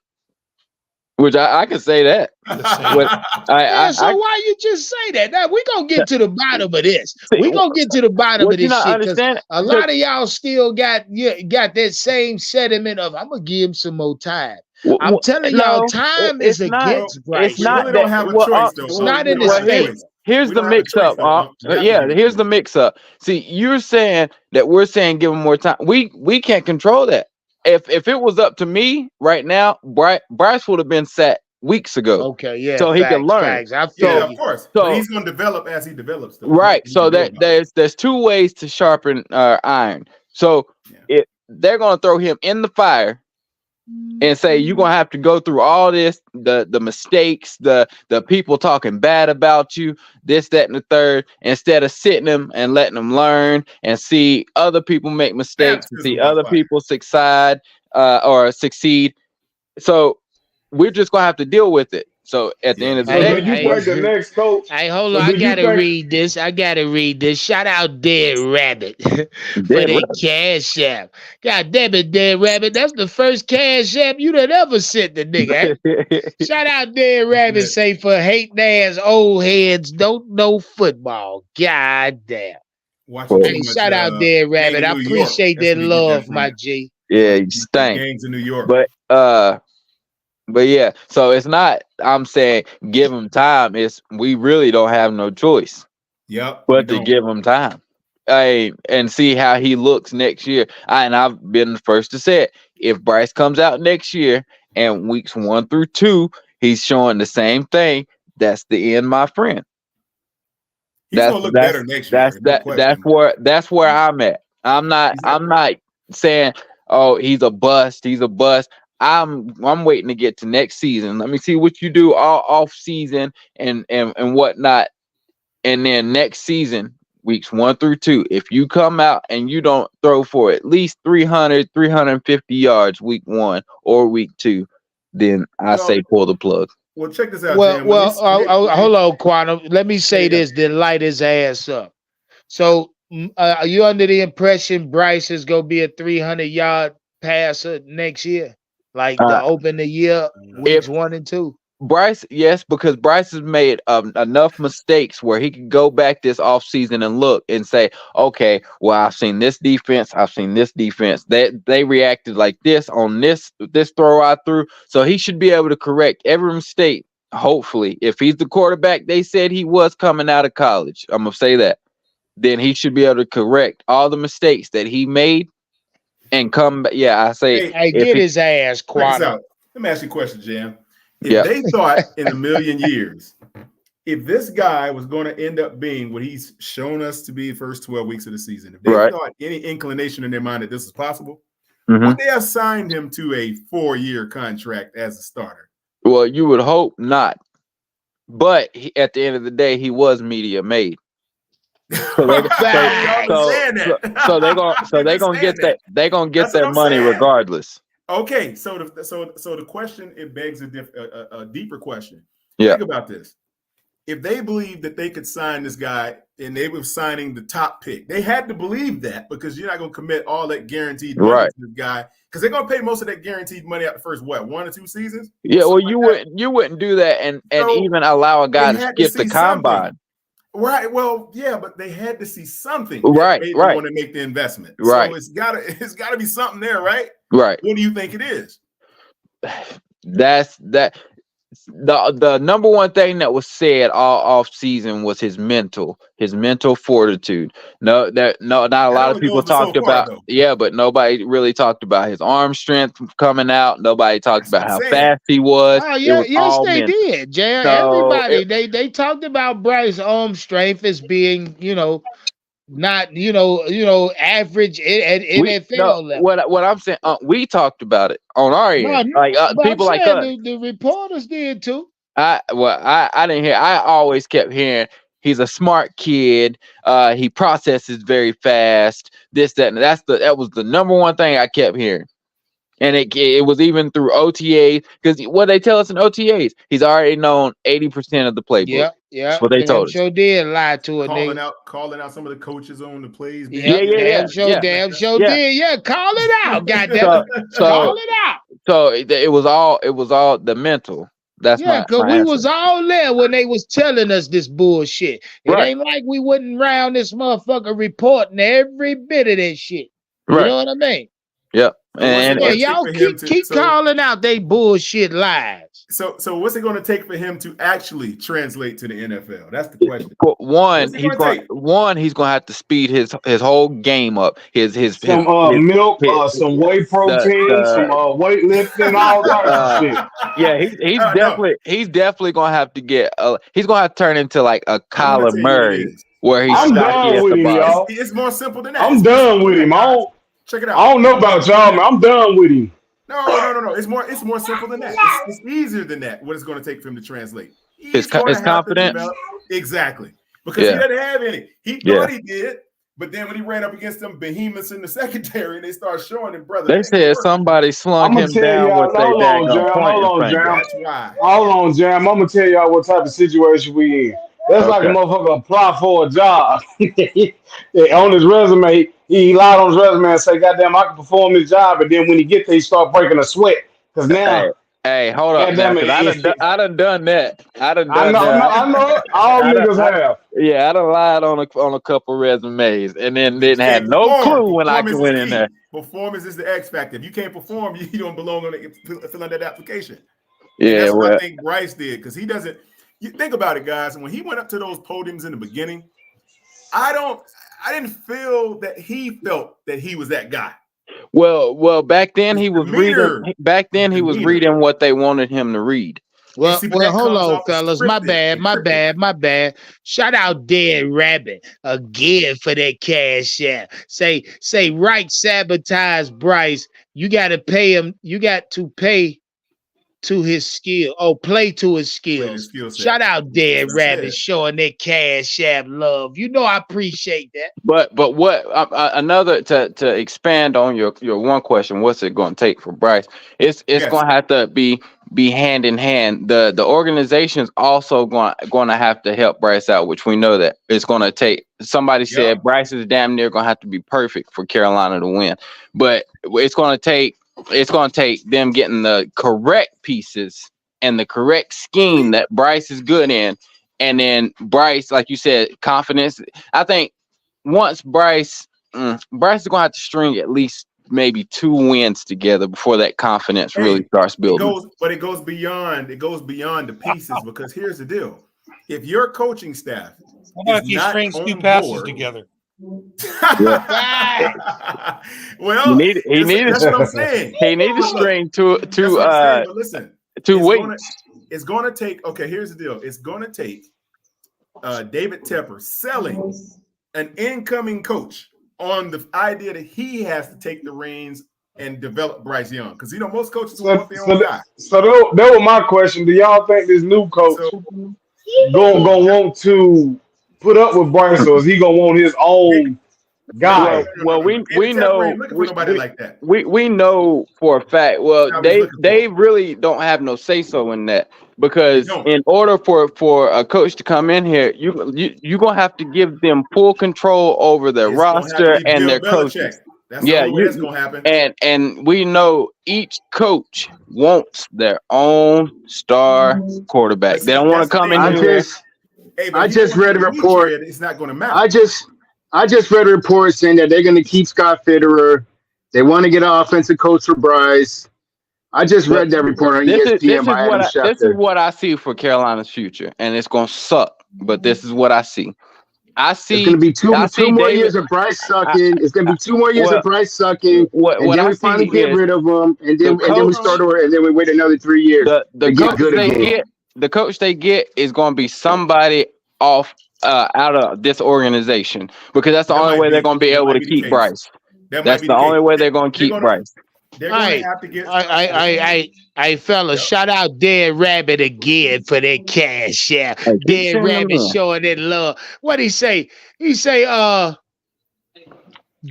Which I can say that. So why you just say that? Now we're gonna get to the bottom of this. We're gonna get to the bottom of this shit. Because a lot of y'all still got that same sentiment of I'm gonna give him some more time. I'm telling y'all, time is against Bryce. It's not really don't have a choice, though. It's not in his favor. Here's the mix up. Here's the mix up. See, you're saying that we're saying give him more time. We can't control that. If it was up to me right now, Bryce would have been set weeks ago. Okay, yeah. So he can learn. Of course. So but he's going to develop as he develops. Though. Right. So there's two ways to sharpen iron. So they're going to throw him in the fire and say you're gonna have to go through all this, the mistakes, the people talking bad about you, this, that, and the third, instead of sitting them and letting them learn and see other people make mistakes, and see other people succeed. So we're just gonna have to deal with it. So at the end of the day, you break the next coach. Hey, hold on, I gotta read this. Shout out Dead Rabbit for the Cash App. God damn it, Dead Rabbit. That's the first Cash App you'd have ever sent the nigga. Shout out Dead Rabbit, say for hating ass old heads don't know football. God damn. Hey, shout out Dead Rabbit. I appreciate that love, my G. Yeah, you stink. Games in New York. But yeah, so it's not, I'm saying give him time. It's we really don't have no choice. Yep. But to give him time. And see how he looks next year. And I've been the first to say it. If Bryce comes out next year and weeks 1 through 2, he's showing the same thing, that's the end, my friend. He's gonna look better next year. That's where I'm at. I'm not saying, oh, he's a bust. I'm waiting to get to next season. Let me see what you do all off season and whatnot. And then next season, weeks 1 through 2, if you come out and you don't throw for at least 300, 350 yards week 1 or week 2, then I say pull the plug. Well, check this out. Hold on, Quantum. Let me say this, then light his ass up. So are you under the impression Bryce is going to be a 300-yard passer next year? Like to open the year, weeks 1 and 2. Bryce, yes, because Bryce has made enough mistakes where he can go back this offseason and look and say, okay, well, I've seen this defense. They reacted like this on this throw I threw. So he should be able to correct every mistake, hopefully. If he's the quarterback they said he was coming out of college, I'm going to say that, then he should be able to correct all the mistakes that he made and come back. Yeah, I say, hey, get his ass, Quantum. Let me ask you a question, Jam. If they thought in a million years, if this guy was going to end up being what he's shown us to be the first 12 weeks of the season, if they thought any inclination in their mind that this is possible, would they have signed him to a 4-year contract as a starter? Well, you would hope not. But at the end of the day, he was media made. So they're gonna get that money regardless. Okay, so the question, it begs a deeper question. Yeah. Think about this. If they believed that they could sign this guy and they were signing the top pick, they had to believe that because you're not going to commit all that guaranteed money to this guy because they're going to pay most of that guaranteed money out the first 1 or 2 seasons. Yeah, well, you wouldn't do that and even allow a guy to skip the combine. Right. Well, yeah, but they had to see something. Right. They want to make the investment. Right. So it's gotta be something there, right? Right. What do you think it is? That's the number one thing that was said all off season was his mental fortitude. Not a lot of people talked about. Yeah, but nobody really talked about his arm strength coming out. Nobody talked about how fast he was. Oh yeah, yes they did, Jay. So everybody they talked about Bryce's arm strength as being, not average at NFL level. What I'm saying, we talked about it on our end. People like us. The reporters did too. I didn't hear. I always kept hearing he's a smart kid. He processes very fast. This, that, and that was the number one thing I kept hearing. And it was even through OTAs, because what they tell us in OTAs, he's already known 80% of the playbook. Yeah. That's what they told us. Sure did lie to it, calling out some of the coaches on the plays. Damn sure did. Yeah, call it out, goddamn. Call it out. So it was all the mental. That's because we was all there when they was telling us this bullshit. It ain't like we wasn't round this motherfucker reporting every bit of that shit. You know what I mean? Yep. And y'all keep calling out they bullshit lies. So what's it going to take for him to actually translate to the NFL? That's the question. He's going to have to speed his whole game up. His milk, some whey protein, some weightlifting, all types of shit. Yeah, he's definitely going to have to get. He's going to have to turn into like a Kyler Murray, where he's stocky at the bottom. It's more simple than that. I'm done with him. Check it out. I don't know about y'all, man. I'm done with him. No. It's more simple than that. It's easier than that. What it's going to take for him to translate. His confidence. Exactly. Because he doesn't have any. He thought he did, but then when he ran up against them behemoths in the secondary and they started showing him, brother. They said somebody slung him down with their Hold on, Jam. I'm gonna tell y'all what type of situation we in. That's like a motherfucker apply for a job. On his resume, he lied on his resume and say, "Goddamn, I can perform this job." And then when he get there, he start breaking a sweat because now. Hey, hold up! Now, I done that. I know. All niggas have. Yeah, I done lied on a couple resumes, and then didn't have no clue when I went in there. Performance is the X factor. If you can't perform, you don't belong on fill out that application. Yeah, that's what I think Bryce did because he doesn't. You think about it, guys. When he went up to those podiums in the beginning, I didn't feel that he felt that he was that guy. Well, back then he was reading. Back then he was reading what they wanted him to read. Well, hold on, fellas. My bad. Shout out Dead Rabbit again for that cash out. Say right sabotage Bryce. You got to pay him. You got to pay to his skill. Play to his skills. Shout out Dead Rabbit showing that cash app love. I appreciate that. But what another to expand on your one question, what's it going to take for Bryce? It's going to have to be hand in hand. The organization's also going to have to help Bryce out, which we know that it's going to take. Somebody said Bryce is damn near going to have to be perfect for Carolina to win, but it's going to take them getting the correct pieces and the correct scheme that Bryce is good in. And then Bryce, like you said, confidence. I think once Bryce is going to have to string at least maybe 2 wins together before that confidence really starts building. It goes beyond the pieces because here's the deal. If your coaching staff if he strings 2 passes together. Well, he needed that's what I'm saying. He needed to string two listen, 2 weeks. It's going to take. Okay, here's the deal. It's going to take David Tepper selling an incoming coach on the idea that he has to take the reins and develop Bryce Young because most coaches want their own guy. So that was my question. Do y'all think this new coach gonna want to put up with Bryce, or is he gonna want his own guy? Well, we know nobody like that. We know for a fact. Well, they really don't have no say so in that because in order for a coach to come in here, you gonna have to give them full control over their roster and their coaches. That's the only way that's gonna happen. And we know each coach wants their own star quarterback. They don't want to come in here. I just read a report. It's not going to matter. I just read a report saying that they're going to keep Scott Fitterer. They want to get an offensive coach for Bryce. I just read that report on ESPN. This is what I see for Carolina's future, and it's going to suck. But this is what I see. It's going to be two more years of Bryce sucking. It's going to be 2 more years of Bryce sucking, and then we finally get rid of him, and then we start over, and then we wait another 3 years. The coach they get is going to be somebody off out of this organization because that's the only way they're going to be able to keep Bryce. That's the only way they're going to keep Bryce. They're going to have to get. I fellas, shout out Dead Rabbit again for that cash out. Dead Rabbit showing that love. What he say? He say,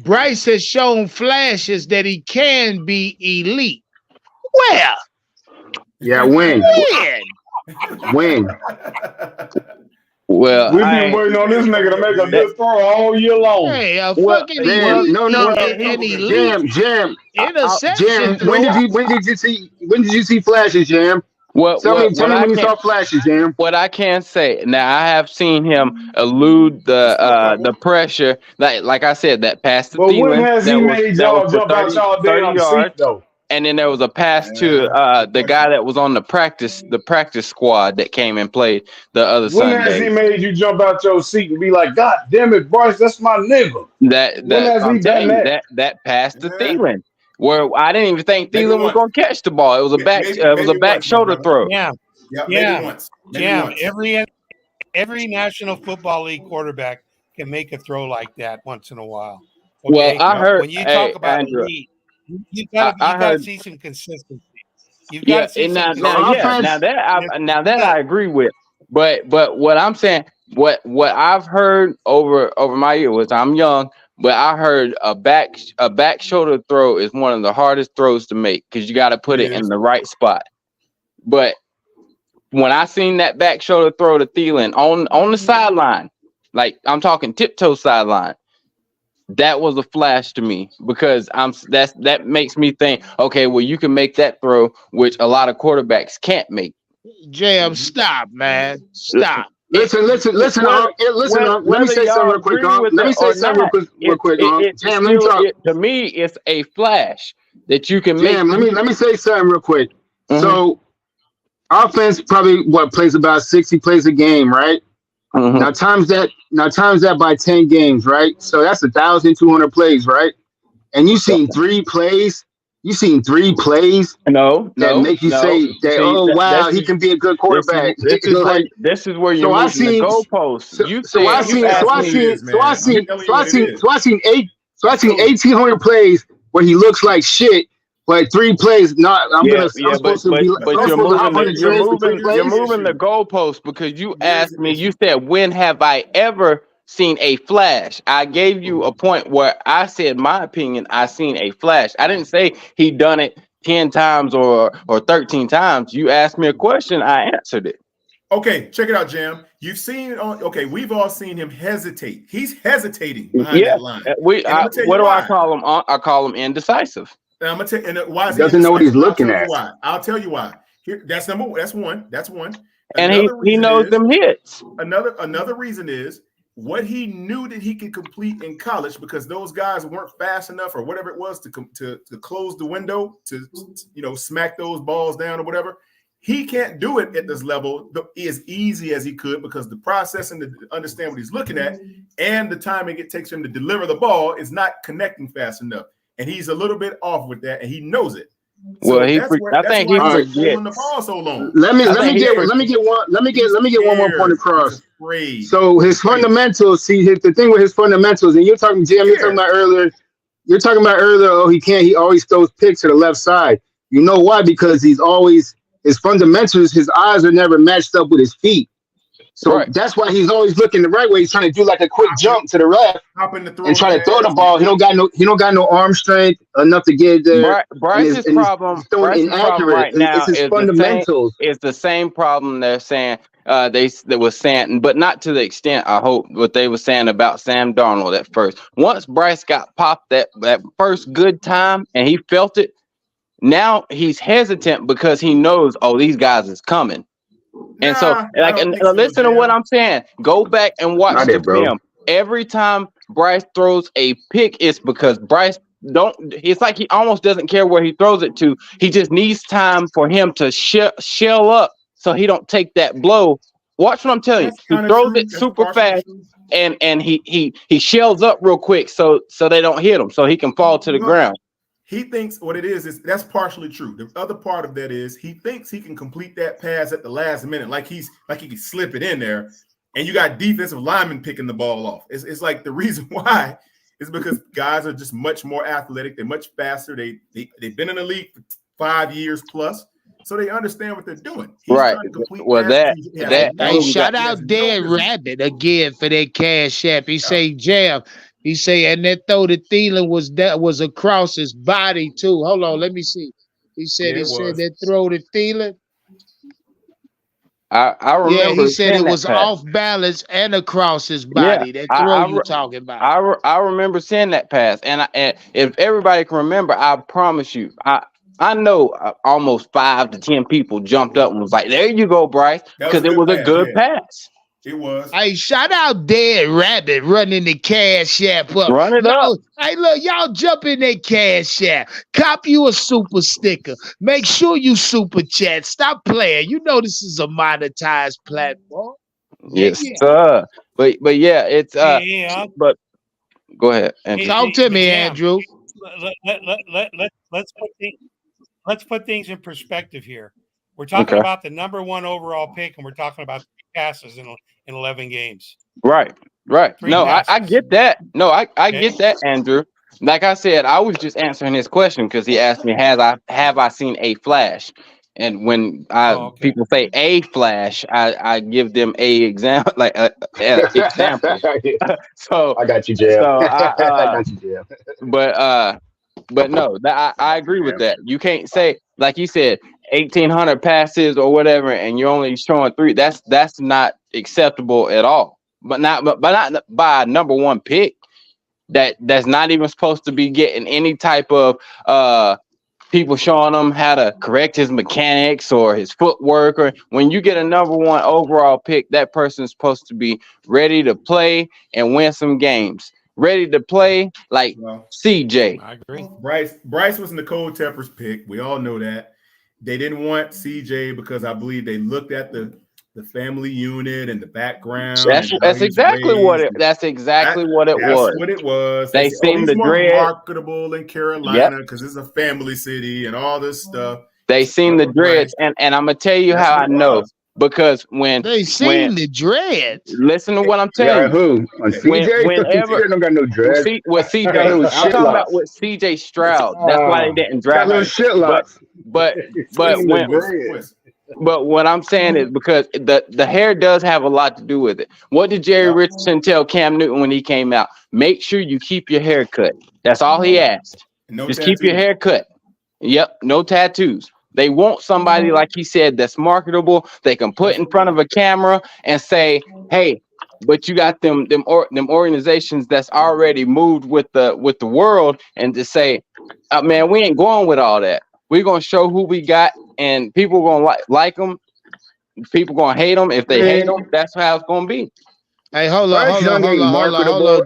Bryce has shown flashes that he can be elite. Well, yeah, when. Well, we've been waiting on this nigga to make a good throw all year long. Hey, Jam. When did you see flashes, Jam? Tell me when you saw flashes, Jam. What I can say now, I have seen him elude the pressure. Like I said, that pass to But when Thielen has he made y'all jump out y'all 30 damn seat yards. though? And then there was a pass to the guy that was on the practice squad that came and played the other When has Sunday. he made you jump out your seat and be like, God damn it, Bryce, that's my nigga? When has he done that? That pass to Thielen, where I didn't even think Thielen was going to catch the ball. It was a back shoulder throw. Yeah, maybe once. Every National Football League quarterback can make a throw like that once in a while. Okay? Well, I heard when you talk about Andrew, elite, you got to see some consistency. You've got to see some now that I agree with. But what I'm saying, what I've heard over my year was, I'm young, but I heard a back shoulder throw is one of the hardest throws to make because you got to put it in the right spot. But when I seen that back shoulder throw to Thielen on the sideline, like I'm talking tiptoe sideline, that was a flash to me because that makes me think, okay, well, you can make that throw, which a lot of quarterbacks can't make. Jam, stop, man. Stop. Listen. Let me say something real quick. Jam, let me talk. To me, it's a flash that you can make. Jam, let me say something real quick. Mm-hmm. So, offense probably plays about 60 plays a game, right? Mm-hmm. Now times that by 10 games, right? So that's 1,200 plays, right? And you've seen 3 plays. You've seen 3 plays. That make you say that. Wow, he can be a good quarterback. This is where you're moving the goalposts. I seen 1,800 plays where he looks like shit. But 3 plays, you're moving the goalpost because you asked me. You said, when have I ever seen a flash? I gave you a point where I said my opinion. I seen a flash. I didn't say he done it 10 times or 13 times. You asked me a question. I answered it. Okay, check it out, Jam. You've seen it on. Okay, we've all seen him hesitate. He's hesitating behind that line. What do I call him? I call him indecisive. And I'm gonna tell you, why he doesn't know what he's looking at. Why? I'll tell you why. Here, that's one. And he knows them hits. Another reason is what he knew that he could complete in college because those guys weren't fast enough or whatever it was to close the window to smack those balls down or whatever. He can't do it at this level as easy as he could because the processing to understand what he's looking at and the timing it takes him to deliver the ball is not connecting fast enough. And he's a little bit off with that, and he knows it. So I think he's holding the ball so long. Let me get one more point across. So his fundamentals. See, the thing with his fundamentals, and you're talking, Jim. You're talking about earlier. Oh, he always throws picks to the left side. You know why? Because his fundamentals. His eyes are never matched up with his feet. So that's why he's always looking the right way. He's trying to do like a quick jump to the left and try to throw the ball. He don't got no arm strength enough to get there. Bryce's problem right now it's his fundamentals. It's the same problem they're saying. They were saying, but not to the extent I hope what they were saying about Sam Darnold at first. Once Bryce got popped that first good time and he felt it, now he's hesitant because he knows, these guys is coming. And listen to what I'm saying. Go back and watch the film. Every time Bryce throws a pick, it's because Bryce it's like he almost doesn't care where he throws it to. He just needs time for him to shell up so he don't take that blow. Watch what I'm telling you. He throws it super fast and he shells up real quick so they don't hit him, so he can fall to the ground. He thinks what it is that's partially true. The other part of that is he thinks he can complete that pass at the last minute, like he can slip it in there, and you got defensive linemen picking the ball off. It's like the reason why is because guys are just much more athletic. They're much faster. They've been in the league for 5 years plus, so they understand what they're doing. Shout out Dan Rabbit again for that cash app. He say, Jam. He say, and that throw to Thielen was across his body too. Hold on, let me see. He said that throw to Thielen. I remember. Yeah, he said it was off balance and across his body. That throw you talking about. I remember seeing that pass, and if everybody can remember, I promise you, I know almost 5 to 10 people jumped up and was like, "There you go, Bryce," because it was a good pass. It was. Hey, shout out Dead Rabbit running the Cash App up. Run it up. Hey, look, y'all jump in that Cash App. Cop you a super sticker. Make sure you super chat. Stop playing. You know this is a monetized platform. Yes, sir. But yeah, it's But go ahead, Andrew. Talk to me, Andrew. Let's put things in perspective here. We're talking about the number 1 overall pick, and we're talking about 3 passes in 11 games. Right. No, I get that. No, I get that, Andrew. Like I said, I was just answering his question because he asked me, have I seen a flash? And when people say a flash, I give them a example, like a example. So I got you, Jam. So I got you, Jam. But no, I agree with that. You can't say, like you said, 1,800 passes or whatever, and you're only showing 3. That's not acceptable at all. But not by a number 1 pick that's not even supposed to be getting any type of people showing him how to correct his mechanics or his footwork. Or when you get a number 1 overall pick, that person is supposed to be ready to play and win some games. Ready to play like CJ. I agree. Bryce was Nicole Tepper's pick. We all know that. They didn't want CJ because I believe they looked at the family unit and the background. That's exactly what it was. That's what it was. They seemed more dread marketable in Carolina because it's a family city and all this stuff. They seen the dreads, and I'm gonna tell you how I know. Because when they seen the dreads, listen to what I'm telling you. Who? On CJ? CJ don't got no dreads. With CJ, I'm talking about with CJ Stroud. That's why they didn't draft him. But what I'm saying is because the hair does have a lot to do with it. What did Jerry Richardson tell Cam Newton when he came out? Make sure you keep your hair cut. That's all he asked. Just keep your hair cut. Yep, no tattoos. They want somebody, like he said, that's marketable. They can put in front of a camera and say, "Hey, but you got them organizations that's already moved with the world," and to say, "Man, we ain't going with all that. We're gonna show who we got, and people gonna like them. People gonna hate them. If they hate them, that's how it's gonna be." Hey, hold on,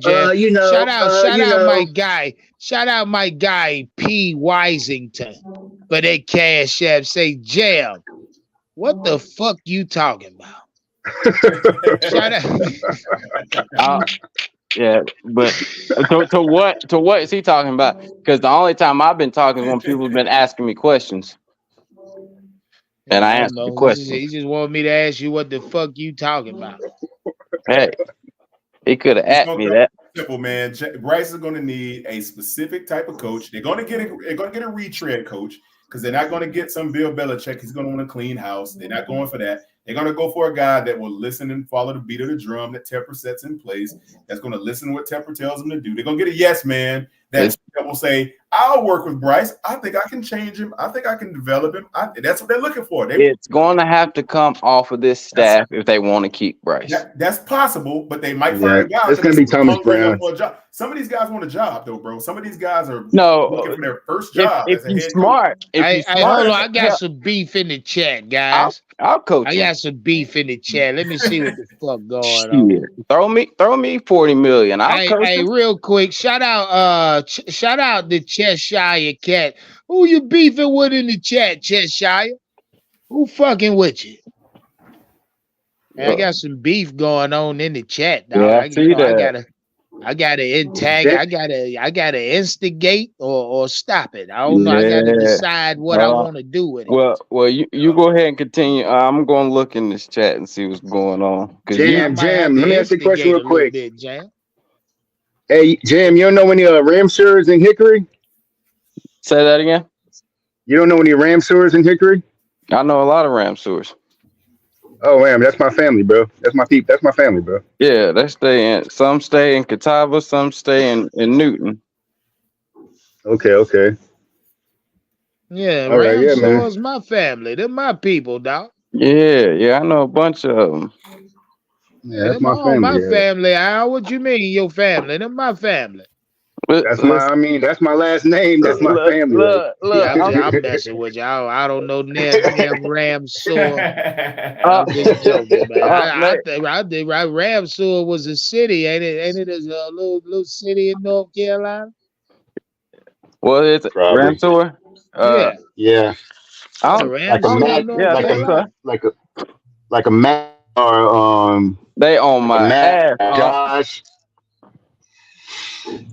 Jay. Shout out my guy. Shout out my guy P. Wisington. But that Cash App say, "Jam, what the fuck you talking about?" Shout out. Yeah, but to what is he talking about? Because the only time I've been talking is when people have been asking me questions. And I answer the question. He just wanted me to ask you what the fuck you talking about. Hey, he could have asked me that. Simple, man. Bryce is going to need a specific type of coach. They're going to get a retread coach because they're not going to get some Bill Belichick. He's going to want a clean house. They're not going for that. They're going to go for a guy that will listen and follow the beat of the drum that Tepper sets in place. That's going to listen to what Tepper tells them to do. They're going to get a yes man that will say, "I'll work with Bryce. I think I can change him. I think I can develop him." That's what they're looking for. It's going to have to come off of this staff if they want to keep Bryce. That's possible, but they might find a guy. It's going to be Thomas Brown. Some of these guys want a job, though, bro. Some of these guys are looking for their first job. If you're smart, hold on, I got some beef in the chat, guys. I'll coach. I got some beef in the chat. Let me see what the fuck going on. Throw me $40 million. Hey, real quick, shout out the Cheshire Cat. Who you beefing with in the chat, Cheshire? Who fucking with you? I got some beef going on in the chat, dog. Yeah, I see that. I gotta instigate or stop it. I don't know. I gotta decide what I want to do with it. Well, you go ahead and continue. I'm going to look in this chat and see what's going on. Jam. Let me ask you a question real quick. Jam. Hey, Jam, you don't know any Ramseurs in Hickory? Say that again. You don't know any Ramseurs in Hickory? I know a lot of Ramseurs. Oh, man, that's my family, bro. That's my people. That's my family, bro. Yeah, some stay in Catawba, some stay in Newton. Okay. Yeah, Ramseurs, my family. They're my people, dog. Yeah, I know a bunch of them. Yeah, that's my family. My family. What you mean, your family? They're my family. That's my last name. That's my family, right? Yeah, I'm messing with you. I don't know damn Ramseur. I'm just joking, man. I think Ramseur was a city, ain't it? Ain't it a little city in North Carolina? Well, it's Ramseur. Yeah. Like a Matt or They own my Matt, ass. Josh.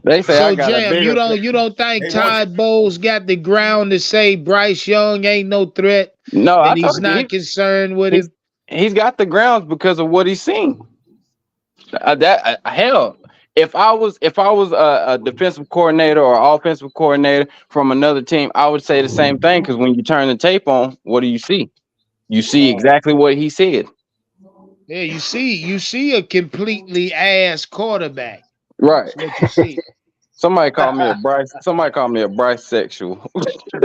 They say so I got Jam, you don't think Todd Bowles got the ground to say Bryce Young ain't no threat? No, and he's not concerned with him. He's got the grounds because of what he's seen. Hell, if I was a defensive coordinator or offensive coordinator from another team, I would say the same thing. Because when you turn the tape on, what do you see? You see exactly what he said. Yeah, you see a completely ass quarterback. Right. That's what you see. Somebody called me a Bryce. Somebody called me a Bryce sexual. And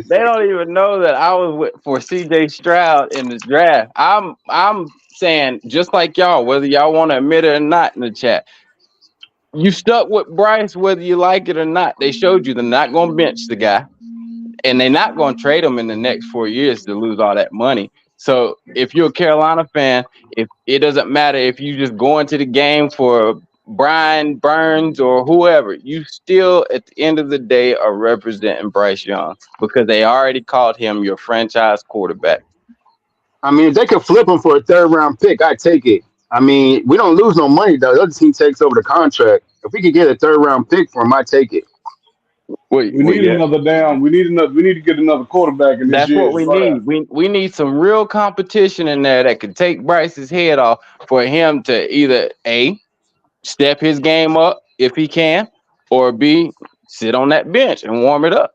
they don't even know that I was for CJ Stroud in the draft. I'm saying, just like y'all, whether y'all want to admit it or not in the chat, you stuck with Bryce whether you like it or not. They showed you they're not going to bench the guy, and they're not going to trade him in the next 4 years to lose all that money. So if you're a Carolina fan, if it doesn't matter if you just go into the game for Brian Burns or whoever, you still at the end of the day are representing Bryce Young because they already called him your franchise quarterback. I mean, if they could flip him for a 3rd round pick, I'd take it. I mean, we don't lose no money though. The other team takes over the contract. If we could get a 3rd round pick for him, I'd take it. We need to get another quarterback in this year. That's what we need. We need some real competition in there that could take Bryce's head off for him to either A, step his game up if he can, or B, sit on that bench and warm it up.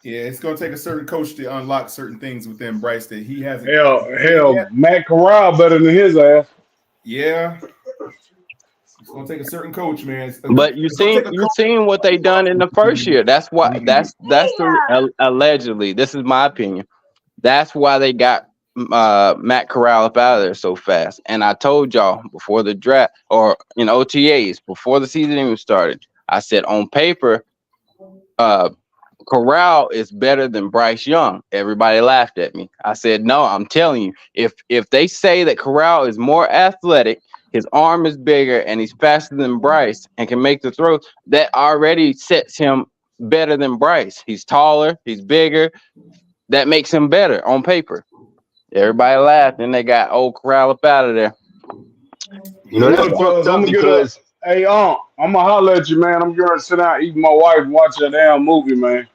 Yeah, it's going to take a certain coach to unlock certain things within Bryce that he hasn't. Hell, Matt Corral better than his ass. Yeah. It's going to take a certain coach, man. But you seen what they done in the first year. That's why allegedly. This is my opinion. That's why they got Matt Corral up out of there so fast. And I told y'all before the draft or in OTAs before the season even started. I said on paper, Corral is better than Bryce Young. Everybody laughed at me. I said no. I'm telling you, if they say that Corral is more athletic, his arm is bigger, and he's faster than Bryce and can make the throws, that already sets him better than Bryce. He's taller, he's bigger. That makes him better on paper. Everybody laughed, and they got old Corral up out of there. You know, that's fucked up because, hey, I'm going to holler at you, man. I'm going to sit down, eat with my wife, and watch a damn movie, man.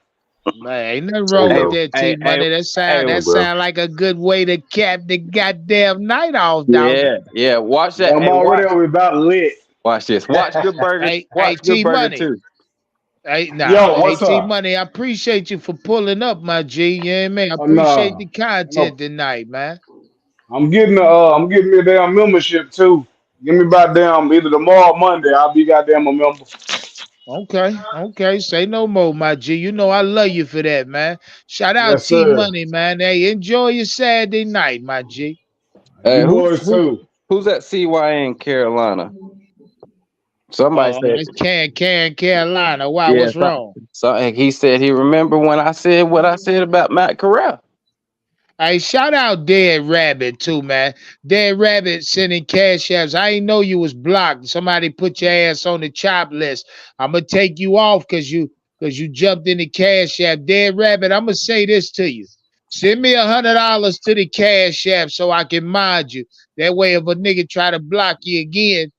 Man, ain't nothing wrong with that, T-Money. That sound like a good way to cap the goddamn night off, dog. Yeah. Watch that. I'm already about lit. Watch this. Watch Good Burger. Watch Good Burger too. T-Money, I appreciate you for pulling up, my G. You know what I mean? I appreciate the content tonight, man. I'm getting me a damn membership too. Give me about damn either tomorrow or Monday. I'll be goddamn a member. Okay. Say no more, my G. You know I love you for that, man. Shout out T-Money, man. Hey, enjoy your Saturday night, my G. Hey, who's at CYA in Carolina? Somebody said Carolina. Why? What's wrong? So he said he remember when I said what I said about Matt Corral. Hey, shout out Dead Rabbit too, man. Dead Rabbit sending cash apps. I ain't know you was blocked. Somebody put your ass on the chop list. I'm gonna take you off because you jumped in the cash app. Dead Rabbit, I'm gonna say this to you. Send me $100 to the cash app so I can mod you. That way, if a nigga try to block you again,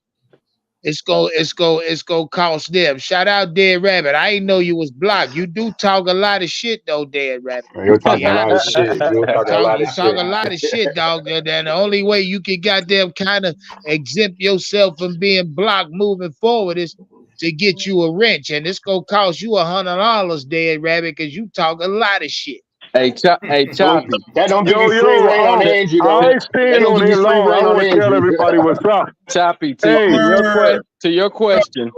it's gonna cost them. Shout out Dead Rabbit. I ain't know you was blocked. You do talk a lot of shit though, Dead Rabbit. You talk a lot of shit. You talk a lot of shit, dog. And the only way you can goddamn kind of exempt yourself from being blocked moving forward is to get you a wrench, and it's gonna cost you $100, Dead Rabbit, because you talk a lot of shit. Hey, Choppy. That don't give you free reign on Andrew, though. I ain't staying on here long. I want to tell everybody what's up. Choppy, to your question,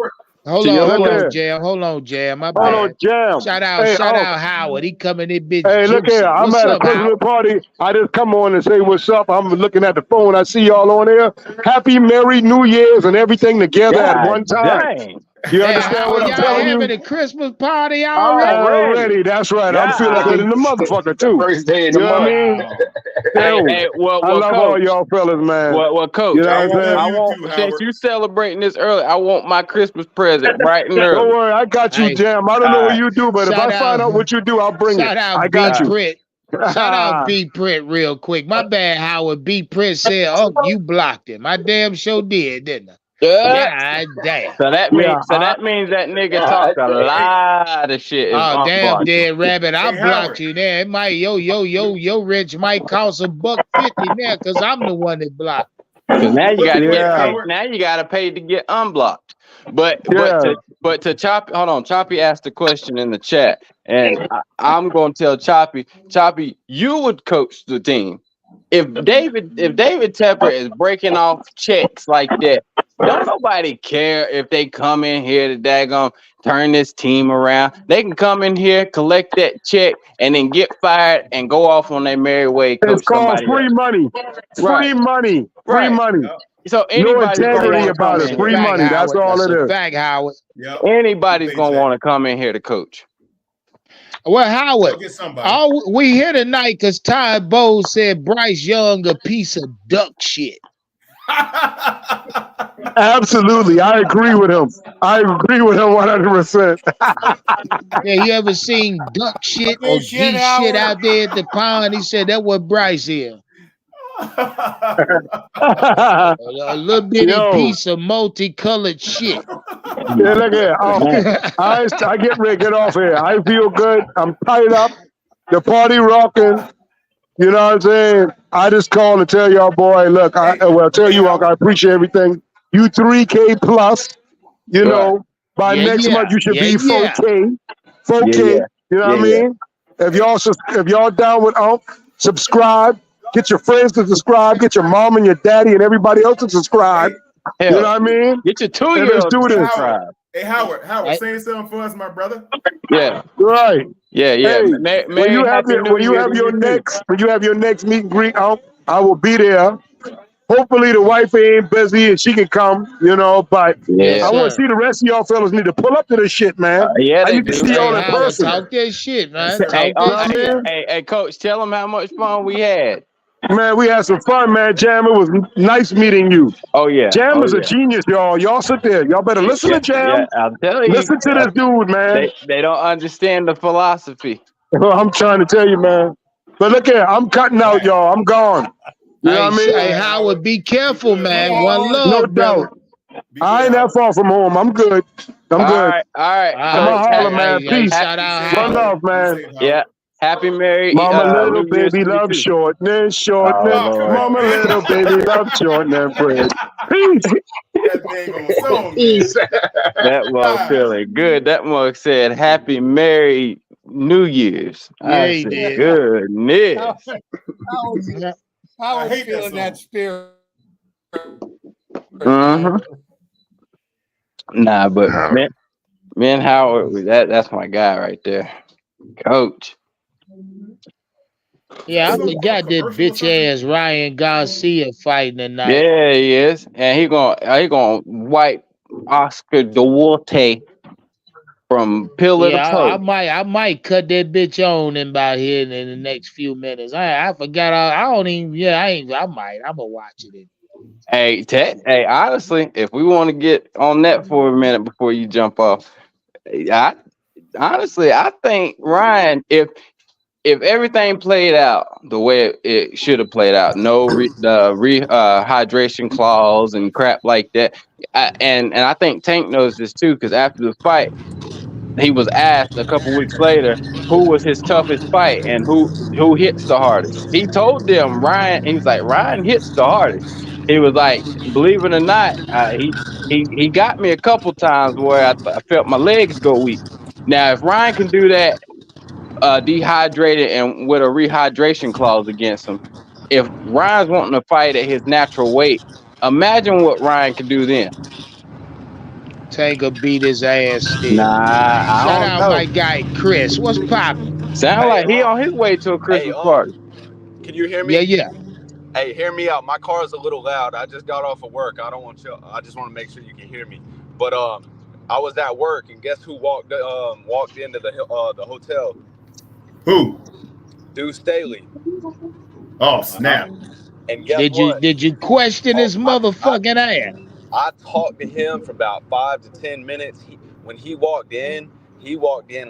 Hold on, Jam. My bad. Jam. Shout out Howard. He coming in, bitch. Hey, look here. I'm What's at up, a Christmas Howard? party. I just come on and say what's up. I'm looking at the phone. I see y'all on there. Happy Merry New Year's and everything together at one time. Dang. You understand what I'm telling you? Having a Christmas party already. That's right. I'm feeling good in the motherfucker too. First day in the You know what I mean? Hey, well, I love Coach, all y'all fellas, man. Well, Coach, you know I want since you celebrating this early, I want my Christmas present bright and early. Don't worry, I got you, Jam. I don't know what you do, but if I find out what you do, I'll bring it. I got you. Shout out B Print real quick. My bad, Howard. B Print said, "Oh, you blocked him." I damn sure did, didn't I? Yeah, damn. So that means that nigga talked a lot of shit. Oh damn, dead rabbit! I blocked you there. It might yo Rich might cost $1.50 now because I'm the one that blocked. So now you got to get paid. Now you got to pay to get unblocked. But to Choppy, hold on. Choppy asked a question in the chat, and I'm going to tell Choppy, you would coach the team if David Tepper is breaking off checks like that. Don't nobody care if they come in here to daggone turn this team around. They can come in here, collect that check, and then get fired and go off on their merry way. It's called free money. Free money. Free money. So no integrity about it. Free money. That's all it is. Fact, Howard. Anybody's gonna want to come in here to coach. Well, Howard, we here tonight because Ty Bowles said Bryce Young a piece of duck shit. Absolutely, I agree with him. 100%. Yeah, you ever seen duck shit or geese shit out there at the pond? He said that what Bryce is. A little bitty piece of multicolored shit. Yeah, look here. I get ready to get off here. I feel good. I'm tied up. The party rocking. You know what I'm saying? I just called to tell y'all, boy, look, I appreciate everything. You 3K plus, you know, by next month you should be 4K. 4K. You know what I mean? If y'all down with subscribe, get your friends to subscribe, get your mom and your daddy and everybody else to subscribe. You know what I mean? Get your 2-year-old to subscribe. Hey, Howard, saying something for us, my brother. Yeah. Right. Yeah. Hey, when you have your next meet and greet, I will be there. Hopefully the wife ain't busy and she can come, you know, but I want to see the rest of y'all fellas need to pull up to this shit, man. I need to see y'all in person. Talk that shit, man. Hey, Coach, tell them how much fun we had. Man, we had some fun, man. Jam, it was nice meeting you. Oh, yeah. Jam is a genius, y'all. Y'all sit there. Y'all better listen to Jam. Yeah, I'll tell you. Listen to this dude, man. They don't understand the philosophy. I'm trying to tell you, man. But look here, I'm cutting out, y'all. I'm gone. You know what I mean? Hey, Howard, be careful, man. One love, no doubt. I ain't that far from home. I'm good. I'm good. All right. I'm a holler, man. Peace. Shout out, One love, man. Yeah. Happy Merry Mama little baby love shortness. Mama little baby love shortness bread. Peace. That mug feeling good. That mug said Happy Merry New Year's. Yeah, he did. Goodness. I was feeling that spirit. Nah, but me and Howard, that's my guy right there. Coach. Yeah, I forgot that bitch ass Ryan Garcia fighting tonight. Yeah, he is, and he gonna wipe Oscar Duarte from pillar to post. I might cut that bitch on in about here in the next few minutes. I forgot. I don't even. Yeah, I ain't. I'm gonna watch it. Hey, honestly, if we want to get on that for a minute before you jump off, I think Ryan, if everything played out the way it should have played out, no rehydration clause and crap like that, and I think Tank knows this too, because after the fight, he was asked a couple weeks later who was his toughest fight and who hits the hardest. He told them Ryan. He was like, Ryan hits the hardest. He was like, believe it or not, he got me a couple times where I felt my legs go weak. Now, if Ryan can do that, dehydrated and with a rehydration clause against him, if Ryan's wanting to fight at his natural weight, imagine what Ryan can do then. Tanga beat his ass still. Nah, I Shout don't out know. my guy Chris. What's poppin'? Sound like he on his way to a Christmas party. Can you hear Yeah, me? yeah. Hey, hear me out. My car is a little loud. I just got off of work. I don't want you. I just want to make sure you can hear me. But I was at work, and guess who walked into the hotel? Who? Deuce Staley. Oh snap! And guess what? Did you question his motherfucking ass? I talked to him for about 5 to 10 minutes. When he walked in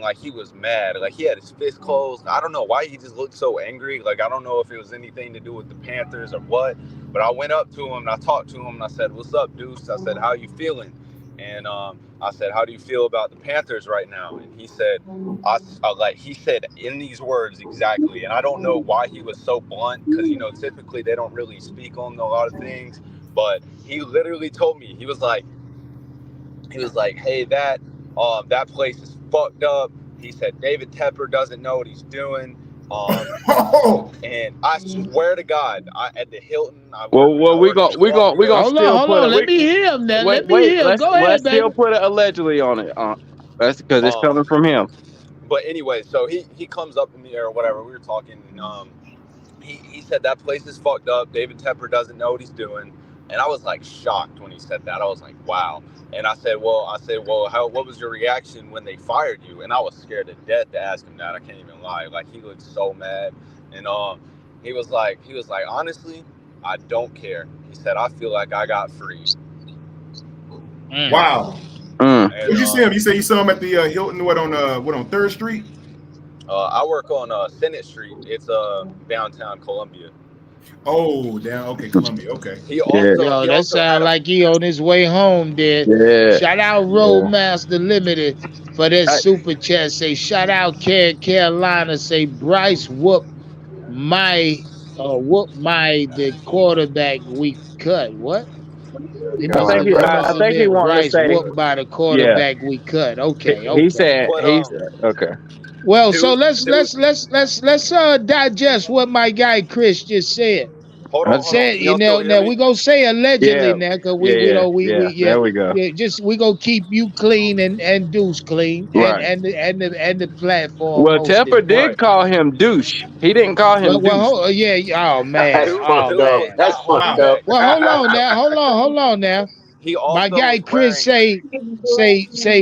like he was mad. Like he had his fist closed. I don't know why he just looked so angry. Like I don't know if it was anything to do with the Panthers or what. But I went up to him and I talked to him and I said, "What's up, Deuce?" I said, "How you feeling?" And I said, "How do you feel about the Panthers right now?" And he said, he said in these words exactly. And I don't know why he was so blunt because typically they don't really speak on a lot of things. But he literally told me, he was like, "Hey, that place is fucked up." He said David Tepper doesn't know what he's doing. And I swear to God, at the Hilton. We gonna still hold put on. it. Let me hear him. Then Wait, let me hear him. Go ahead, let's baby. still put it allegedly on it. That's because it's coming from him. But anyway, so he comes up in the air or whatever. We were talking, and he said that place is fucked up. David Tepper doesn't know what he's doing. And I was like shocked when he said that. I was like, wow. And I said, well, what was your reaction when they fired you? And I was scared to death to ask him that. I can't even lie. Like he looked so mad. And he was like, honestly, I don't care. He said, I feel like I got freed. Wow. Where'd you see him? You say you saw him at the Hilton. What on 3rd Street? I work on Senate Street. It's downtown Columbia. Oh, down. Okay, Columbia. Okay. That sound like he on his way home there. Yeah. Shout out Roadmaster Limited for that super chat. Say shout out Carolina. Say Bryce whoop the quarterback we cut. What? He must have meant Bryce whooped by the quarterback we cut. Okay. He said okay. Well, so let's digest what my guy Chris just said. Hold on. Now we gonna say allegedly now because there we go. We gonna keep you clean and Deuce clean and the platform. Well, Tepper did call him douche. He didn't call him douche. Oh man, That's fucked up. Well, hold on now. My guy Chris say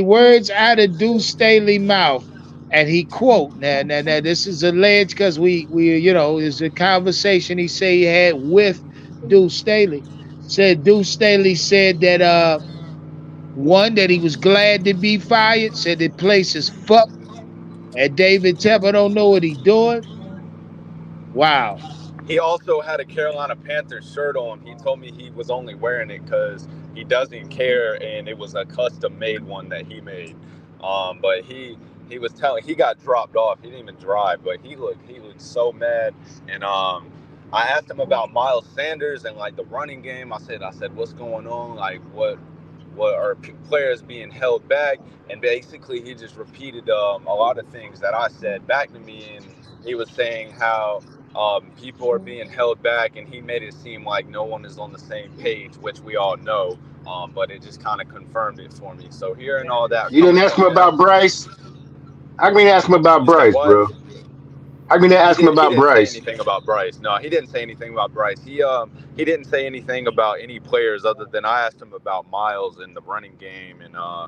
words out of Deuce Staley mouth. And he quote now this is alleged because we it's a conversation he say he had with Deuce Staley. Said Deuce Staley said that one, that he was glad to be fired, said the place is fucked, and David Tepper don't know what he doing. Wow. He also had a Carolina Panthers shirt on. He told me he was only wearing it because he doesn't care, and it was a custom made one that he made. But he was telling, he got dropped off. He didn't even drive, but he looked so mad. And I asked him about Miles Sanders and like the running game. I said, what's going on? Like what are players being held back? And basically he just repeated a lot of things that I said back to me. And he was saying how people are being held back, and he made it seem like no one is on the same page, which we all know. But it just kind of confirmed it for me. So hearing all that, you didn't ask me about Bryce. I mean, ask him about Bryce, bro. I mean, ask him about Bryce. He didn't say anything about Bryce. No, he didn't say anything about Bryce. He didn't say anything about any players other than I asked him about Miles and the running game, and I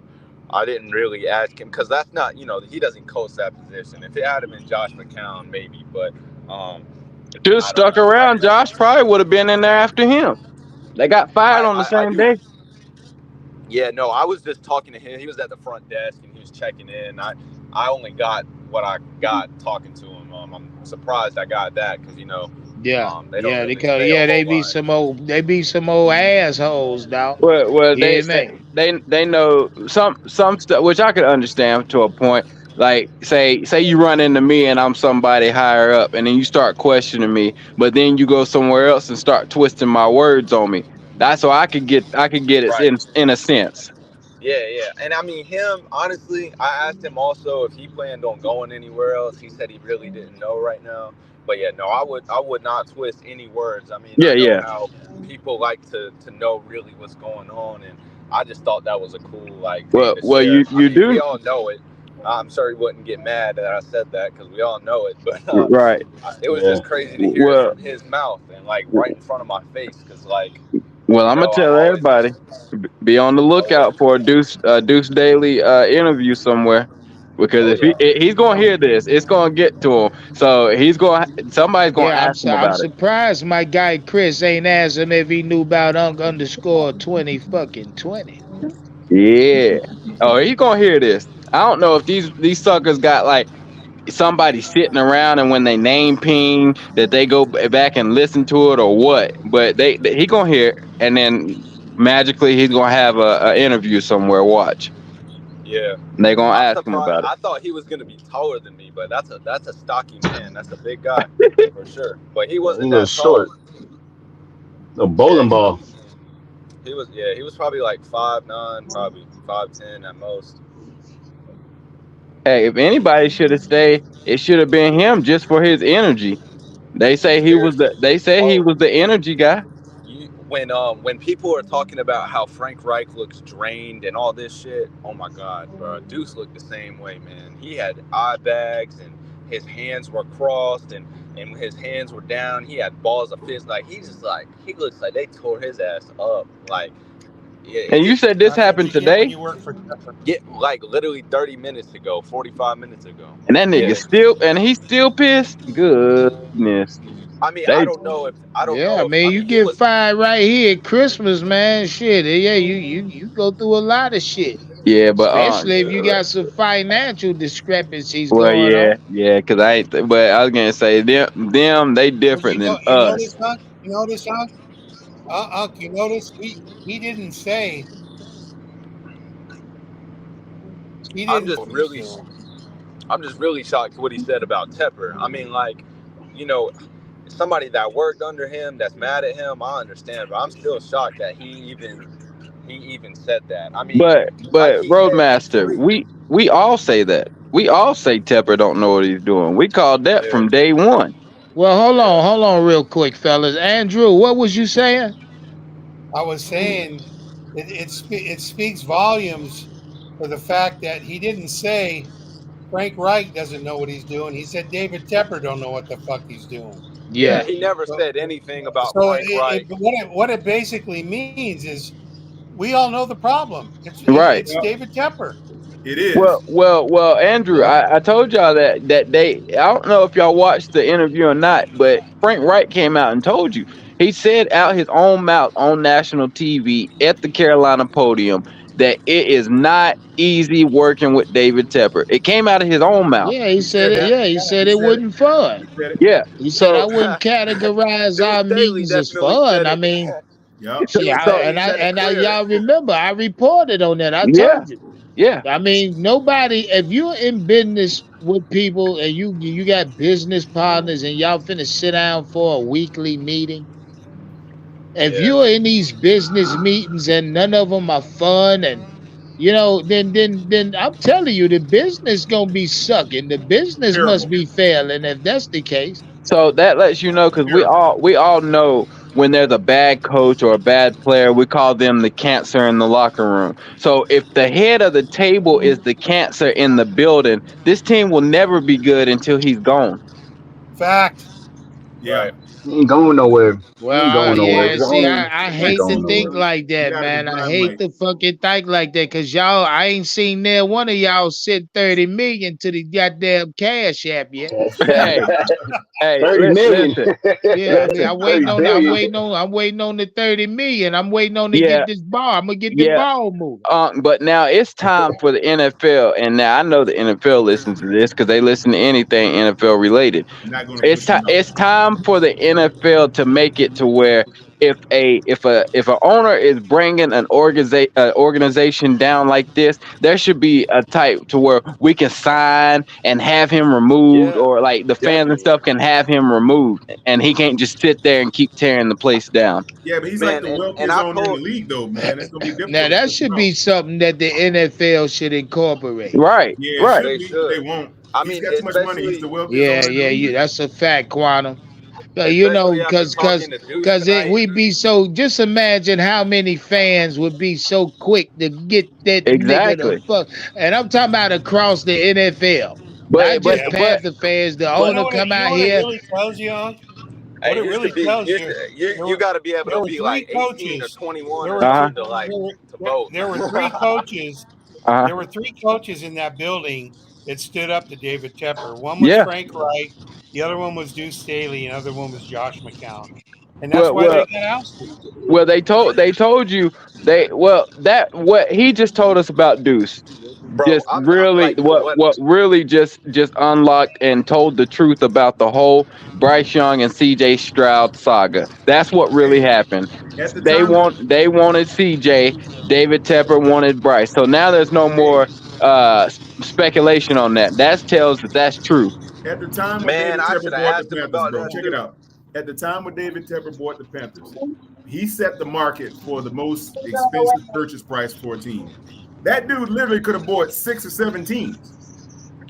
didn't really ask him because that's not, he doesn't coach that position. If it had been Josh McCown, maybe, but just stuck around. Josh probably would have been in there after him. They got fired on the same day. Yeah, no, I was just talking to him. He was at the front desk and he was checking in. I only got what I got talking to him. I'm surprised I got that because they be some old assholes, dog. Well, they know some stuff, which I could understand to a point. Like say you run into me and I'm somebody higher up, and then you start questioning me, but then you go somewhere else and start twisting my words on me. That's so I could get it in a sense. Yeah. And I mean, him, honestly, I asked him also if he planned on going anywhere else. He said he really didn't know right now. But yeah, no, I would not twist any words. I mean, I Yeah, know yeah. how people like to know really what's going on, and I just thought that was a cool like thing Well, to well, share. I you mean, we do all know it. I'm sure he wouldn't get mad that I said that because we all know it. But right. it was Yeah. just crazy to hear it Well, from his mouth and like right in front of my face because like well, you I'm gonna know I'm tell always everybody, be on the lookout for a Deuce Daily interview somewhere. Because oh if yeah. he's gonna hear this, it's gonna get to him. So somebody's gonna Yeah, ask him I'm about it. surprised my guy Chris ain't asked him if he knew about underscore 20 fucking 20. Yeah. Oh, he's gonna hear this. I don't know if these suckers got like somebody sitting around and when they name ping that they go back and listen to it or what. But he gonna hear it, and then magically he's gonna have a interview somewhere. Watch. Yeah. And they gonna I'm ask him surprised. about it. I thought he was gonna be taller than me, but that's a stocky man. That's a big guy for sure. But he He wasn't was that tall. short. A Yeah, bowling ball. he was. Yeah, he was probably like 5'9", probably 5'10" at most. Hey, if anybody should have stayed, it should have been him just for his energy. They say he was Seriously. Oh, the energy guy. when people are talking about how Frank Reich looks drained and all this shit, oh my god, bro, Deuce looked the same way, man. He had eye bags and his hands were crossed and his hands were down. He had balls of fist. Like he looks like they tore his ass up. Like yeah, And you said this That's what happened you get when today, you work for Tepper. like literally 30 minutes ago, 45 minutes ago. and that nigga Yeah. he's still pissed. Goodness, I mean, they Yeah, I man, you mean he get was fired right here at Christmas, man. Shit, yeah, you go through a lot of shit, yeah, but especially if you got some financial discrepancies well, going on. yeah, because I ain't. But I was gonna say them they But different than you us. notice, Unc? You notice, Unc? Unc, you notice he didn't say he I'm didn't know just what he's really doing. I'm just really shocked what he said about Tepper. I mean, like, you know, somebody that worked under him that's mad at him, I understand, but I'm still shocked that he even said that. I mean, like But he said, he's Roadmaster, free. we all say that. We all say Tepper don't know what he's doing. We called that Yeah, from day one. Well, yeah, hold on, real quick, fellas. Andrew, what was you saying? I was saying it speaks volumes for the fact that he didn't say Frank Reich doesn't know what he's doing. He said David Tepper don't know what the fuck he's doing. yeah. Yeah, He never So, said anything about so Frank Reich. what it basically means is we all know the problem. Right. It's Yep, David Tepper. it is. Well, Andrew, yeah, I told y'all that they. I don't know if y'all watched the interview or not, but Frank Wright came out and told you. He said out his own mouth on national TV at the Carolina podium that it is not easy working with David Tepper. It came out of his own mouth. yeah. He He said said it. that. Yeah, he said He it said it. wasn't fun. He said it. Yeah. He said I So wouldn't categorize Deuce our Staley meetings as definitely fun. said I it. mean, Yep. shit, Deuce so Staley said it clear. y'all remember I reported on that. I yeah, told you. yeah. I mean, nobody. If you're in business with people and you got business partners and y'all finna sit down for a weekly meeting, if Yeah, you're in these business meetings and none of them are fun and then I'm telling you the business gonna be sucking. The business must Terrible. be failing if that's the case. So that lets you know because Terrible. we all know when there's a bad coach or a bad player, we call them the cancer in the locker room. So if the head of the table is the cancer in the building, this team will never be good until he's gone. Fact. Yeah. right. He ain't going nowhere. He ain't Well, going nowhere. yeah, see, Jones I ain't hate to going think nowhere. like You that, got to be man. I hate limelight. to fucking think like that, cause y'all, I ain't seen there one of y'all sent 30 million to the goddamn cash app yet. Hey, hey, 30 million. listen, Yeah, I mean, listen. $30 billion. I'm waiting on the 30 million. I'm waiting on to Yeah, get this ball. I'm gonna get the yeah. ball moving. But now it's time for the NFL, and now I know the NFL listens to this because they listen to anything NFL related. I'm not going to push him out. It's time for the NFL to make it to where if a owner is bringing an organization down like this, there should be a type to where we can sign and have him removed, Yeah, or like the fans and definitely, stuff can have him removed, and he can't just sit there and keep tearing the place down. Yeah, but he's like man. the And wealthiest I owner in the pulled. league, though, man. It's going to be Now difficult to that push him should out. be something that the NFL should incorporate. Right, Yeah, it right. should They be, but they should. won't. I He's mean, got too much money. He's especially the wealthiest owner in the league. That's a fact, Quantum. You know, especially after talking to Deuce tonight. we be so. Just imagine how many fans would be so quick to get that nigga the Exactly. fuck. And I'm talking about across the NFL, not But just but Panther fans. The But owner come You know out what it here. really tells you, Unc? What hey, it really tells you, you got to be able there to were be three like 18 or coaches. 21 There or were uh-huh. something to there, vote. there were three coaches. Uh-huh. There were three coaches in that building that stood up to David Tepper. One was Yeah. Frank Reich, the other one was Deuce Staley, and the other one was Josh McCown. And that's Well, why they well, got ousted. well. They told you that what he just told us about Deuce. Bro, Just I'm really like what what really just unlocked and told the truth about the whole Bryce Young and CJ Stroud saga. That's what really Hey, happened. at the time, They wanted CJ, David Tepper wanted Bryce. So now there's no hey, more speculation on that. That tells that that's true. at the time when man, David I Tepper should have bought the asked him Panthers, about bro, that check it too. out. At the time when David Tepper bought the Panthers, he set the market for the most expensive purchase price for a team. That dude literally could have bought 6 or 7 teams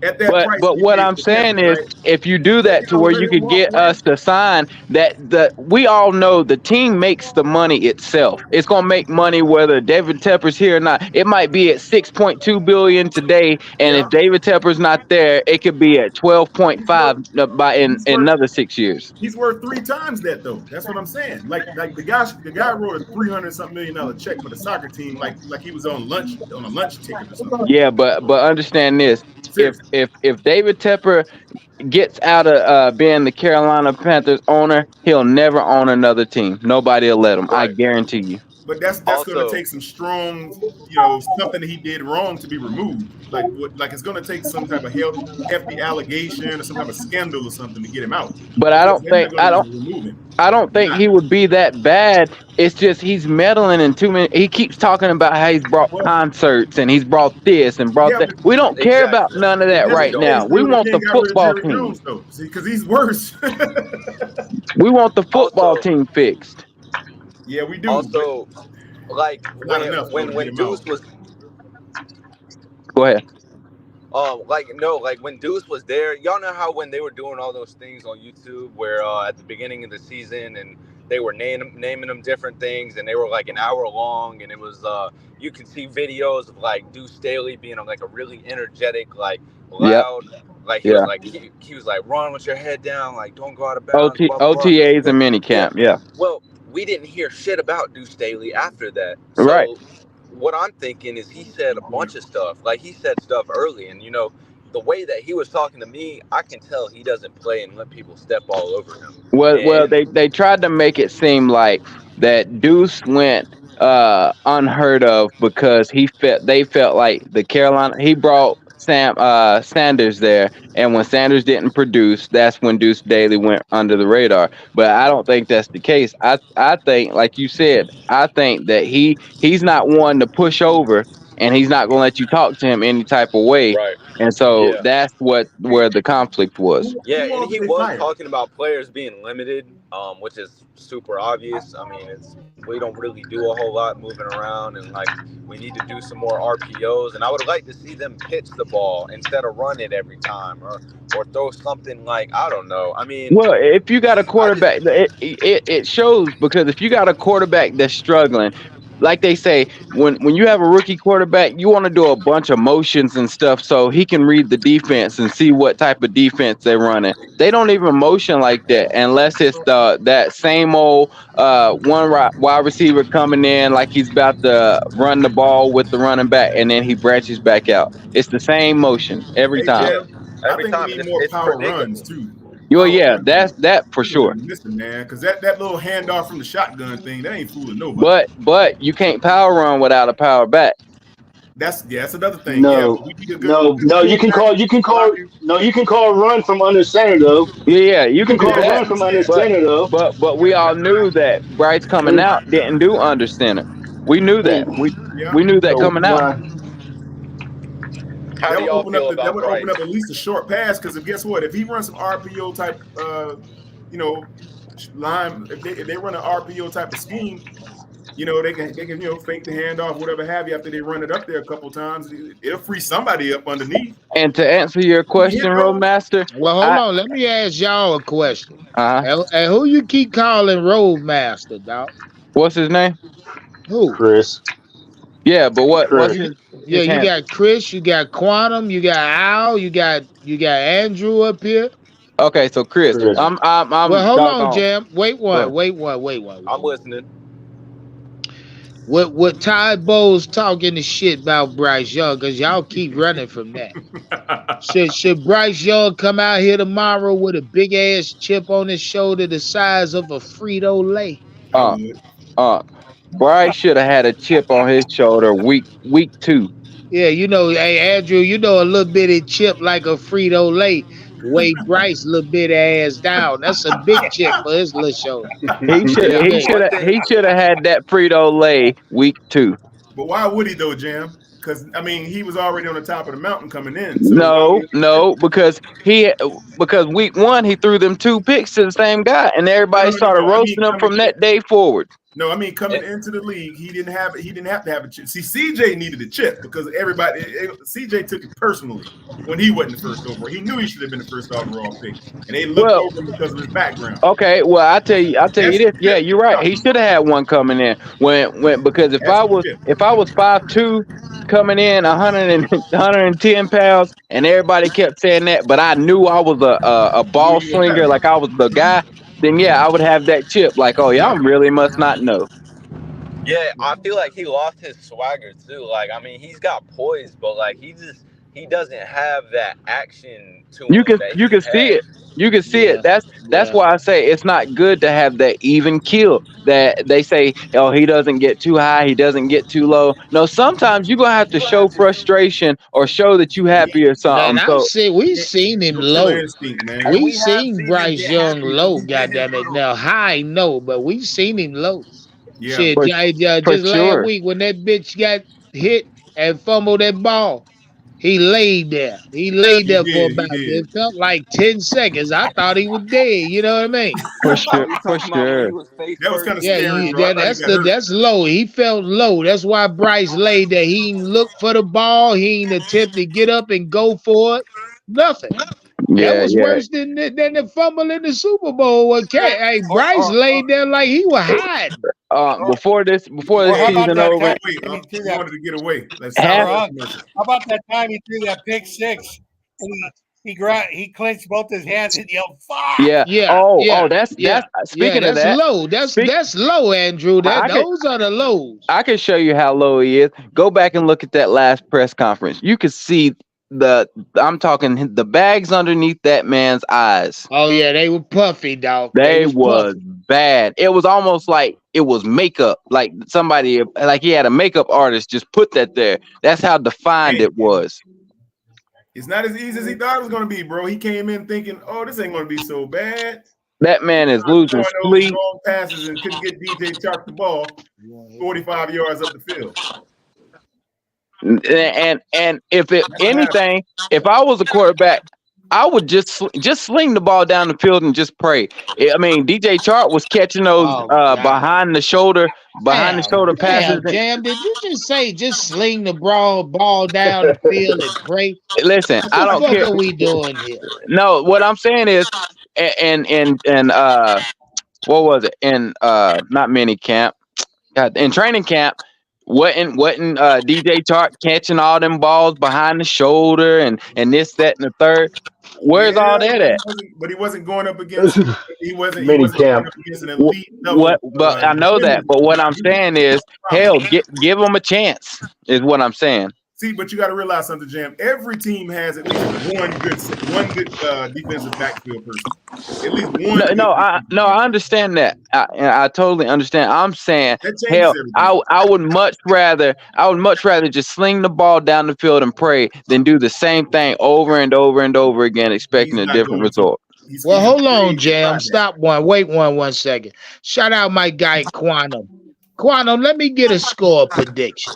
at that price But he what paid I'm for the saying Panthers, is, right? if you do That that guy to was where ready you to could walk get away. us to sign that we all know the team makes the money itself. It's gonna make money whether David Tepper's here or not. It might be at 6.2 billion today, and Yeah, if David Tepper's not there, it could be at he's worth 12.5 by he's in worth another 6 years. he's worth 3 times that though. That's what I'm saying. Like the guy wrote a $300-something million check for the soccer team, like he was on a lunch ticket or something. Yeah, but understand this: Seriously. if David Tepper gets out of being the Carolina Panthers owner, he'll never own another team. Nobody will let him. I Right. guarantee you. But that's going to Also, take some strong, something that he did wrong to be removed. Like it's going to take some type of hefty allegation or some type of scandal or something to get him out. But Because they're not going to just remove him. I don't They're think not. he would be that bad. It's just he's meddling in too many. He keeps talking about how he's brought Well, concerts and he's brought this and brought yeah, that. but We don't care about exactly. none of that that's We right yeah, don't. now. We still want they the ain't got rid of football Jerry team. Jones though. See, because he's worse. We want the football Also, team fixed. Yeah, we do. also, like But not enough though to get when him out. Deuce was Go ahead. like when Deuce was there, y'all know how when they were doing all those things on YouTube where at the beginning of the season and they were naming them different things and they were like an hour long and it was you could see videos of like Deuce Staley being like a really energetic, like Yep. loud, like he Yeah. was like he was like run with your head down, like don't go out of bounds, blah blah blah. OTAs and minicamp. Yeah. Well, we didn't hear shit about Deuce Staley after that. Right. So what I'm thinking is he said a bunch of stuff. Like he said stuff early, and the way that he was talking to me, I can tell he doesn't play and let people step all over him. Well, And they tried to make it seem like that Deuce went unheard of because they felt like the Carolina he brought Sanders there, and when Sanders didn't produce, that's when Deuce Staley went under the radar. But I don't think that's the case. I think, like you said, I think that he's not one to push over, and he's not going to let you talk to him any type of way. right, And so yeah. that's where the conflict was. Yeah, Who and all he did they was fire? talking about players being limited, which is super obvious. I mean, we don't really do a whole lot moving around, and like we need to do some more RPOs. And I would like to see them pitch the ball instead of run it every time, or throw something like I don't know. I mean, Well, if you got a quarterback, it shows because if you got a quarterback that's struggling, like they say, when you have a rookie quarterback, you want to do a bunch of motions and stuff so he can read the defense and see what type of defense they're running. They don't even motion like that unless it's that same old wide receiver coming in like he's about to run the ball with the running back, and then he branches back out. It's the same motion every Hey time. yeah, Jam, I every think we time, and need more it's power runs predictable. too. Well, Power yeah, runs. that for People sure. been missing, man, because that little handoff from the shotgun thing, that ain't fooling nobody. But you can't power run without a power back. That's another thing. Yeah, but No, we need a good no. You can quarterback. call. You can call a run from under center though. Yeah, you You can can do call a That's that. run what I'm from under saying. But center though. we all knew that Bryce coming And, out didn't do under center. We knew that. and Yeah, We knew that so coming out. why? How do y'all feel that about would open Bryce? up at least a short pass. Because guess what? If he runs some RPO type, line, if they run an RPO type of scheme, you know, they can fake the handoff, whatever have you. After they run it up there a couple times, it'll free somebody up underneath. And to answer your question, Roadmaster, well, hold on. Let me ask y'all a question. And who you keep calling Roadmaster, dog? What's his name? Who? Chris. Yeah, but what's his you handle? got Chris, you got Quantum, you got Al, you got Andrew up here. Okay, so Chris. I'm well, hold on, doggone. Jam. Wait one. I'm listening. What Ty Bowles talking the shit about Bryce Young, because y'all keep running from that. Should Bryce Young come out here tomorrow with a big ass chip on his shoulder the size of a Frito-Lay? Bryce should have had a chip on his shoulder week 2. Yeah, hey Andrew, a little bitty chip like a Frito-Lay weigh Bryce little bit ass down. That's a big chip for his little shoulder. He should have had that Frito-Lay week 2. But why would he though, Jam? Because I mean, he was already on the top of the mountain coming in. So no, because week 1 he threw them 2 picks to the same guy, and everybody started roasting him from that day forward. No, I mean coming into the league, he didn't have to have a chip. See, CJ needed a chip because CJ took it personally when he wasn't the first overall. He knew he should have been the first overall pick, and they looked over him because of his background. Okay, well I tell you this. Yeah, you're right. He should have had one coming in because if I was 5'2", coming in 110 pounds, and everybody kept saying that, but I knew I was a ball slinger, like I was the guy. Then yeah, I would have that chip. Like, oh, y'all really must not know. Yeah, I feel like he lost his swagger too. Like, I mean, he's got poise, but like he doesn't have that action to him. You can see it. You can see it. That's why I say it's not good to have that even kill. That they say, oh, he doesn't get too high, he doesn't get too low. No, sometimes you're gonna have to show frustration or show that you happy or something. Man, we've seen him low. We've seen Bryce Young low. Goddamn it! Now high, no, but we've seen him low. Yeah, shit. Just last week when that bitch got hit and fumbled that ball. He laid there. He laid there for about, it felt like 10 seconds. I thought he was dead. You know what I mean? For sure. That was kind of scary, bro. That's low. He felt low. That's why Bryce laid there. He ain't look for the ball. He ain't attempt to get up and go for it. Nothing. That was worse than the fumble in the Super Bowl. Hey, Bryce laid there like he was hiding. Before this season over, he wanted to get away. How about that time he threw that pick six? He clenched both his hands and yelled, "Fuck!" Yeah. That's speaking of that. Low. That's low, Andrew. Those are the lows. I can show you how low he is. Go back and look at that last press conference. You can see I'm talking the bags underneath that man's eyes. Oh yeah, they were puffy, dog. They was bad. It was almost like it was makeup, like somebody, like he had a makeup artist just put that there. That's how defined it was. It's not as easy as he thought it was going to be, bro. He came in thinking, "Oh, this ain't going to be so bad." That man is losing sleep. Long passes and couldn't get DJ Chark the ball 45 yards up the field. And if I was a quarterback, I would just sling the ball down the field and just pray. I mean, DJ Chark was catching those behind the shoulder passes. Jam, did you just say just sling the ball down the field and pray? Listen, I don't care. What are we doing here? No, what I'm saying is, and what was it? In not mini camp, in training camp. Wasn't DJ Chark catching all them balls behind the shoulder and this, that, and the third? Where's all that at? But he wasn't going up against. He wasn't going up against an elite level. But I know that. But what I'm saying is, hell, give him a chance. Is what I'm saying. See, but you got to realize something, Jam. Every team has at least one good defensive backfield person. At least one. I understand that. I totally understand. I'm saying, hell, I would much rather just sling the ball down the field and pray than do the same thing over and over and over again, expecting a different result. Well, hold on, Jam. Stop one. Wait 1 second. Shout out my guy Quantum. Quantum, let me get a score prediction.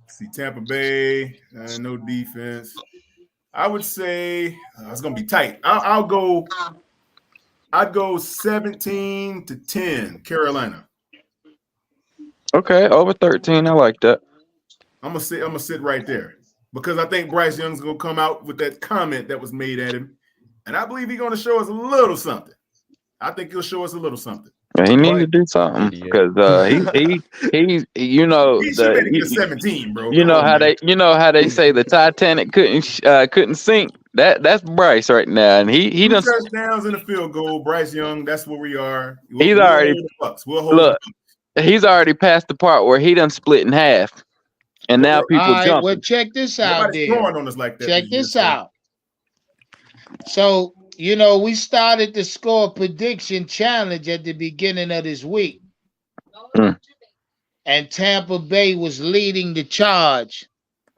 See, Tampa Bay, no defense. I would say it's gonna be tight. I'll go I'd go 17-10, Carolina. Okay, over 13. I like that. I'm gonna sit right there because I think Bryce Young's gonna come out with that comment that was made at him, and I believe he's gonna show us a little something. I think he'll show us a little something. Yeah, he needs to do something because he's you know he should get a 17, bro. You know how they say the Titanic couldn't sink. That's Bryce right now, and he Two done touchdowns in a field goal. Bryce Young, that's where we are. He's already he's already past the part where he done split in half, and now people jump. Well, check this out. Nobody's throwing on us like that. Check this out. So we started the score prediction challenge at the beginning of this week, and Tampa Bay was leading the charge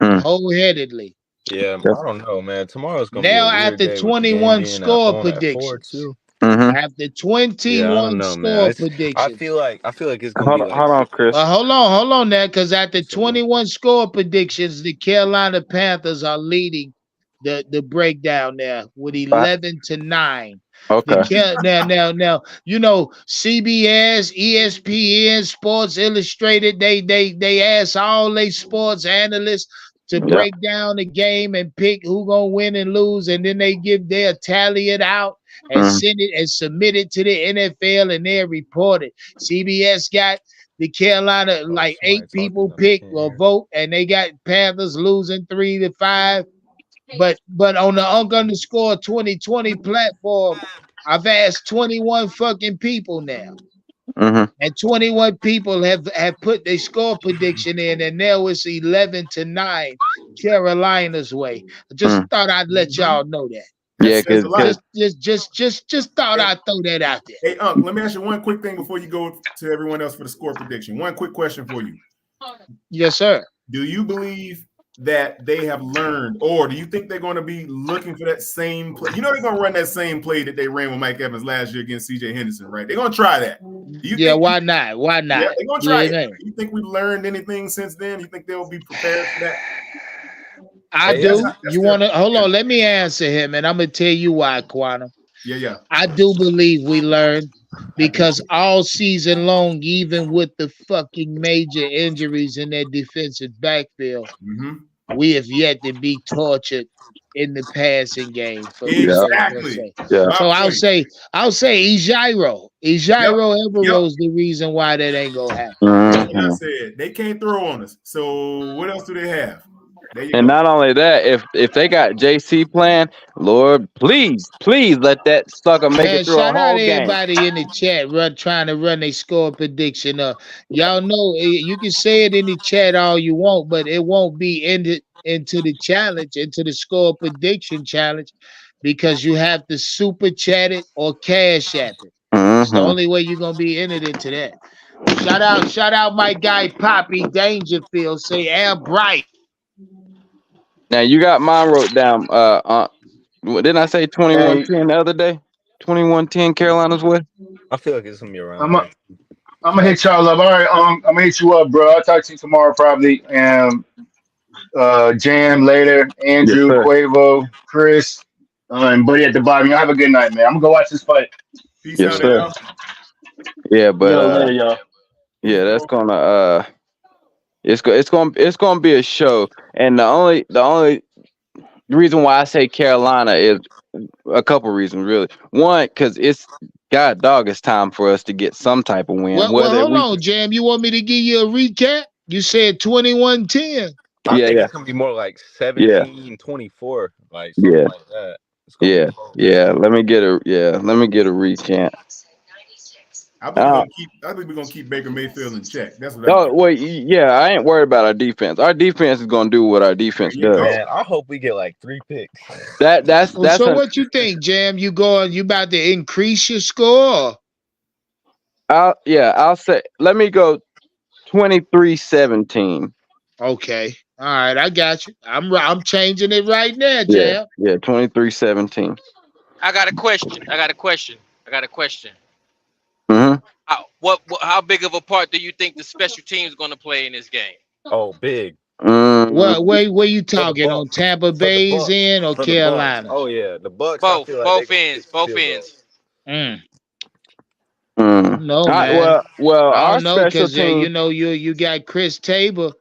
wholeheadedly. Yeah, I don't know, man. Tomorrow's gonna now be a weird after day 21 score predictions. After 21 score predictions, I feel like it's gonna be like. Hold on, Chris. Hold on, now, because after 21 score predictions, the Carolina Panthers are leading the breakdown now with 11-9. Okay. Now, CBS, ESPN, Sports Illustrated, they ask all they sports analysts to break down the game and pick who gonna win and lose, and then they'll tally it out and send it and submit it to the NFL, and they'll report it. CBS got the Carolina, like 8 people pick or vote, and they got Panthers losing 3-5. But on the _2020 platform, I've asked 21 fucking people now. And 21 people have put their score prediction in, and now it's 11-9 Carolina's way. I just thought I'd let y'all know that. Yeah, because just thought I'd throw that out there. Hey, let me ask you one quick thing before you go to everyone else for the score prediction. One quick question for you. Yes, sir. Do you believe that they have learned, or do you think they're going to be looking for that same play? They're going to run that same play that they ran with Mike Evans last year against CJ Henderson, right? They're going to try that. Why not? Why not? Yeah, they're going to try it. Do you think we've learned anything since then? You think they'll be prepared for that? I do. You want to hold on? Let me answer him, and I'm gonna tell you why, Quantum. Yeah. I do believe we learned because all season long, even with the fucking major injuries in their defensive backfield, we have yet to be tortured in the passing game. Exactly. So I'll say Ejiro Evero's the reason why that ain't gonna happen. I said they can't throw on us. So what else do they have? And not only that, if they got JC playing, Lord, please let that sucker make it through a whole game. Shout out everybody in the chat trying to run a score prediction. Y'all know you can say it in the chat all you want, but it won't be into the challenge, into the score prediction challenge, because you have to super chat it or cash app it. It's the only way you're gonna be entered into that. Shout out my guy Poppy Dangerfield. Say Bryce. Now you got mine wrote down. Didn't I say 21-10 the other day? 21-10 Carolina's way. I feel like it's gonna be around. I'm gonna hit y'all up. All right, I'm gonna hit you up, bro. I'll talk to you tomorrow probably. And Jam later, Andrew, Quavo, Chris, and Buddy at the bottom. Y'all have a good night, man. I'm gonna go watch this fight. Peace out, sir. Yeah, but later, y'all. Yeah, that's gonna it's gonna be a show, and the only reason why I say Carolina is a couple reasons, really. One, because it's it's time for us to get some type of win. Well, hold on, Jam. You want me to give you a recap? You said 21-10. I think it's gonna be more like 17-24, like something like that. Yeah. Let me get a recant. I think we're gonna keep Baker Mayfield in check. That's what. I ain't worried about our defense. Our defense is gonna do what our defense does. Man, I hope we get like 3 picks. That's so. What you think, Jam? You about to increase your score? I'll say. Let me go 23-17. Okay. All right, I got you. I'm changing it right now, Jam. Yeah, 23-17. I got a question. How big of a part do you think the special team is going to play in this game? Oh, big. Where you talking on Tampa Bay's end or Carolina? Oh yeah, the Bucks. Both ends. No, man. Well, I our don't know special because team. you got Chris Tabor,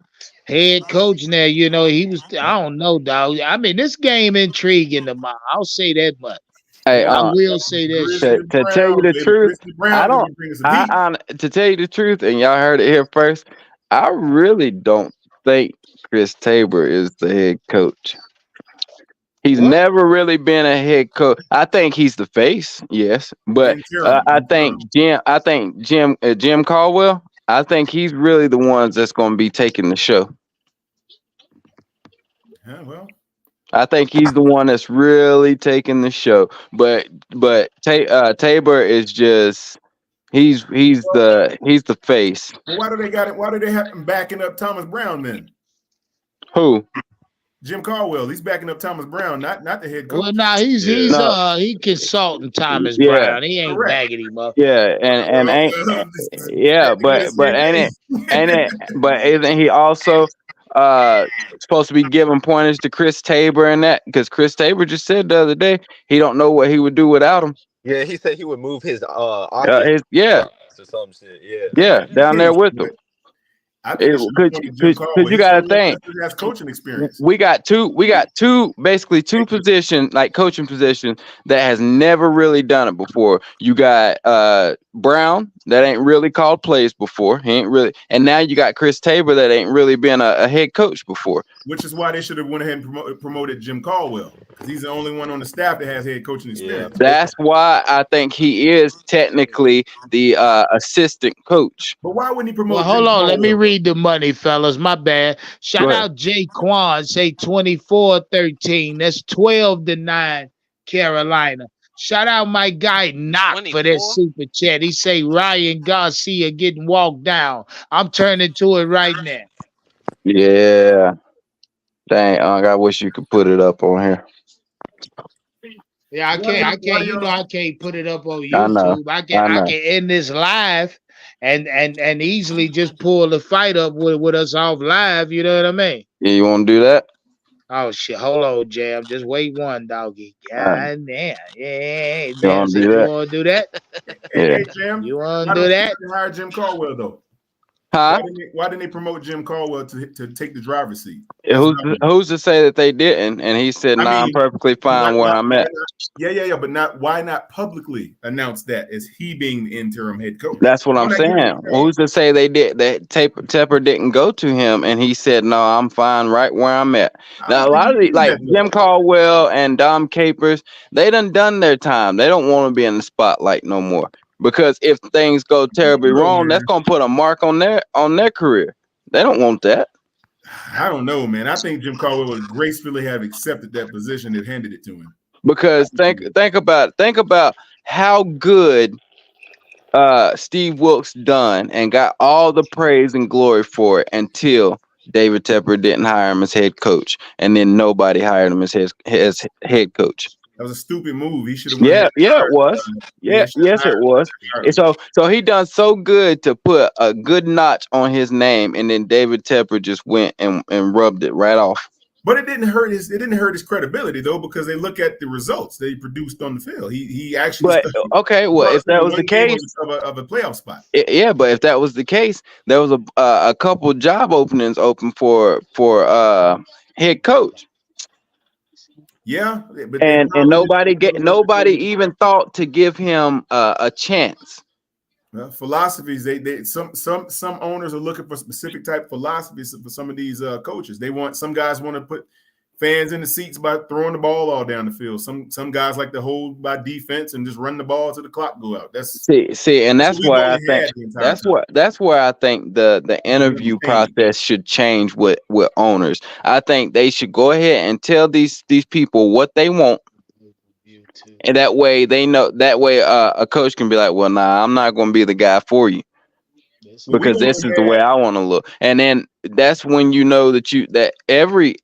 head coach now. He was. I don't know, dog. I mean, this game intriguing to my. I'll say that much. Hey, I will say that shit. to tell you the truth, I don't. To tell you the truth, and y'all heard it here first. I really don't think Chris Tabor is the head coach. He's never really been a head coach. I think he's the face, yes, but I think Jim Caldwell. I think he's really the ones that's going to be taking the show. Yeah, well, I think he's the one that's really taking the show. But Tabor is just he's the face. Well, why do they got it? Why do they have him backing up Thomas Brown then? Who? Jim Caldwell. He's backing up Thomas Brown, not the head coach. Well, now he consulting Thomas Brown. He ain't bagging him up. Yeah, and but isn't he also supposed to be giving pointers to Chris Tabor and that? Because Chris Tabor just said the other day he don't know what he would do without him. Yeah, he said he would move his or some shit. Yeah, down there with him. Because you got to think has coaching experience. We got basically two positions, like coaching positions, that has never really done it before. You got Brown that ain't really called plays before. He ain't really, and now you got Chris Tabor that ain't really been a head coach before. Which is why they should have went ahead and promoted Jim Caldwell, because he's the only one on the staff that has head coaching experience. That's why I think he is technically the assistant coach. But why wouldn't he promote? Well, hold on. Let me read the money, fellas. My bad. Shout out Jay Quan. Say 24-13. That's 12-9 Carolina. Shout out my guy Knock 24? For that super chat. He say Ryan Garcia getting walked down. I'm turning to it right now. Yeah. Dang, I wish you could put it up on here. Yeah, I can't. I can't put it up on YouTube. I can end this live and easily just pull the fight up with us off live. You know what I mean? Yeah, you want to do that? Oh shit! Hold on, Jam. Just wait one, doggy. God damn. Yeah. You want to do that? Hey, Jim. You want to do that? Hire Jim Caldwell though. Huh? Why didn't they promote Jim Caldwell to take the driver's seat? Who's to say that they didn't? And he said, I'm perfectly fine where I'm at. Yeah. But why not publicly announce that as he being the interim head coach? That's what I'm saying. Who's to say they did that? Tepper didn't go to him and he said, no, I'm fine right where I'm at. Now, a lot of like Jim Caldwell and Dom Capers, they done their time. They don't want to be in the spotlight no more. Because if things go terribly wrong, that's gonna put a mark on their career. They don't want that. I don't know, man. I think Jim Caldwell would gracefully have accepted that position and handed it to him. Because think about how good Steve Wilkes done and got all the praise and glory for it until David Tepper didn't hire him as head coach, and then nobody hired him as head coach. That was a stupid move. He should have. Yeah, it was. Yes, it was. So he done so good to put a good notch on his name, and then David Tepper just went and rubbed it right off. But it didn't hurt his credibility though, because they look at the results they produced on the field. He actually. But okay, well, if that was the case of a playoff spot. Yeah, but if that was the case, there was a couple job openings open for head coach. Yeah, but and nobody even thought to give him a chance. Well, philosophies, some owners are looking for specific type of philosophies for some of these coaches. Some guys want to put fans in the seats by throwing the ball all down the field. Some guys like to hold by defense and just run the ball till the clock go out. That's where I think the interview process should change with owners. I think they should go ahead and tell these people what they want. And that way they know. That way, a coach can be like, "Well, nah, I'm not going to be the guy for you because this is the way I want to look." And then that's when you know that every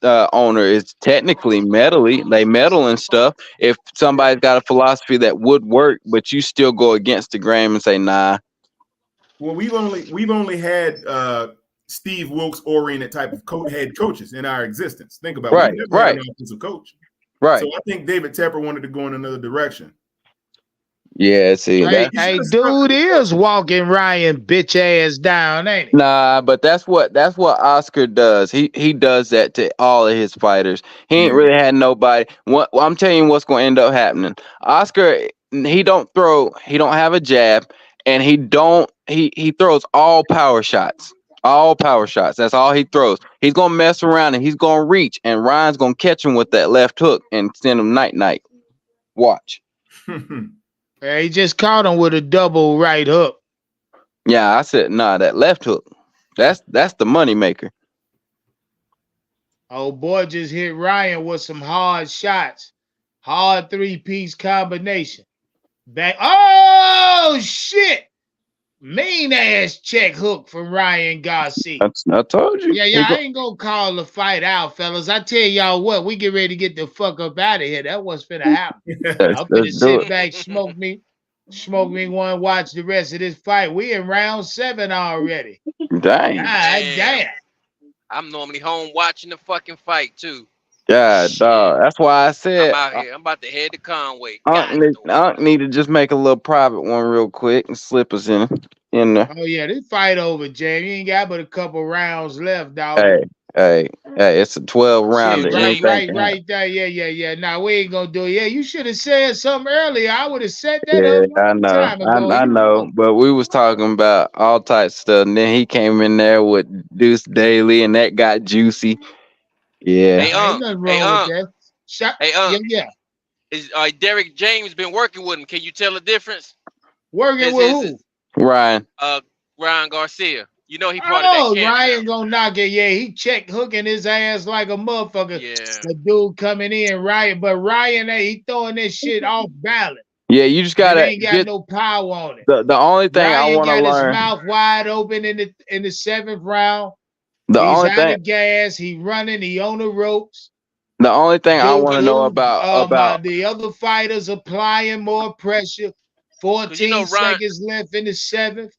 owner is technically meddling. They meddle and stuff. If somebody's got a philosophy that would work, but you still go against the grain and say, "Nah." Well, we've only had Steve Wilkes oriented type of head coaches in our existence. Think about it. Right. An offensive coach. Right. So I think David Tepper wanted to go in another direction. Yeah, see, hey, dude is walking Ryan bitch ass down, ain't he? Nah, but that's what Oscar does. He does that to all of his fighters. He ain't really had nobody. Well, I'm telling you what's going to end up happening. Oscar, he don't have a jab, and he throws all power shots. All power shots. That's all he throws. He's gonna mess around and he's gonna reach, and Ryan's gonna catch him with that left hook and send him night. Watch. Yeah, he just caught him with a double right hook. Yeah, I said, nah, that left hook. That's the money maker. Oh boy, just hit Ryan with some hard shots. Hard 3-piece combination. Back. Oh shit! Mean ass check hook from Ryan Garcia. I told you. Yeah, I ain't gonna call the fight out, fellas. I tell y'all what, we get ready to get the fuck up out of here. That what's finna happen. I'm finna sit back, smoke me one, watch the rest of this fight. We in round 7 already. Dang. Damn. I'm normally home watching the fucking fight too. God, dog. That's why I said I'm out here. I'm about to head to Conway. Unc need to just make a little private one real quick and slip us in there. Oh yeah, this fight over, Jay. You ain't got but a couple rounds left, dog. Hey, it's a 12 rounder. Right there. Yeah. Now we ain't gonna do it. Yeah, you should have said something earlier. I would have said that up a long time ago. I know, but we was talking about all types of stuff, and then he came in there with Deuce Daly, and that got juicy. Yeah. Ain't nothing wrong with that. Yeah. Is Derek James been working with him? Can you tell the difference? Working with who? Ryan. Ryan Garcia. You know he part of that camp. Ryan gonna knock it. Yeah, he checked hooking his ass like a motherfucker. Yeah. The dude coming in, Ryan, but Ryan, he throwing this shit off balance. Yeah, you just gotta. Ain't got no power on it. The only thing Ryan I want to learn. got his mouth wide open in the 7th round. He's out of gas. He running. He on the ropes. The only thing I want to know about the other fighters applying more pressure. 14 seconds left in the 7th.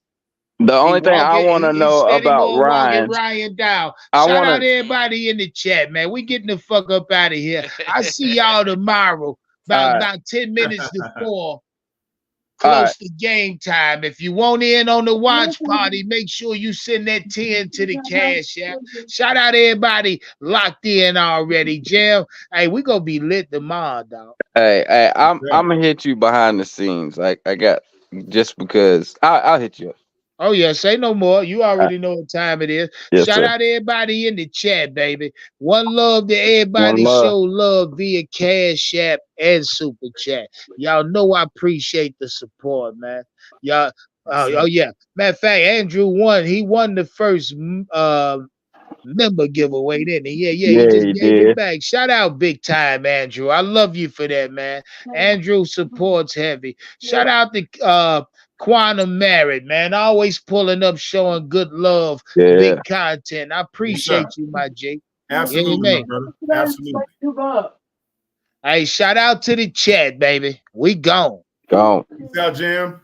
The only thing I want to know about Ryan down. Shout out everybody in the chat, man. We getting the fuck up out of here. I see y'all tomorrow about 10 minutes to 4. Close to game time. If you want in on the watch party, make sure you send that 10 to the cash app. Shout out everybody locked in already, Jam. Hey, we gonna be lit tomorrow, dog. Hey, I'm gonna hit you behind the scenes. Like I got just because I'll hit you up. Oh yeah, say no more. You already know what time it is. Yes, Shout out everybody in the chat, baby. One love to everybody. Show love via Cash App and Super Chat. Y'all know I appreciate the support, man. Y'all. Oh yeah. Matter of fact, Andrew won. He won the first member giveaway, didn't he? Yeah, he just gave it back. Shout out big time, Andrew. I love you for that, man. Andrew supports heavy. Shout out to Quantum Married, man. Always pulling up, showing good love, big content. I appreciate you, my G. Absolutely, my brother. Absolutely. Hey, shout out to the chat, baby. We gone. Gone. Peace out, Jim.